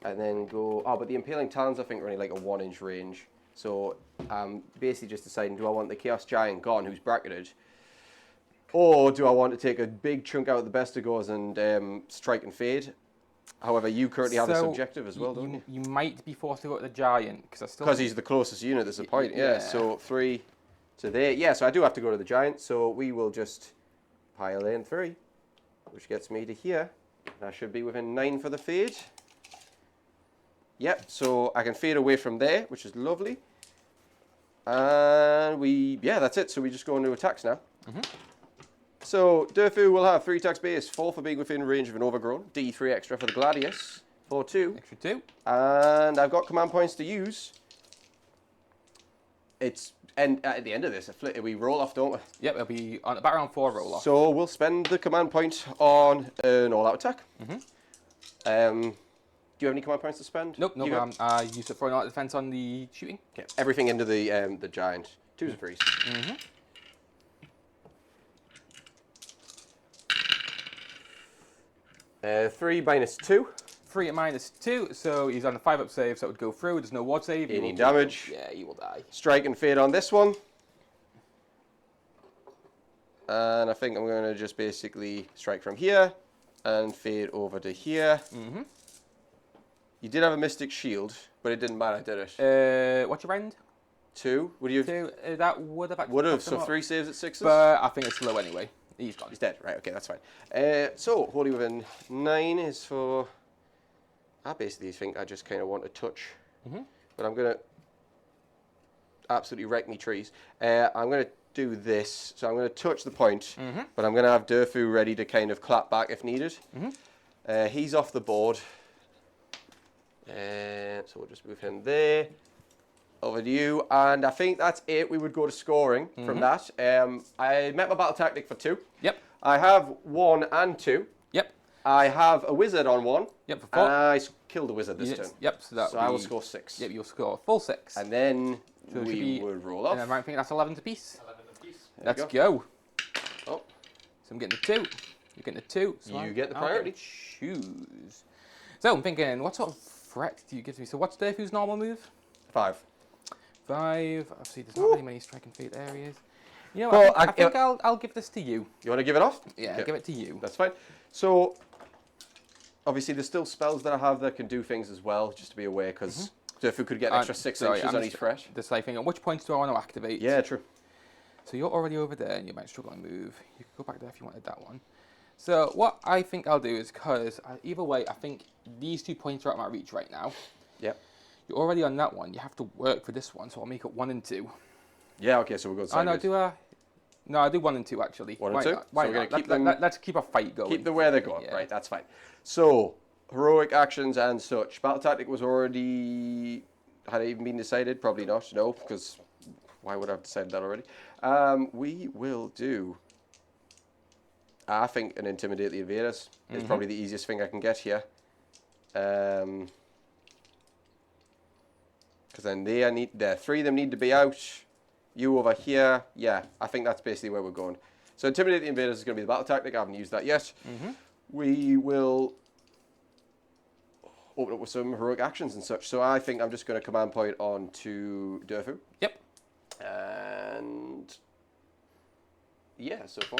And then go... Oh, but the Impaling Talons, I think, are only like a 1-inch range. So I'm basically just deciding, do I want the Chaos Giant gone, who's bracketed? Or do I want to take a big chunk out of the best of goes and strike and fade? However, you currently have this objective as well, don't you? You might be forced to go to the Giant, Because he's the closest unit, there's a point, yeah. So 3 to there. Yeah, so I do have to go to the Giant, so we will just pile in 3, which gets me to here. I should be within 9 for the fade. Yep, so I can fade away from there, which is lovely. And yeah, that's it. So we just go into attacks now. So Durfu will have 3 attacks base, 4 for being within range of an overgrown, D3 extra for the Gladius, for 2. Extra 2. And I've got command points to use. And at the end of this, we roll off, don't we? Yep, it'll be on about round 4 roll off. So we'll spend the command point on an all-out attack. Do you have any command points to spend? Nope, no problem. I used it for an all defense on the shooting. Okay, everything into the giant. 2s and 3s. 3 minus 2. 3 at minus 2, so he's on a 5-up save, so it would go through. There's no ward save. 18 damage. Yeah, he will die. Strike and fade on this one. And I think I'm going to just basically strike from here and fade over to here. You did have a Mystic Shield, but it didn't matter, did it? What's your round? 2? Would you? 2. That would have actually. Would have. popped him So up. 3 saves at 6s. But I think it's low anyway. He's gone. He's dead. Right. Okay, that's fine. So Holy Within 9 is for. I basically think I just kind of want to touch, but I'm gonna absolutely wreck me trees. I'm gonna do this. So I'm gonna touch the point, but I'm gonna have Durfu ready to kind of clap back if needed. He's off the board. So we'll just move him there. Over to you, and I think that's it. We would go to scoring from that. I met my battle tactic for 2. Yep. I have 1 and 2. Yep. I have a wizard on 1. Yep, for 4. And I killed a wizard this turn. Yep, so I will score 6. Yep, you'll score full 6. And then So it should we be- would roll off. And I think that's 11 apiece. 11 apiece. Let's you go. Oh, So I'm getting a 2. You're getting a 2. So You get the I'll priority. choose. So I'm thinking, what sort of threat do you give to me? So what's Durfu's normal move? 5. 5. Obviously, there's not really many strike and fade areas. You know, Well, I think I'll give this to you. You want to give it off? Yeah, Okay. give it to you. That's fine. So, obviously, there's still spells that I have that can do things as well, just to be aware, because Durfu could get an extra 6 inches on his threat. Just like thinking, which points do I want to activate? Yeah, true. So you're already over there, and you might struggle to move. You could go back there if you wanted that one. So what I think I'll do is, because either way, I think these 2 points are out of my reach right now. Yep. You're already on that one. You have to work for this one, so I'll make it 1 and 2. Yeah, okay, so we'll go Oh sideways. no, No, I do 1 and 2 actually. 1 and Why 2? not? Why So we're gonna not? keep them- Let's keep a fight going. Keep them where they're going. Yeah. Right, that's fine. So, heroic actions and such. Battle tactic was already... Had it even been decided? Probably not, no, because why would I have decided that already? We will do... I think an Intimidate the Invaders is probably the easiest thing I can get here. Because then the 3 of them need to be out. You over here. Yeah, I think that's basically where we're going. So Intimidate the Invaders is going to be the battle tactic. I haven't used that yet. We will open up with some heroic actions and such. So I think I'm just going to command point on to Durfu. Yep. And yeah, so far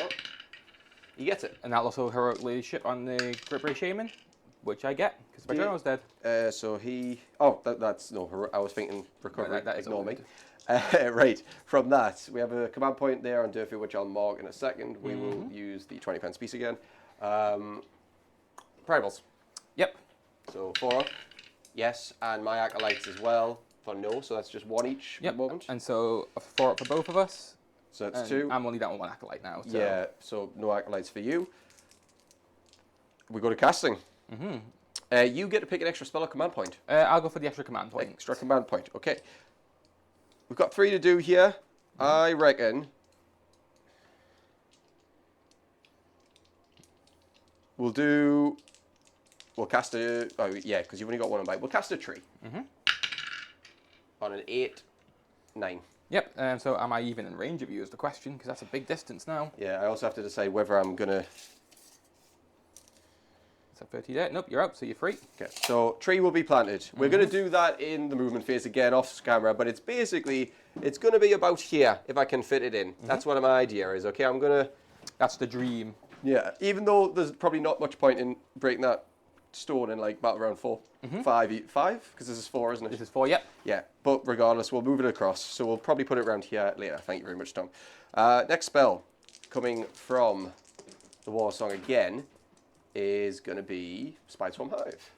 he gets it. And that'll also heroic leadership on the Grip Ray Shaman, which I get, because my Yeah. general's dead. So he... Oh, that's... No, I was thinking recovery. that is Ignore all me. good. Right, from that, we have a command point there on Durfu, which I'll mark in a second. We will use the 20 pence piece again. Primables. Yep. So 4 up. Yes, and my acolytes as well for no, so that's just 1 each Yep. at the moment. And so a 4 up for both of us. So that's And 2. I'm only down with 1 acolyte now. So. Yeah, so no acolytes for you. We go to casting. You get to pick an extra spell or command point. I'll go for the extra command point. Extra command point. Okay. We've got 3 to do here. I reckon we'll cast a... Oh, yeah, because you've only got 1 on bite. We'll cast a tree. On an 8, 9. Yep. So am I even in range of you is the question, because that's a big distance now. Yeah, I also have to decide whether I'm going to... So 30 there. Nope, you're out, so you're free. Okay, so tree will be planted. We're going to do that in the movement phase again off camera, but it's basically, it's going to be about here if I can fit it in. That's what my idea is, okay? I'm going to... That's the dream. Yeah, even though there's probably not much point in breaking that stone in like battle round 4. 5? Because this is 4, isn't it? This is 4, yep. Yeah, but regardless, we'll move it across. So we'll probably put it around here later. Thank you very much, Tom. Next spell, coming from the War Song again, is going to be Spideswarm Hive.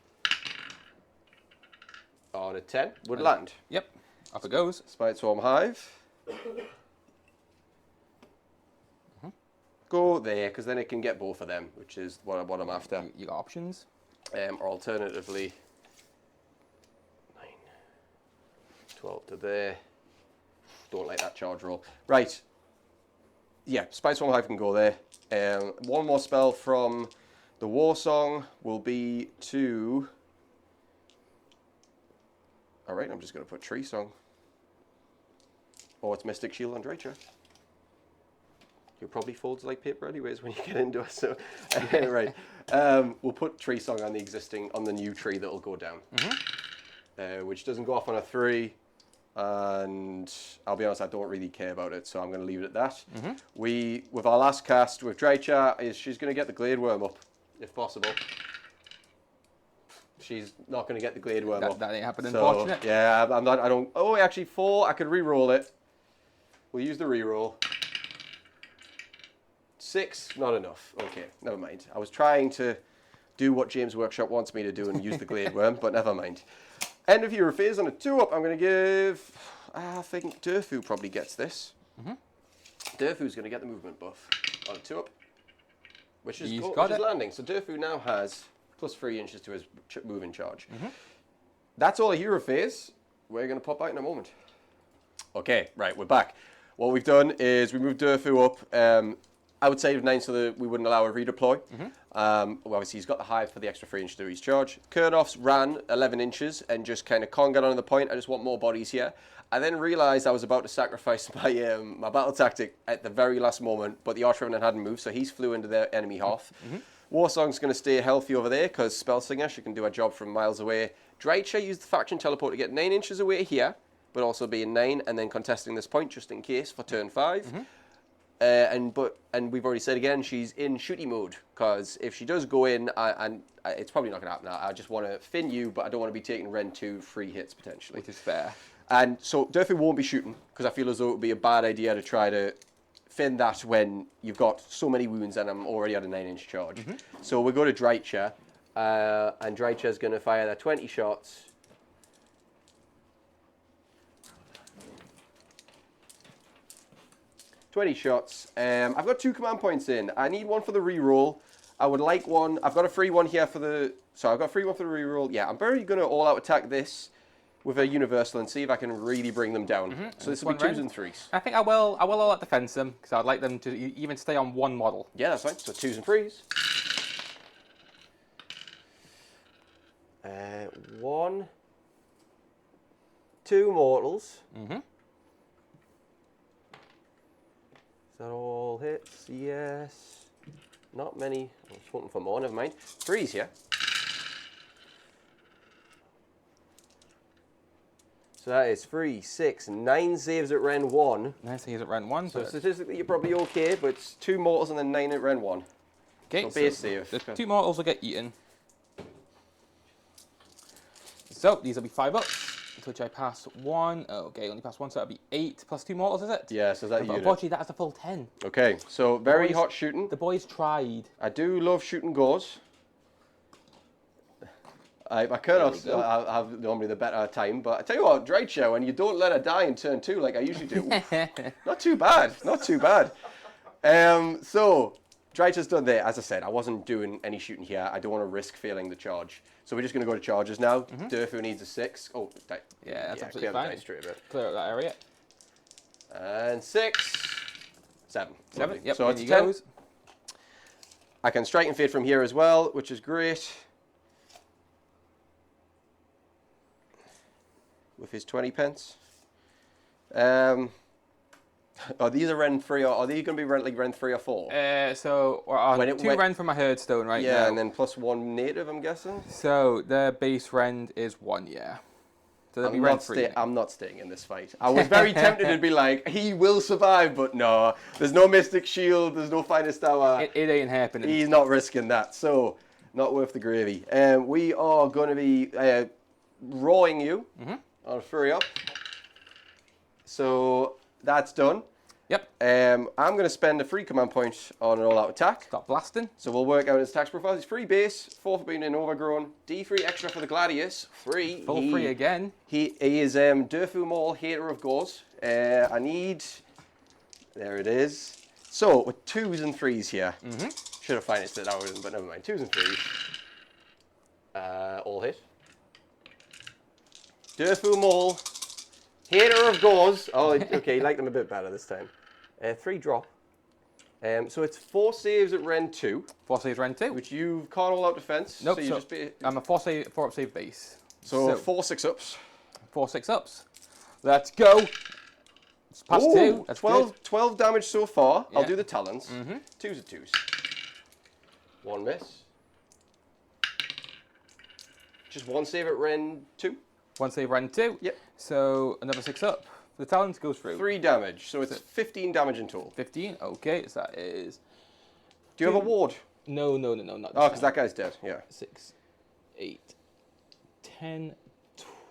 On a 10, would land. Yep. Off it goes. Spideswarm Hive. go there, because then it can get both of them, which is what I'm after. You got options. Or alternatively, 9, 12 to there. Don't like that charge roll. Right. Yeah, Spice One Hive can go there. One more spell from the War Song will be to... Alright, I'm just going to put Tree Song. Or it's Mystic Shield on Drycha. You'll probably folds like paper anyways when you get into it. So, right. We'll put Tree Song on the new tree that'll go down. Which doesn't go off on a 3. And I'll be honest, I don't really care about it, so I'm going to leave it at that. With our last cast with Drycha, she's going to get the Glade Worm up, if possible. She's not going to get the Glade Worm up. That ain't happening, so, unfortunate. Yeah, I'm not. I don't. Oh, actually, 4. I could re-roll it. We'll use the re-roll. 6, not enough. Okay, never mind. I was trying to do what James Workshop wants me to do and use the Glade Worm, but never mind. End of hero phase on a 2-up. I'm going to give... I think Durfu probably gets this. Durfu's going to get the movement buff on a 2-up. Which is landing. So Durfu now has plus 3 inches to his moving charge. That's all a hero phase. We're going to pop out in a moment. Okay, right, we're back. What we've done is we moved Durfu up outside of 9 so that we wouldn't allow a redeploy. Well, obviously, he's got the hive for the extra 3 inches to his charge. Kurnoff's ran 11 inches and just kind of can't get on the point. I just want more bodies here. I then realised I was about to sacrifice my my battle tactic at the very last moment, but the Arch Revenant hadn't moved, so he's flew into the enemy hearth. Warsong's going to stay healthy over there because Spellslinger, she can do a job from miles away. Drycha used the faction teleport to get 9 inches away here, but also being 9 and then contesting this point just in case for turn 5. And we've already said again, she's in shooty mode because if she does go in, it's probably not going to happen. I just want to fin you, but I don't want to be taking Ren 2 free hits potentially. Which is fair. And so Durfu won't be shooting because I feel as though it would be a bad idea to try to fin that when you've got so many wounds and I'm already at a 9-inch charge. So we'll go to Drycha, and Drycha's going to fire their 20 shots. I've got 2 command points in. I need one for the reroll. I would like one. I've got a free one here for the... So I've got a free one for the reroll. Yeah, I'm very going to all-out attack this with a universal and see if I can really bring them down. So this will be 2s and 3s. I think I will all-out defense them because I'd like them to even stay on one model. Yeah, that's fine. So 2s and 3s. 1, 2 mortals. Is that all hits? Yes. Not many. I was hoping for more, never mind. 3s, yeah. So that is 3, 6, 9 saves at Ren 1. 9 saves at Ren 1. So statistically you're probably okay, but it's 2 mortals and then 9 at Ren 1. Okay, so base save. The 2 mortals will get eaten. So these will be 5-ups. Which I pass 1. Okay, only pass 1, so that'll be 8 plus 2 mortals, is it? Yeah, so that unit. Unfortunately, that's a full 10. Okay, so very hot shooting. The boys tried. I do love shooting gauze. My Kurnoffs have normally the better time, but I tell you what, Drycha, when you don't let her die in turn 2 like I usually do, not too bad, not too bad. So, Drycha's done there. As I said, I wasn't doing any shooting here. I don't want to risk failing the charge. So we're just going to go to charges now. Durfu needs a 6. Oh, yeah, that's absolutely fine. Clear out that area. And 6, 7. 7, yep, so it's 10. Goes. I can strike and fade from here as well, which is great. With his 20 pence. Oh, these are Ren 3 or are these going to be Ren 3 or 4? So we're on 2 Ren from my Herdstone right now. Yeah, and then plus 1 native, I'm guessing. So their base Ren is 1, yeah. So that'll be Ren 3. I'm not staying in this fight. I was very tempted to be like, he will survive, but no. There's no Mystic Shield, there's no Finest Hour. It ain't happening. He's not risking that, so not worth the gravy. We are going to be rawing you on a Fury Up. So that's done. Yep. I'm going to spend a free command point on an all-out attack. Stop blasting. So we'll work out his tax profile. He's free base, 4 for being an overgrown, D3 extra for the Gladius, 3. Full free again. He is Durfu Maul, hater of gauze. I need, there it is, So, with 2s and 3s here. Should have financed it out, but never mind. 2s and 3s. All hit. Durfu Mole. Hater of Gauze. Oh, okay, you like them a bit better this time. 3 drop. So it's 4 saves at Ren 2. 4 saves Ren 2. Which you can't all out defense. Nope, So you just be... I'm a 4 up save base. So 4 6-ups. 4 6-ups. Let's go. It's past Ooh, 2. That's 12 damage so far. Yeah. I'll do the talons. 2s are 2s. 1 miss. Just 1 save at Ren 2. 1 save Ren 2. Yep. So another 6 up. The talent goes through. 3 damage. So it's 15 damage in total. 15. Okay, so that is. Do you have a ward? No, not this Oh, because that guy's dead. Yeah. 6, 8, 10,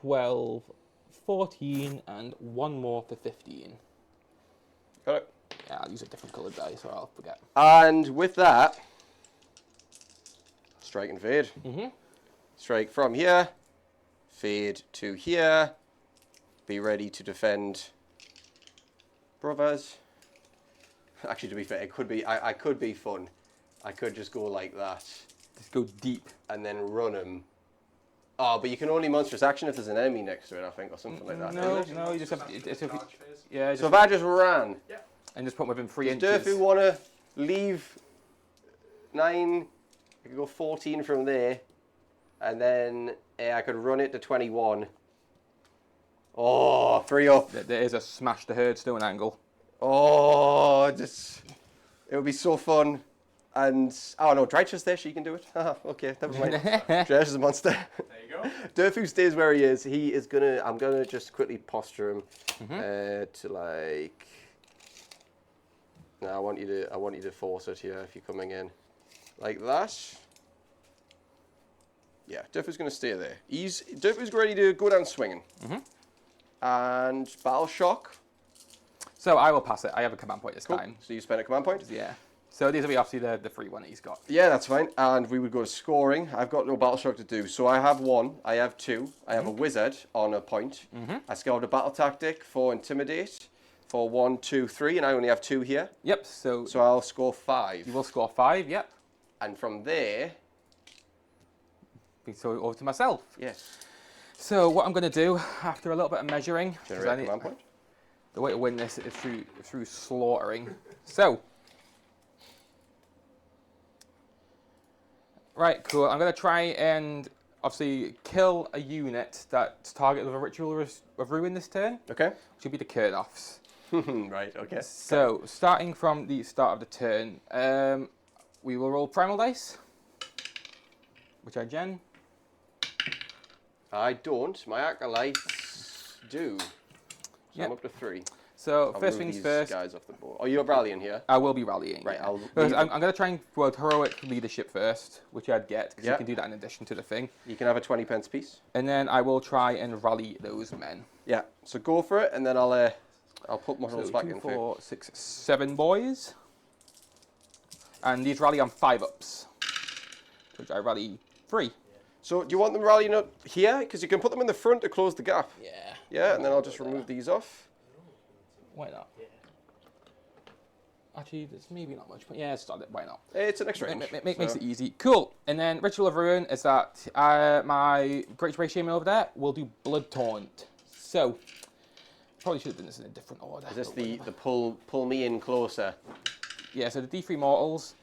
12, 14, and 1 more for 15. Got it. Yeah, I'll use a different coloured die, so I'll forget. And with that, strike and fade. Strike from here, fade to here. Be ready to defend, brothers. Actually, to be fair, it could be. I could be fun. I could just go like that. Just go deep. And then run him. Oh, but you can only monstrous action if there's an enemy next to it, I think, or something like that. No, you just have. Yeah. So if I just ran. Yeah. And just put within 3 Does inches. Durfu want to leave 9? I could go 14 from there. And then I could run it to 21. Oh, 3 up. There is a smash the herdstone angle. Oh, it would be so fun. And, oh no, Drytra's there, she can do it. Okay, never mind. Drytra's a monster. There you go. Durfu stays where he is. He is gonna, I'm gonna just quickly posture him to like, no, I want you to force it here if you're coming in. Like that. Yeah, Durfu's gonna stay there. Durfu's ready to go down swinging. And Battle Shock. So I will pass it. I have a command point this time. So you spend a command point? Yeah. So these will be obviously the free one that he's got. Yeah, that's fine. And we would go to scoring. I've got no Battle Shock to do. So I have 1, I have 2, I have a Wizard on a point. I scored a Battle Tactic for Intimidate for 1, 2, 3, and I only have 2 here. Yep, so I'll score 5. you will score 5, yep. And from there... So over to myself. Yes. So what I'm going to do, after a little bit of measuring... 'cause Generate a command point. The way to win this is through slaughtering. So... Right, cool. I'm going to try and obviously kill a unit that's targeted with a Ritual of Ruin this turn, Okay. which would be the Kurnoffs. Right, okay. So, starting from the start of the turn, we will roll Primal Dice, which I gen. I don't. My Acolytes do. So Yep. I'm up to 3. So, I'll first move things these first, guys off the board. Oh, you're rallying here? I will be rallying. Right, yeah. I'll Because leave I'm going to try and throw heroic leadership first, which I'd get, because Yeah. you can do that in addition to the thing. You can have a 20 pence piece. And then I will try and rally those men. Yeah, so go for it, and then I'll put my So rolls back 2, in for you. 4, 6, 7 boys. And these rally on 5-ups, which I rally 3. So do you want them rallying up here? Because you can put them in the front to close the gap. Yeah. Yeah, and then I'll just remove these off. Why not? Actually, there's maybe not much, but yeah, start it. Why not? It's an extra range. Makes it easy. Cool. And then Ritual of Ruin is that my Great Ray Shaman over there will do Blood Taunt. So, probably should have done this in a different order. Is this but the whatever. pull me in closer? Yeah, so the D3 Mortals.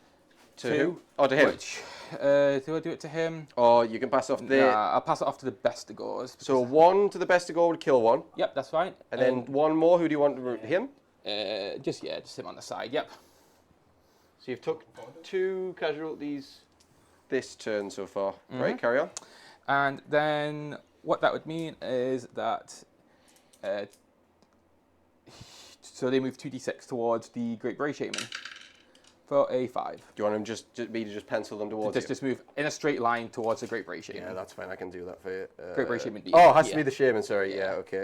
To who? Oh, to him. Which, do I do it to him? Or you can pass off there. Nah, I'll pass it off to the Bestigors. So 1 to the best to go would kill 1. Yep, that's fine. And then 1 more, who do you want to him? Just him on the side, yep. So you've took 2 casualties this turn so far. Right, carry on. And then what that would mean is that so they move 2d6 towards the Great Bray Shaman for a 5. Do you want him me to just pencil them towards you? Just move in a straight line towards the Great Bray Shaman. Yeah, that's fine. I can do that for you. Great Bray Shaman. Oh, it has to be the shaman. Sorry. Yeah. Okay.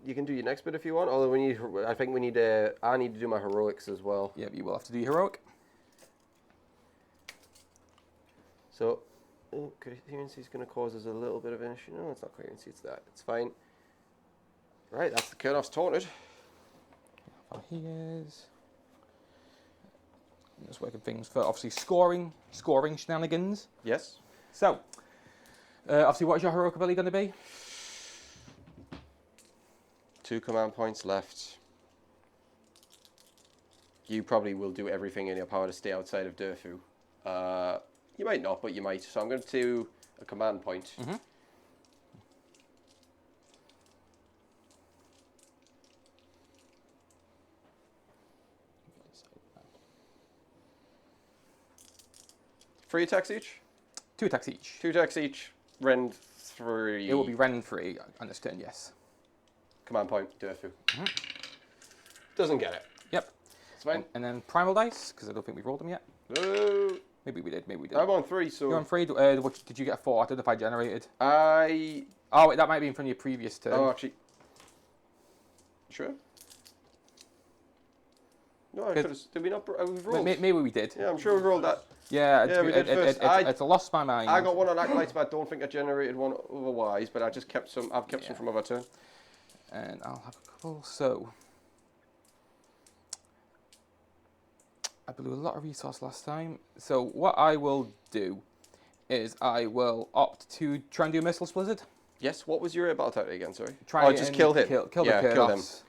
You can do your next bit if you want. Although I think we need. I need to do my heroics as well. Yeah, you will have to do heroic. So, coherency is going to cause us a little bit of an issue. No, it's not coherency. It's that. It's fine. Right, that's the Kurnoff's taunted. Oh, he is. Just working things for obviously scoring shenanigans. Yes. So, obviously, what is your heroic ability going to be? 2 command points left. You probably will do everything in your power to stay outside of Durfu. You might not, but you might. So I'm going to do a command point. Mm-hmm. Three attacks each? 2 attacks each. 2 attacks each. Rend 3. It will be Ren 3 on this turn, yes. Command point, Durfu. Doesn't get it. Yep. It's fine. And then Primal Dice, because I don't think we've rolled them yet. No. Maybe we did, maybe we did. I'm on 3, so... You're on 3. What, did you get a 4? I don't know if I generated. I... Oh, wait, that might have been from your previous turn. Oh, actually... Sure? No, I could have... Did we not... We've rolled. Maybe we did. Yeah, I'm sure we rolled that. Yeah, Yeah, we did first. it's a lost my mind. I got one on Acolytes, but I don't think I generated one otherwise, but I just kept some... I've kept some from other turn. And I'll have a couple, so... I blew a lot of resource last time. So what I will do is I will opt to try and do a Merciless Blizzard. Yes, what was your battle tactic again, sorry? Try just kill him. Kill yeah, the kill him. Kurnoffs.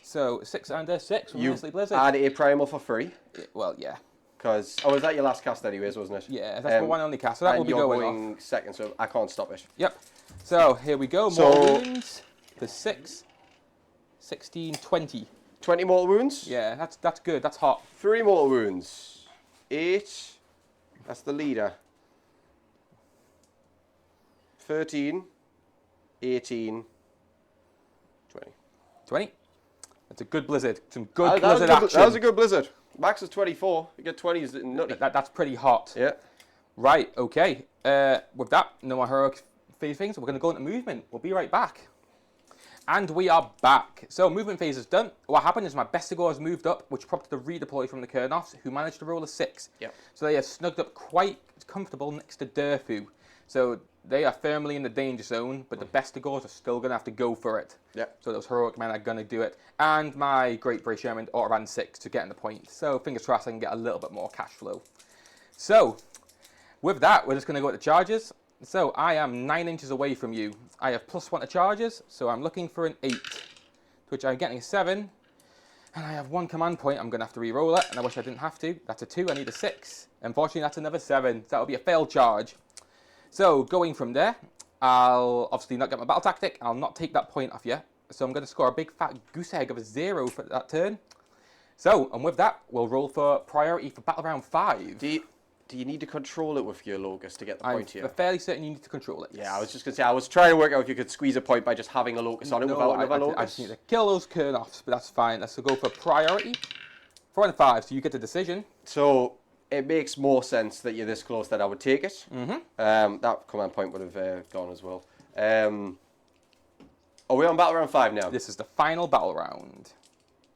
So 6 under 6 from You Merciless Blizzard. add a primal for free. Well, yeah. Because... Oh, was that your last cast anyways, wasn't it? Yeah, that's the one only cast, so that will be you're going off. second, so I can't stop it. Yep. So here we go, more wounds. For 6, 16, 20. 20 mortal wounds. Yeah, that's good, that's hot. 3 mortal wounds. 8. That's the leader. 13. 18. 20. 20. That's a good blizzard. Some good blizzard that action. was a good blizzard. Max is 24. You get 20s nutty. That's pretty hot. Yeah. Right, okay. With that, no more heroic phase things. We're going to go into movement. We'll be right back. And we are back. So movement phase is done. What happened is my Bestigor has moved up, which prompted the redeploy from the Kurnoffs, who managed to roll a 6. Yep. So they are snugged up quite comfortable next to Durfu. So they are firmly in the danger zone, but the Bestigors are still going to have to go for it. Yep. So those heroic men are going to do it. And my Great British Airmen auto-ran 6 to get in the point. So fingers crossed I can get a little bit more cash flow. So with that, we're just going to go at the charges. So I am 9 inches away from you. I have +1 to charges, so I'm looking for an 8, to which I'm getting a 7. And I have 1 command point. I'm going to have to re-roll it, and I wish I didn't have to. That's a 2. I need a 6. Unfortunately, that's another 7. So that will be a failed charge. So going from there, I'll obviously not get my battle tactic. I'll not take that point off you. So I'm going to score a big fat goose egg of a 0 for that turn. So, and with that, we'll roll for priority for battle round 5. Do you need to control it with your Locust to get the point here? I'm fairly certain you need to control it. Yeah, I was just going to say, I was trying to work out if you could squeeze a point by just having a Locust on it without another Locust. I just need to kill those Kurnoffs, but that's fine. Let's go for priority. 4 and 5, so you get the decision. So it makes more sense that you're this close that I would take it. That command point would have gone as well. Are we on battle round 5 now? This is the final battle round.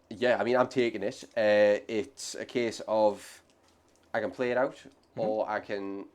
Yeah, I mean, I'm taking it. It's a case of I can play it out, or I can... Do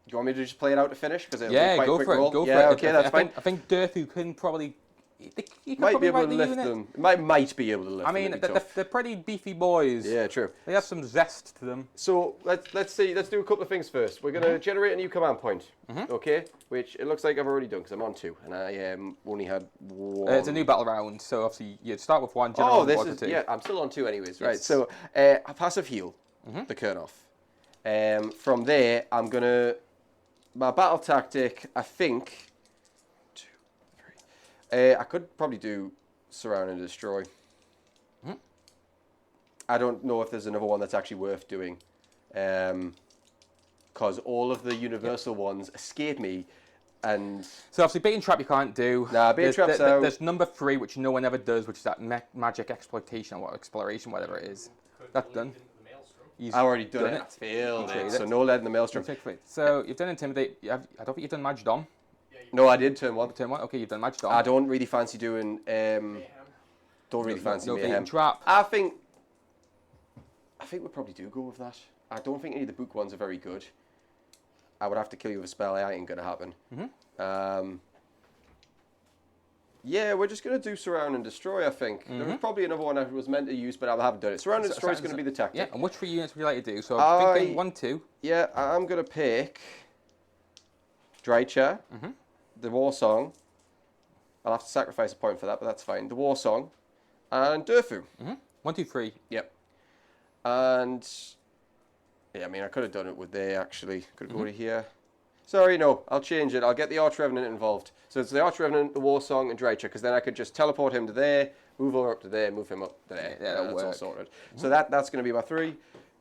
you want me to just play it out to finish? Because it'll be quite a quick roll. Go for it. Okay, that's fine. I think Durfu can probably... He could Might be able to the lift unit. them. Might be able to lift them. I mean, It'd be tough. they're pretty beefy boys. Yeah, true. They have some zest to them. So let's do a couple of things first. We're going to generate a new command point, okay? Which it looks like I've already done because I'm on 2, and I only had 1. It's a new battle round, so obviously you'd start with 1, generate 1 to 2. Yeah, I'm still on 2 anyways, right? Yes. So I passive heal the Kurnoff. From there, I'm gonna my battle tactic. I think 2, 3. I could probably do surround and destroy. I don't know if there's another one that's actually worth doing, because all of the universal ones escape me. And so obviously bait and trap you can't do. Nah, bait and trap's out. There's number 3, which no one ever does, which is that magic exploitation or exploration, whatever it is. That's done. I've already done it. I failed it. So no lead in the maelstrom. So you've done intimidate. I don't think you've done Mage Dom. No, I did turn 1. Turn 1. Okay, you've done Mage Dom. I don't really fancy doing. Don't really fancy no bait mayhem. and trap. I think we probably do go with that. I don't think any of the book ones are very good. I would have to kill you with a spell. That ain't gonna happen. Yeah, we're just going to do Surround and Destroy, I think. There was probably another one I was meant to use, but I haven't done it. Surround and Destroy is going to be the tactic. Yeah, and which 3 units would you like to do? So I'm thinking 1, 2. Yeah, I'm going to pick Drycha, the War Song. I'll have to sacrifice a point for that, but that's fine. The War Song and Durfu. 1, 2, 3. Yep. And yeah, I mean, I could have done it with there actually. Could have gone to here. Sorry, no, I'll change it. I'll get the Arch Revenant involved. So it's the Arch Revenant, the War Song, and Drycha, because then I could just teleport him to there, move over up to there, move him up to there. Yeah, that'll that's work. all sorted. So that's going to be my 3.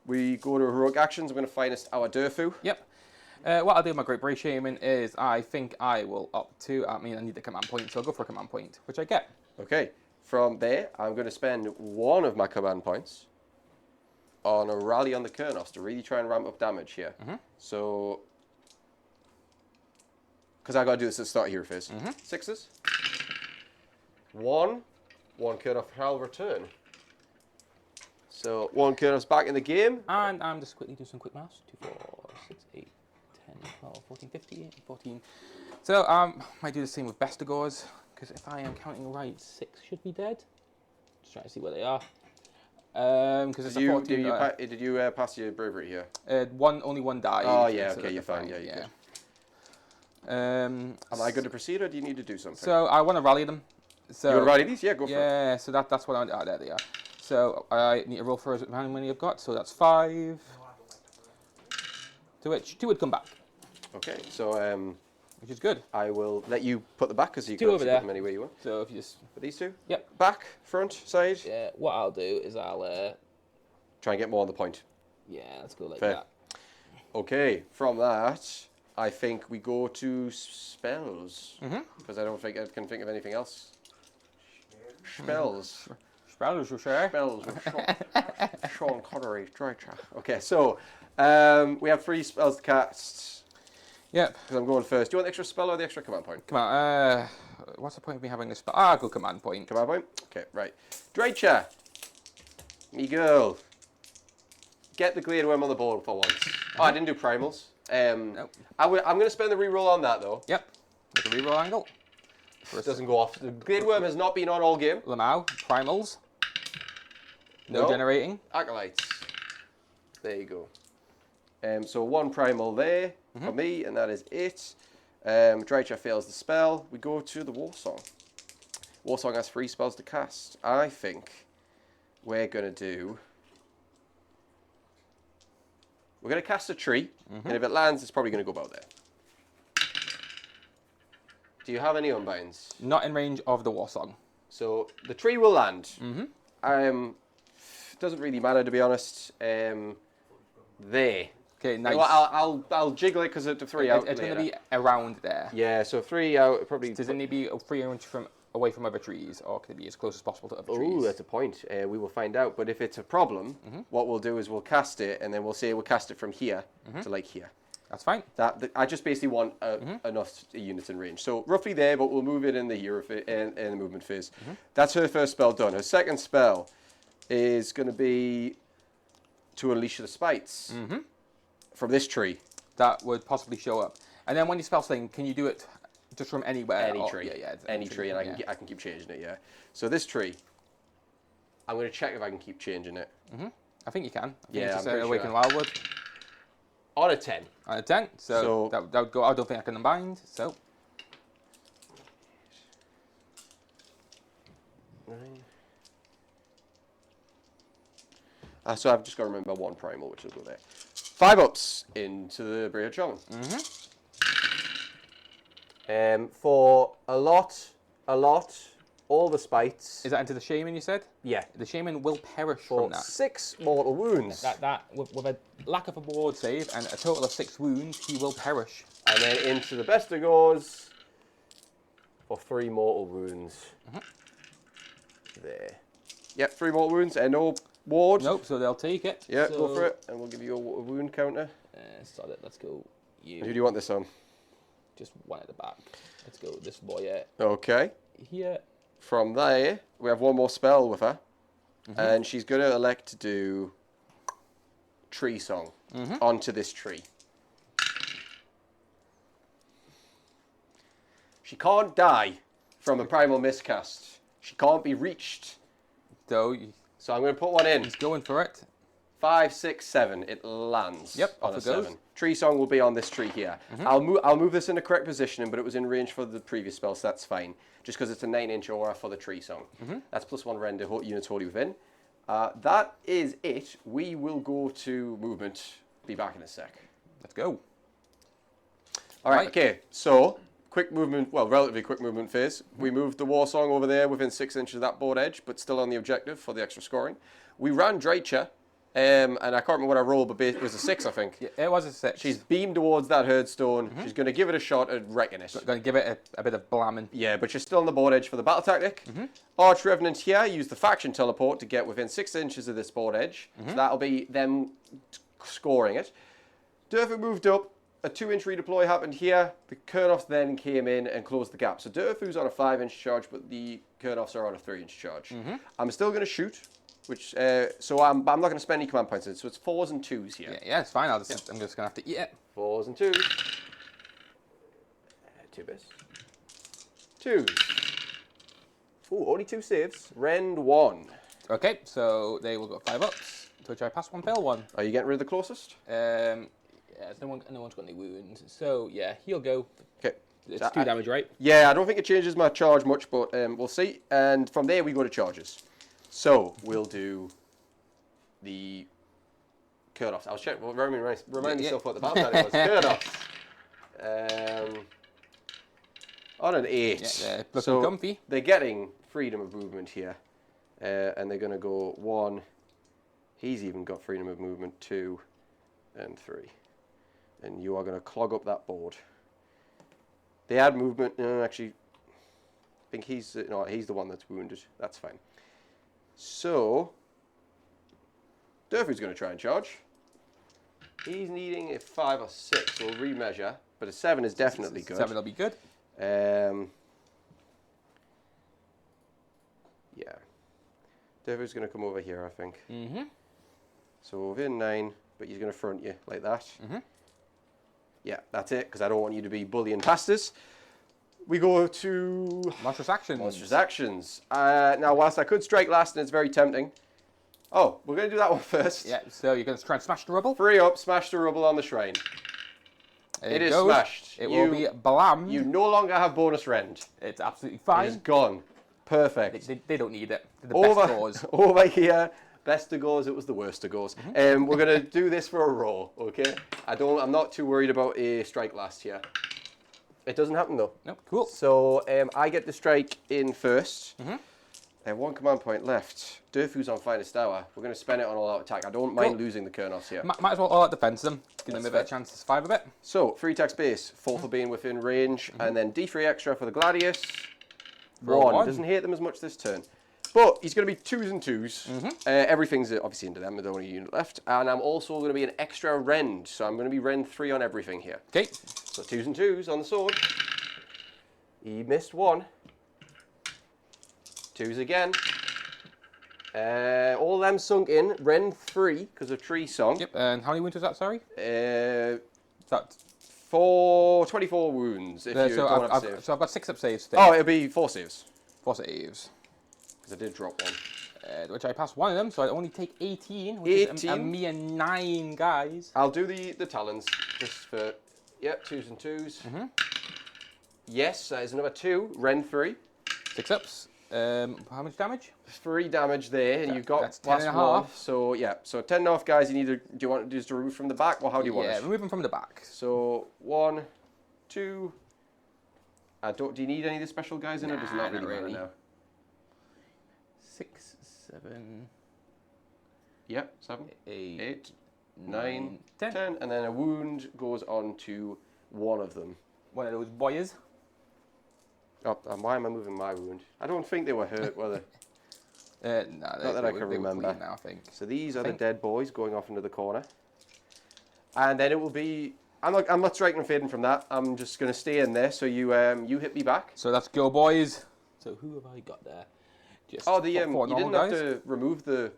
We go to heroic actions. I'm going to finest our Durfu. Yep. What I'll do with my Great Brave Shaman is I think I will opt to, I need the command point, so I'll go for a command point, which I get. Okay. From there, I'm going to spend 1 of my command points on a Rally on the Kurnoss to really try and ramp up damage here. So, because I got to do this at the start of hero phase. 6s. 1 Kurnoss shall return. So 1 Kurnoss back in the game. And I'm just quickly do some quick maths. 2, 4, 6, 8, 10, 12, 14, 15, 14. So might do the same with Bestigors, because if I am counting right, 6 should be dead. Just trying to see where they are. Because it's a 14. Did you pass your bravery here? Only one died. Oh yeah, so okay, you're fine. Yeah, you're good. Am I good to proceed, or do you need to do something? So I want to rally them. So you want to rally these? Yeah, go for it. Yeah, so that's what I want. There they are. So I need to roll for how many I've got. So that's 5. To which 2 would come back. Okay, so which is good. I will let you put them back, because you 2 can over put there. them anywhere you want. So if you just But these 2? Yep. Back, front, side. Yeah. What I'll do is I'll Try and get more on the point. yeah, let's go like Fair. that. Okay, from that, I think we go to spells. Because I don't think I can think of anything else. Spells. Spells, you say? Spells with Sean Connery. Drycha. Okay, so we have 3 spells to cast. Yep. Because I'm going first. Do you want the extra spell or the extra command point? Come on. What's the point of me having this spell? I'll go command point. Command point? Okay, right. Drycha. Me girl. Get the Glade Worm on the board for once. Oh, I didn't do primals. Nope. I'm going to spend the reroll on that, though. Yep. With the reroll angle. It doesn't go off. The Glade Worm has not been on all game. Lamau. Primals. No generating. Acolytes. There you go. So 1 primal there for me, and that is it. Drycha fails the spell. We go to the War Song. War Song has 3 spells to cast. I think we're going to do... We're going to cast a tree, and if it lands, it's probably going to go about there. Do you have any unbinds? Not in range of the War Song. So the tree will land. Doesn't really matter, to be honest. There. Okay, nice. Well, I'll jiggle it because it's 3 out. It's going to be around there. Yeah, so 3 out probably. Does it need to be 3 inches away from other trees, or can it be as close as possible to other trees? Oh, that's a point. We will find out. But if it's a problem, what we'll do is we'll cast it, and then we'll say we'll cast it from here to like here. That's fine. I just basically want enough units in range. So roughly there, but we'll move it in the hero in the movement phase. That's her first spell done. Her second spell is going to be to unleash the spites from this tree. That would possibly show up. And then when you spell thing, can you do it just from anywhere? Any tree. Yeah, any tree, and I can keep changing it, yeah. So this tree, I'm going to check if I can keep changing it. I think you can. I think Yeah, it's just I'm pretty Awaken sure. Wildwood. On a 10. On a 10. So that would go. I don't think I can unbind. So 9. So I've just got to remember 1 primal, which will go there. 5 ups into the Brave Shaman. For a lot, all the spites. is that into the Shaman? You said. Yeah. The Shaman will perish For from that. 6 mortal wounds. That with a lack of a ward save and a total of 6 wounds, he will perish. And then into the best of gores for 3 mortal wounds. There. Yep, 3 mortal wounds and no ward. Nope. So they'll take it. Yeah, so, go for it, and we'll give you a wound counter. Start it. Let's go. Who do you want this on? Just one at the back. Let's go. This boy Okay. here. From there, we have 1 more spell with her, and she's going to elect to do Tree Song onto this tree. She can't die from a primal miscast. She can't be reached. So So I'm going to put one in. he's going for it. 5, 6, 7. It lands. Yep, on off a it goes. 7. Tree Song will be on this tree here. I'll move this in the correct positioning, but it was in range for the previous spell, so that's fine. Just because it's a 9-inch aura for the Tree Song. That's +1 render units wholly within. That is it. We will go to movement. Be back in a sec. Let's go. All right. Right. Okay. So quick movement. Well, relatively quick movement phase. We moved the War Song over there within 6 inches of that board edge, but still on the objective for the extra scoring. We ran Dreicher. And I can't remember what I rolled, but it was a 6, I think. Yeah, it was a 6. She's beamed towards that herdstone. She's going to give it a shot at wrecking it. Going to give it a bit of blamming. Yeah, but she's still on the board edge for the battle tactic. Arch Revenant here used the faction teleport to get within 6 inches of this board edge. So that'll be them scoring it. Durthu moved up. A 2-inch redeploy happened here. The Kurnoffs then came in and closed the gap. So Durthu's on a 5-inch charge, but the Kurnoffs are on a 3-inch charge. I'm still going to shoot. So I'm not going to spend any command points in it. So it's 4s and 2s here. Yeah, it's fine. I'm just going to have to eat it. 4s and 2s. 2 bits. 2s. Ooh, only 2 saves. Rend 1. Okay, so they will go 5 ups. To which I pass 1, fail 1. Are you getting rid of the closest? Yeah, no one's got any wounds. So yeah, he'll go. Okay. It's So 2 damage, right? Yeah, I don't think it changes my charge much, but we'll see. And from there we go to charges. So we'll do the Kurnoffs. I was checking. Well, remind myself what the battle tactic was. Kurnoffs. On an 8. Yeah, looking so comfy. they're getting freedom of movement here, and they're going to go 1. He's even got freedom of movement 2 and 3, and you are going to clog up that board. They add movement. No, actually, I think he's the one that's wounded. That's fine. So, Durthu's going to try and charge. He's needing a 5 or 6. We'll remeasure, but a 7 is definitely good. 7 will be good. Yeah. Durthu's going to come over here, I think. So within 9, but he's going to front you like that. Yeah, that's it, because I don't want you to be bullying past us. We go to Monstrous actions. Monstrous actions. Now, whilst I could strike last, and it's very tempting. Oh, we're going to do that one first. Yeah, so you're going to try and smash the rubble. 3 up, smash the rubble on the shrine. It is goes. smashed. It will be blammed. You no longer have bonus rend. It's absolutely It fine. is gone. Perfect. They don't need it. They're the best scores. Over here, best of goes. It was the worst of goes. We're going to do this for a roll, okay? I'm not too worried about a strike last here. It doesn't happen though. Nope, cool. So I get the strike in first. 1 command point left. Durthu's on finest hour. We're going to spend it on all-out attack. I don't mind losing the Kurnoffs here. Might as well all out defense them. Give them a bit of chance to survive a bit. So 3 attack space. 4th will be within range, and then D3 extra for the Gladius. Roll 1. Doesn't hate them as much this turn. But he's going to be 2s and 2s. Everything's obviously into them. There's only a unit left. And I'm also going to be an extra rend. So I'm going to be rend 3 on everything here. Okay. So 2s and 2s on the sword. He missed 1. 2s again. All them sunk in. Rend 3 because of Tree Song. Yep. And how many wounds was that? Sorry. That That. 24 wounds. If you So don't have to save. I've got 6 up saves. Oh, it'll be 4 saves 4 saves. because I did drop 1. Which I passed 1 of them, so I only take 18. Which is a 18? mere 9 guys. I'll do the talons just for 2s and 2s. Yes, that is another 2. Rend 3. 6 ups. How much damage? 3 damage there, and you've got That's 10 and a +1. half. So yeah, so 10 off guys. You need to. Do you want to just remove from the back, or how do you want Yeah, it? remove them from the back. So 1, 2. Do you need any of the special guys in it? Does it not Nah, really not matter really. now? 6, 7, Yep, 7, 8, 8, 9, 10. 10, and then a wound goes on to one of them. One of those boys. Oh, and why am I moving my wound? I don't think they were hurt, were they? No, Not that I can remember. Now, I think. So these are the think. dead boys going off into the corner. And then it will be. I'm not striking and fading from that. I'm just going to stay in there. So you hit me back. So let's go, boys. So who have I got there? Just Oh, four you didn't normal have guys. to remove the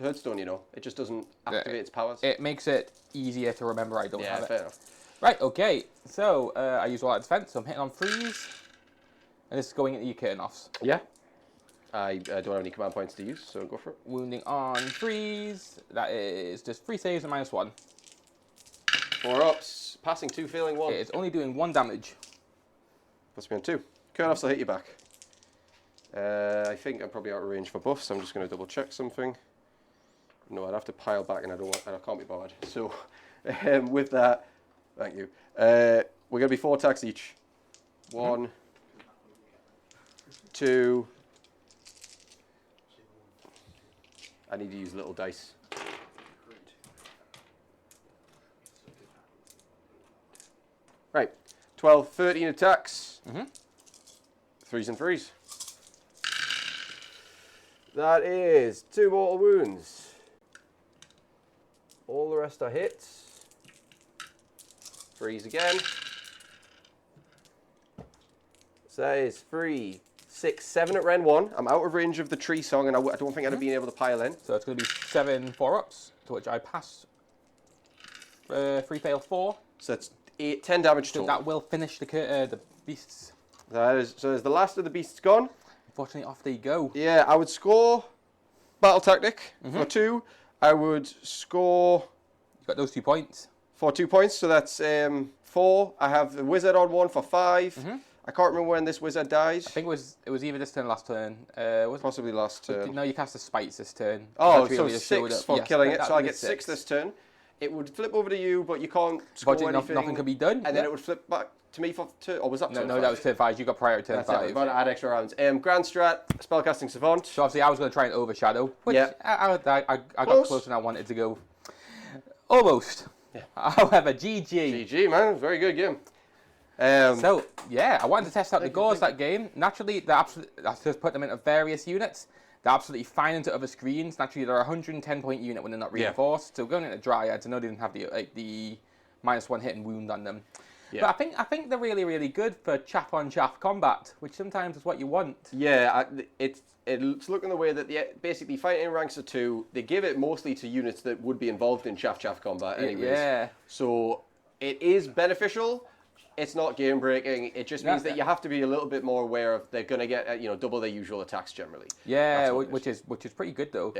herdstone. You know, it just doesn't activate its powers. It makes it easier to remember I don't Yeah, have it. fair enough. Right, okay. So I use all that defense. So I'm hitting on 3s. And this is going into your Kurnoffs. Yeah. I don't have any command points to use, so go for it. Wounding on 3s. That is just 3 saves and -1. 4 ups. Passing 2, failing 1. It is only doing 1 damage. Puts me on 2. Kurnoffs will hit you back. I think I'm probably out of range for buffs. I'm just going to double check something. No, I'd have to pile back, and I can't be bothered. So, with that, thank you. We're going to be 4 attacks each. 1, 2. I need to use little dice. Right, 12, 13 attacks. 3s and 3s. That is 2 mortal wounds. All the rest are hits. 3s again. So that is 3, 6, 7 at Ren 1. I'm out of range of the tree song, and I don't think I'd have been able to pile in. So it's going to be 7 4-ups, to which I pass 3 fail 4. So that's 10 damage So total. that will finish the beasts. That is, so there's the last of the beasts gone. Unfortunately, off they go. Yeah, I would score battle tactic for 2. I would score You've got those 2 points. for 2 points, so that's 4. I have the wizard on 1 for 5. I can't remember when this wizard died. I think it was either this turn or last turn. Was Possibly last turn. No, you cast the spites this turn. Oh, That's so really just showed 6 up. for Yes, killing it. that So I is get 6 this turn. It would flip over to you, but you can't score Unfortunately, anything. nothing can be done. And then it would flip back to me for turn. Or was that turn No, 5? that was turn 5. You got prior to turn That's it. I 5. was about to add extra rounds. Grand strat, spellcasting savant. So obviously, I was going to try and overshadow, which Yeah. I got Close. closer than I wanted to go. Almost. Yeah. However, GG. GG, man. Very good game. So yeah, I wanted to test out the gauze that game. Naturally, I just put them into various units. They're absolutely fine into other screens. Naturally, they're a 110 point unit when they're not reinforced. So going into Dryads, I know they didn't have the -1 hit and wound on them. Yeah. But I think they're really, really good for chaff on chaff combat, which sometimes is what you want. Yeah, it's looking the way that basically fighting ranks of 2, they give it mostly to units that would be involved in chaff combat anyways. Yeah. So it is beneficial. It's not game breaking. It just means that you have to be a little bit more aware of they're going to get double their usual attacks generally. Yeah, That's which is pretty good though.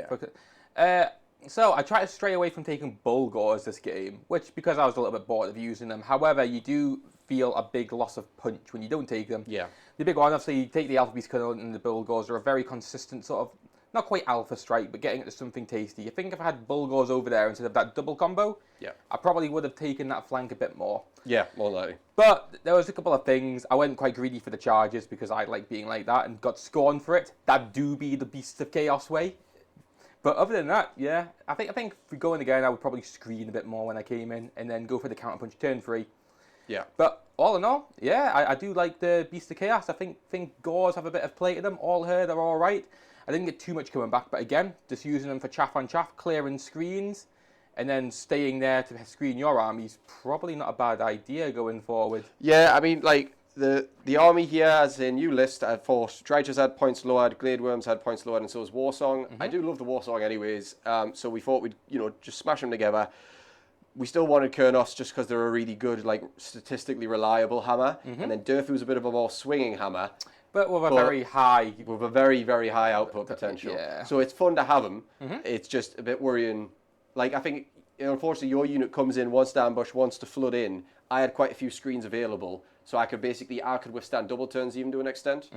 Yeah. So I try to stray away from taking Bulgars this game, which because I was a little bit bored of using them. However, you do feel a big loss of punch when you don't take them. Yeah. The big one, obviously, you take the Alpha Beast Cunning and the Bulgars are a very consistent sort of, not quite Alpha Strike, but getting it to something tasty. You think if I had Bulgars over there instead of that double combo, Yeah. I probably would have taken that flank a bit more. Yeah, more likely. But there was a couple of things. I went quite greedy for the charges because I like being like that and got scorned for it. That do be the Beasts of Chaos way. But other than that, yeah, I think if we go in again, I would probably screen a bit more when I came in and then go for the counterpunch turn 3. Yeah. But all in all, yeah, I do like the Beast of Chaos. I think Gaurs have a bit of play to them. All her, they're all right. I didn't get too much coming back, but again, just using them for chaff on chaff, clearing screens, and then staying there to screen your armies, probably not a bad idea going forward. Yeah, I mean, like, the army here has a new list for Drytras had points lowered, Glade Worms had points lowered, and so has Warsong. I do love the Warsong anyways, so we thought we'd, just smash them together. We still wanted Kurnoffs just because they're a really good, like, statistically reliable hammer, and then Durthu's a bit of a more swinging hammer. But with a very high... With a very, very high output potential. Yeah. So it's fun to have them. It's just a bit worrying. Like, I think, unfortunately, your unit comes in, wants to ambush, wants to flood in. I had quite a few screens available, so I could withstand double turns even to an extent.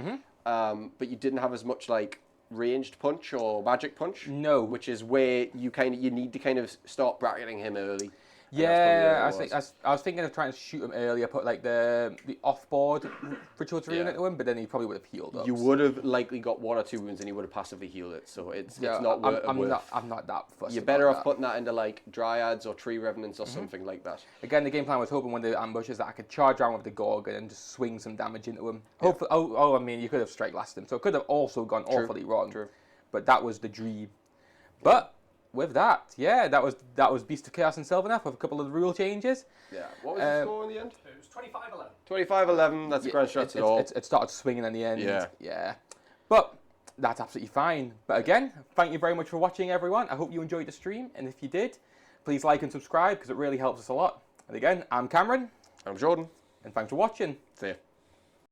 But you didn't have as much, like, ranged punch or magic punch. No. Which is where you need to kind of start bracketing him early. Yeah, I was thinking of trying to shoot him earlier, put like the off-board Ritual into him, but then he probably would have healed up. You would have likely got 1 or 2 wounds and he would have passively healed it, so it's not worth I'm not that fussed. You're better about off putting that into like Dryads or Tree Revenants or something like that. Again, the game plan was hoping when the ambushes that I could charge around with the Gorgon and just swing some damage into him. Hopefully, I mean, you could have strike lasted him, so it could have also gone awfully wrong. True. But that was the dream. But with that, yeah, that was Beast of Chaos and Sylvaneth with a couple of the rule changes. Yeah. What was the score in the end? It was 25-11. 25-11. That's a grand shot at all. It started swinging in the end. Yeah. Yeah. But that's absolutely fine. But again, thank you very much for watching, everyone. I hope you enjoyed the stream, and if you did, please like and subscribe because it really helps us a lot. And again, I'm Cameron. I'm Jordan. And thanks for watching. See ya.